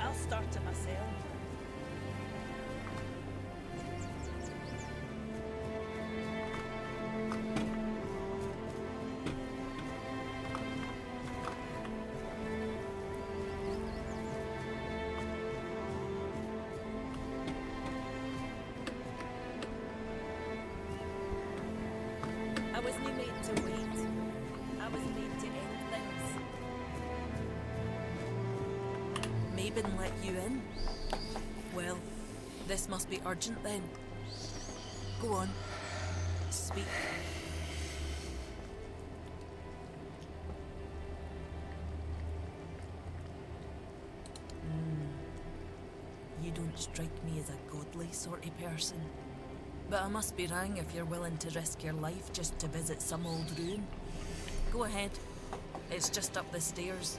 I'll start it myself. I wasn't made to wait. Laban let you in? Well, this must be urgent then. Go on. Speak. You don't strike me as a godly sort of person. But I must be wrong if you're willing to risk your life just to visit some old ruin. Go ahead. It's just up the stairs.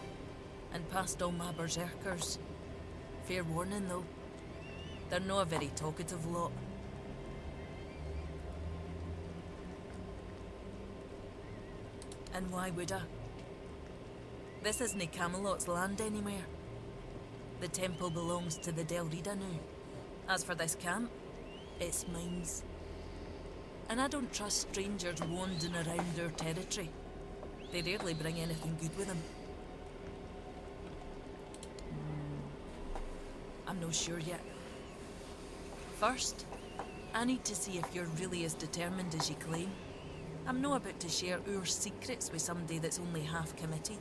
And past all my berserkers. Fair warning though. They're no a very talkative lot. And why would I? This isn't Camelot's land anywhere. The temple belongs to the Del Rida now. As for this camp, it's mine. And I don't trust strangers wandering around our territory. They rarely bring anything good with them. I'm not sure yet. First, I need to see if you're really as determined as you claim. I'm not about to share our secrets with somebody that's only half committed.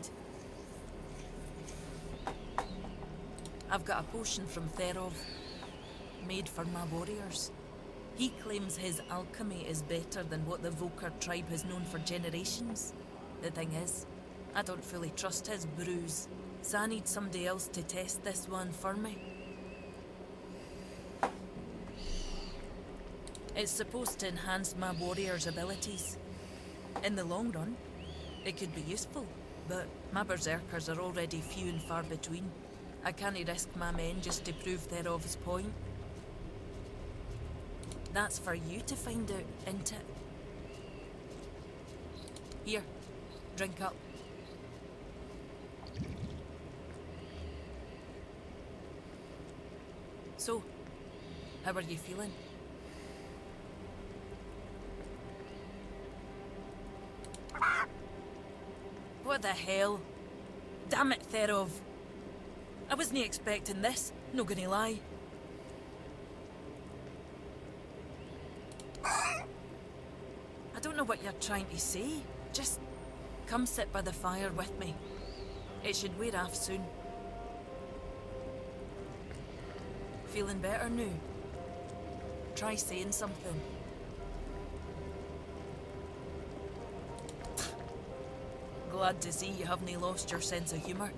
I've got a potion from Therov, made for my warriors. He claims his alchemy is better than what the Volker tribe has known for generations. The thing is, I don't fully trust his brews, so I need somebody else to test this one for me. It's supposed to enhance my warriors' abilities. In the long run, it could be useful, but my berserkers are already few and far between. I can't risk my men just to prove Therov's point. That's for you to find out, isn't it? Here, drink up. So, how are you feeling? What the hell? Damn it, Therov. I wasn't expecting this, no gonna lie. I don't know what you're trying to say. Just come sit by the fire with me. It should wear off soon. Feeling better now? Try saying something. Glad to see you haven't lost your sense of humour.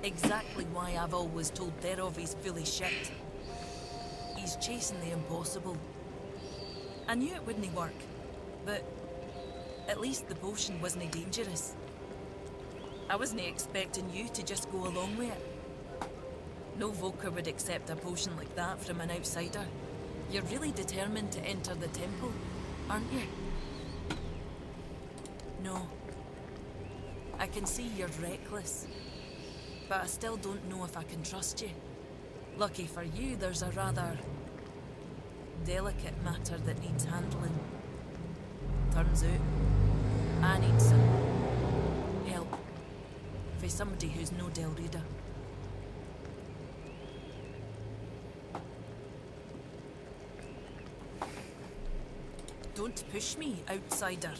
Exactly why I've always told Therov he's full of shit. He's chasing the impossible. I knew it wouldn't work, but at least the potion wasn't dangerous. I wasn't expecting you to just go along with it. No Volker would accept a potion like that from an outsider. You're really determined to enter the temple, aren't you? No. I can see you're reckless. But I still don't know if I can trust you. Lucky for you, there's a rather delicate matter that needs handling. Turns out, I need some help for somebody who's no Del Rida. Don't push me, outsider.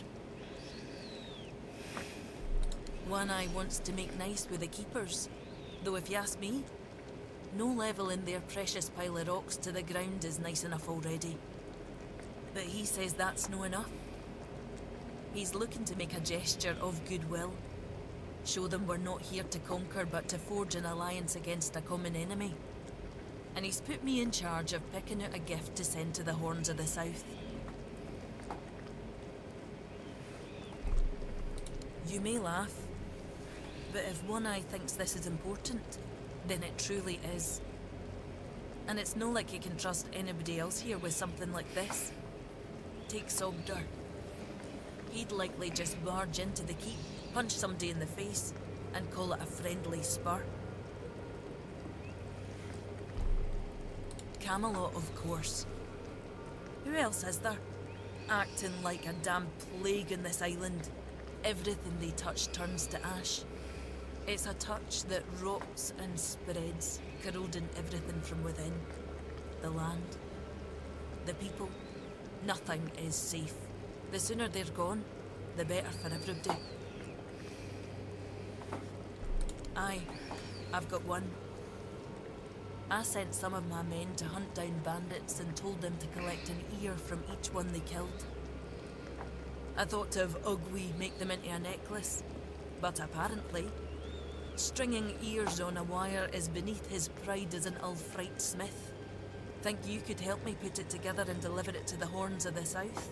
One Eye wants to make nice with the keepers. Though if you ask me, no level in their precious pile of rocks to the ground is nice enough already. But he says that's no enough. He's looking to make a gesture of goodwill. Show them we're not here to conquer but to forge an alliance against a common enemy. And he's put me in charge of picking out a gift to send to the Horns of the South. You may laugh, but if One Eye thinks this is important, then it truly is. And it's no like you can trust anybody else here with something like this. Take Sogder. He'd likely just barge into the keep, punch somebody in the face, and call it a friendly spur. Camelot, of course. Who else is there? Acting like a damn plague in this island. Everything they touch turns to ash. It's a touch that rots and spreads, corroding everything from within. The land, the people, nothing is safe. The sooner they're gone, the better for everybody. Aye, I've got one. I sent some of my men to hunt down bandits and told them to collect an ear from each one they killed. I thought of Ugwi make them into a necklace, but apparently, stringing ears on a wire is beneath his pride as an Ulfrite smith. Think you could help me put it together and deliver it to the Horns of the South?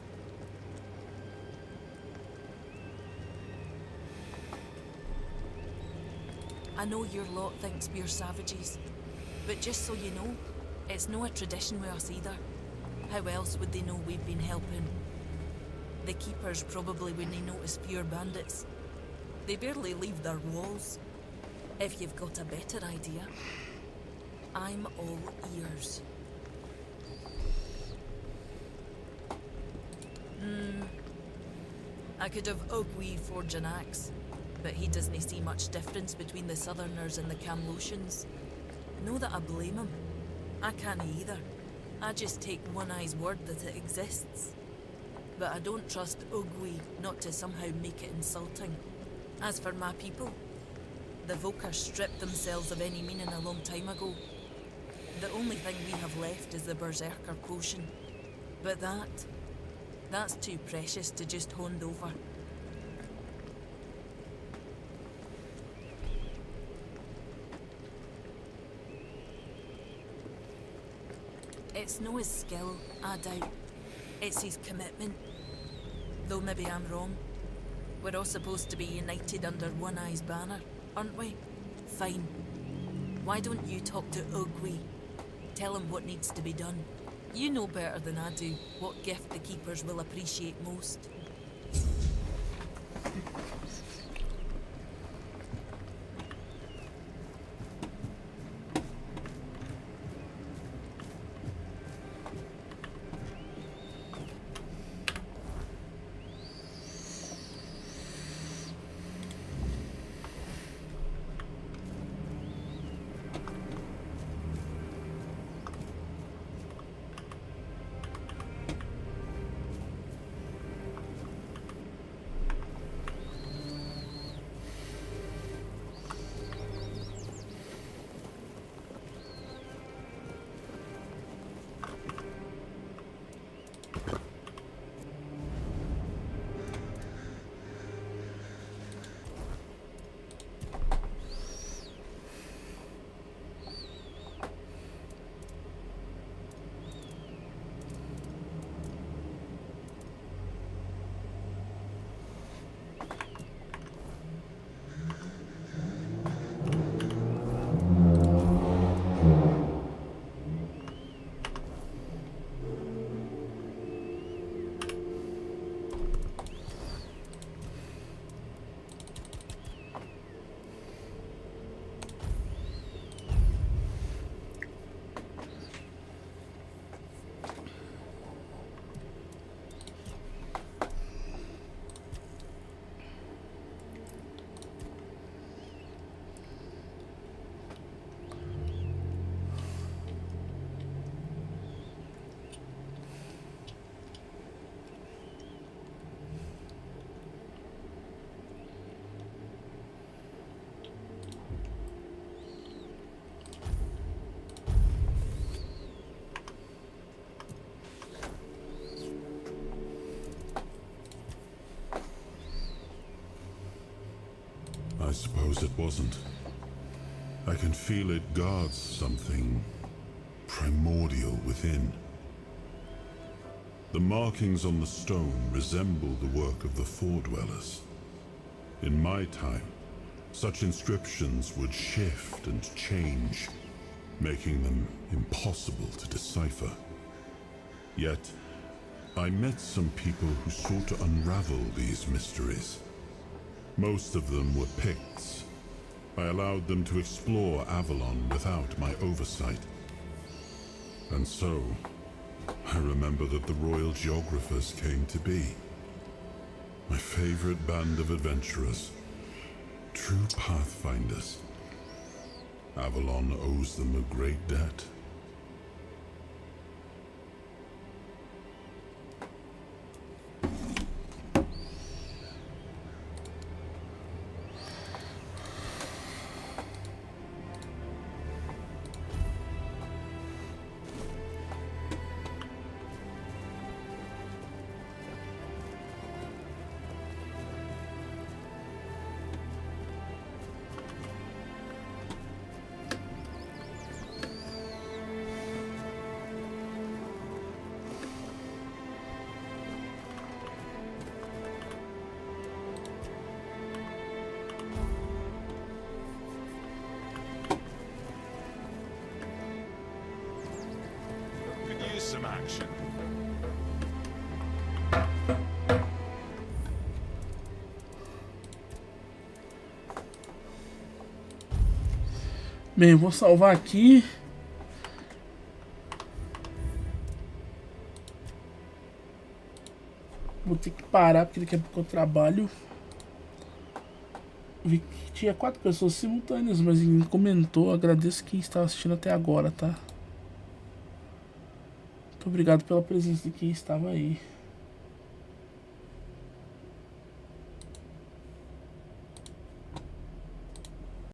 I know your lot thinks we're savages, but just so you know, it's no a tradition with us either. How else would they know we've been helping? The keepers probably wouldn't notice fewer bandits. They barely leave their walls. If you've got a better idea, I'm all ears. I could have Ugwi forge an axe, but he doesn't see much difference between the Southerners and the Camlotians. Know that I blame him. I can't either. I just take One Eye's word that it exists. But I don't trust Ugwi not to somehow make it insulting. As for my people, the Volker stripped themselves of any meaning a long time ago. The only thing we have left is the Berserker potion. But that's too precious to just hand over. It's no his skill, I doubt. It's his commitment. Though maybe I'm wrong. We're all supposed to be united under One Eye's banner, aren't we? Fine. Why don't you talk to Ugwi? Tell him what needs to be done. You know better than I do what gift the keepers will appreciate most. I suppose it wasn't. I can feel it guards something primordial within. The markings on the stone resemble the work of the Foredwellers. In my time, such inscriptions would shift and change, making them impossible to decipher. Yet, I met some people who sought to unravel these mysteries. Most of them were Picts. I allowed them to explore Avalon without my oversight. And so, I remember that the royal geographers came to be. My favorite band of adventurers. True pathfinders. Avalon owes them a great debt. function. Bem, vou salvar aqui. Vou ter que parar porque daqui a pouco eu trabalho. Vi que tinha 4 pessoas simultâneas, mas ninguém comentou. Agradeço quem estava assistindo até agora, tá? Muito obrigado pela presença de quem estava aí.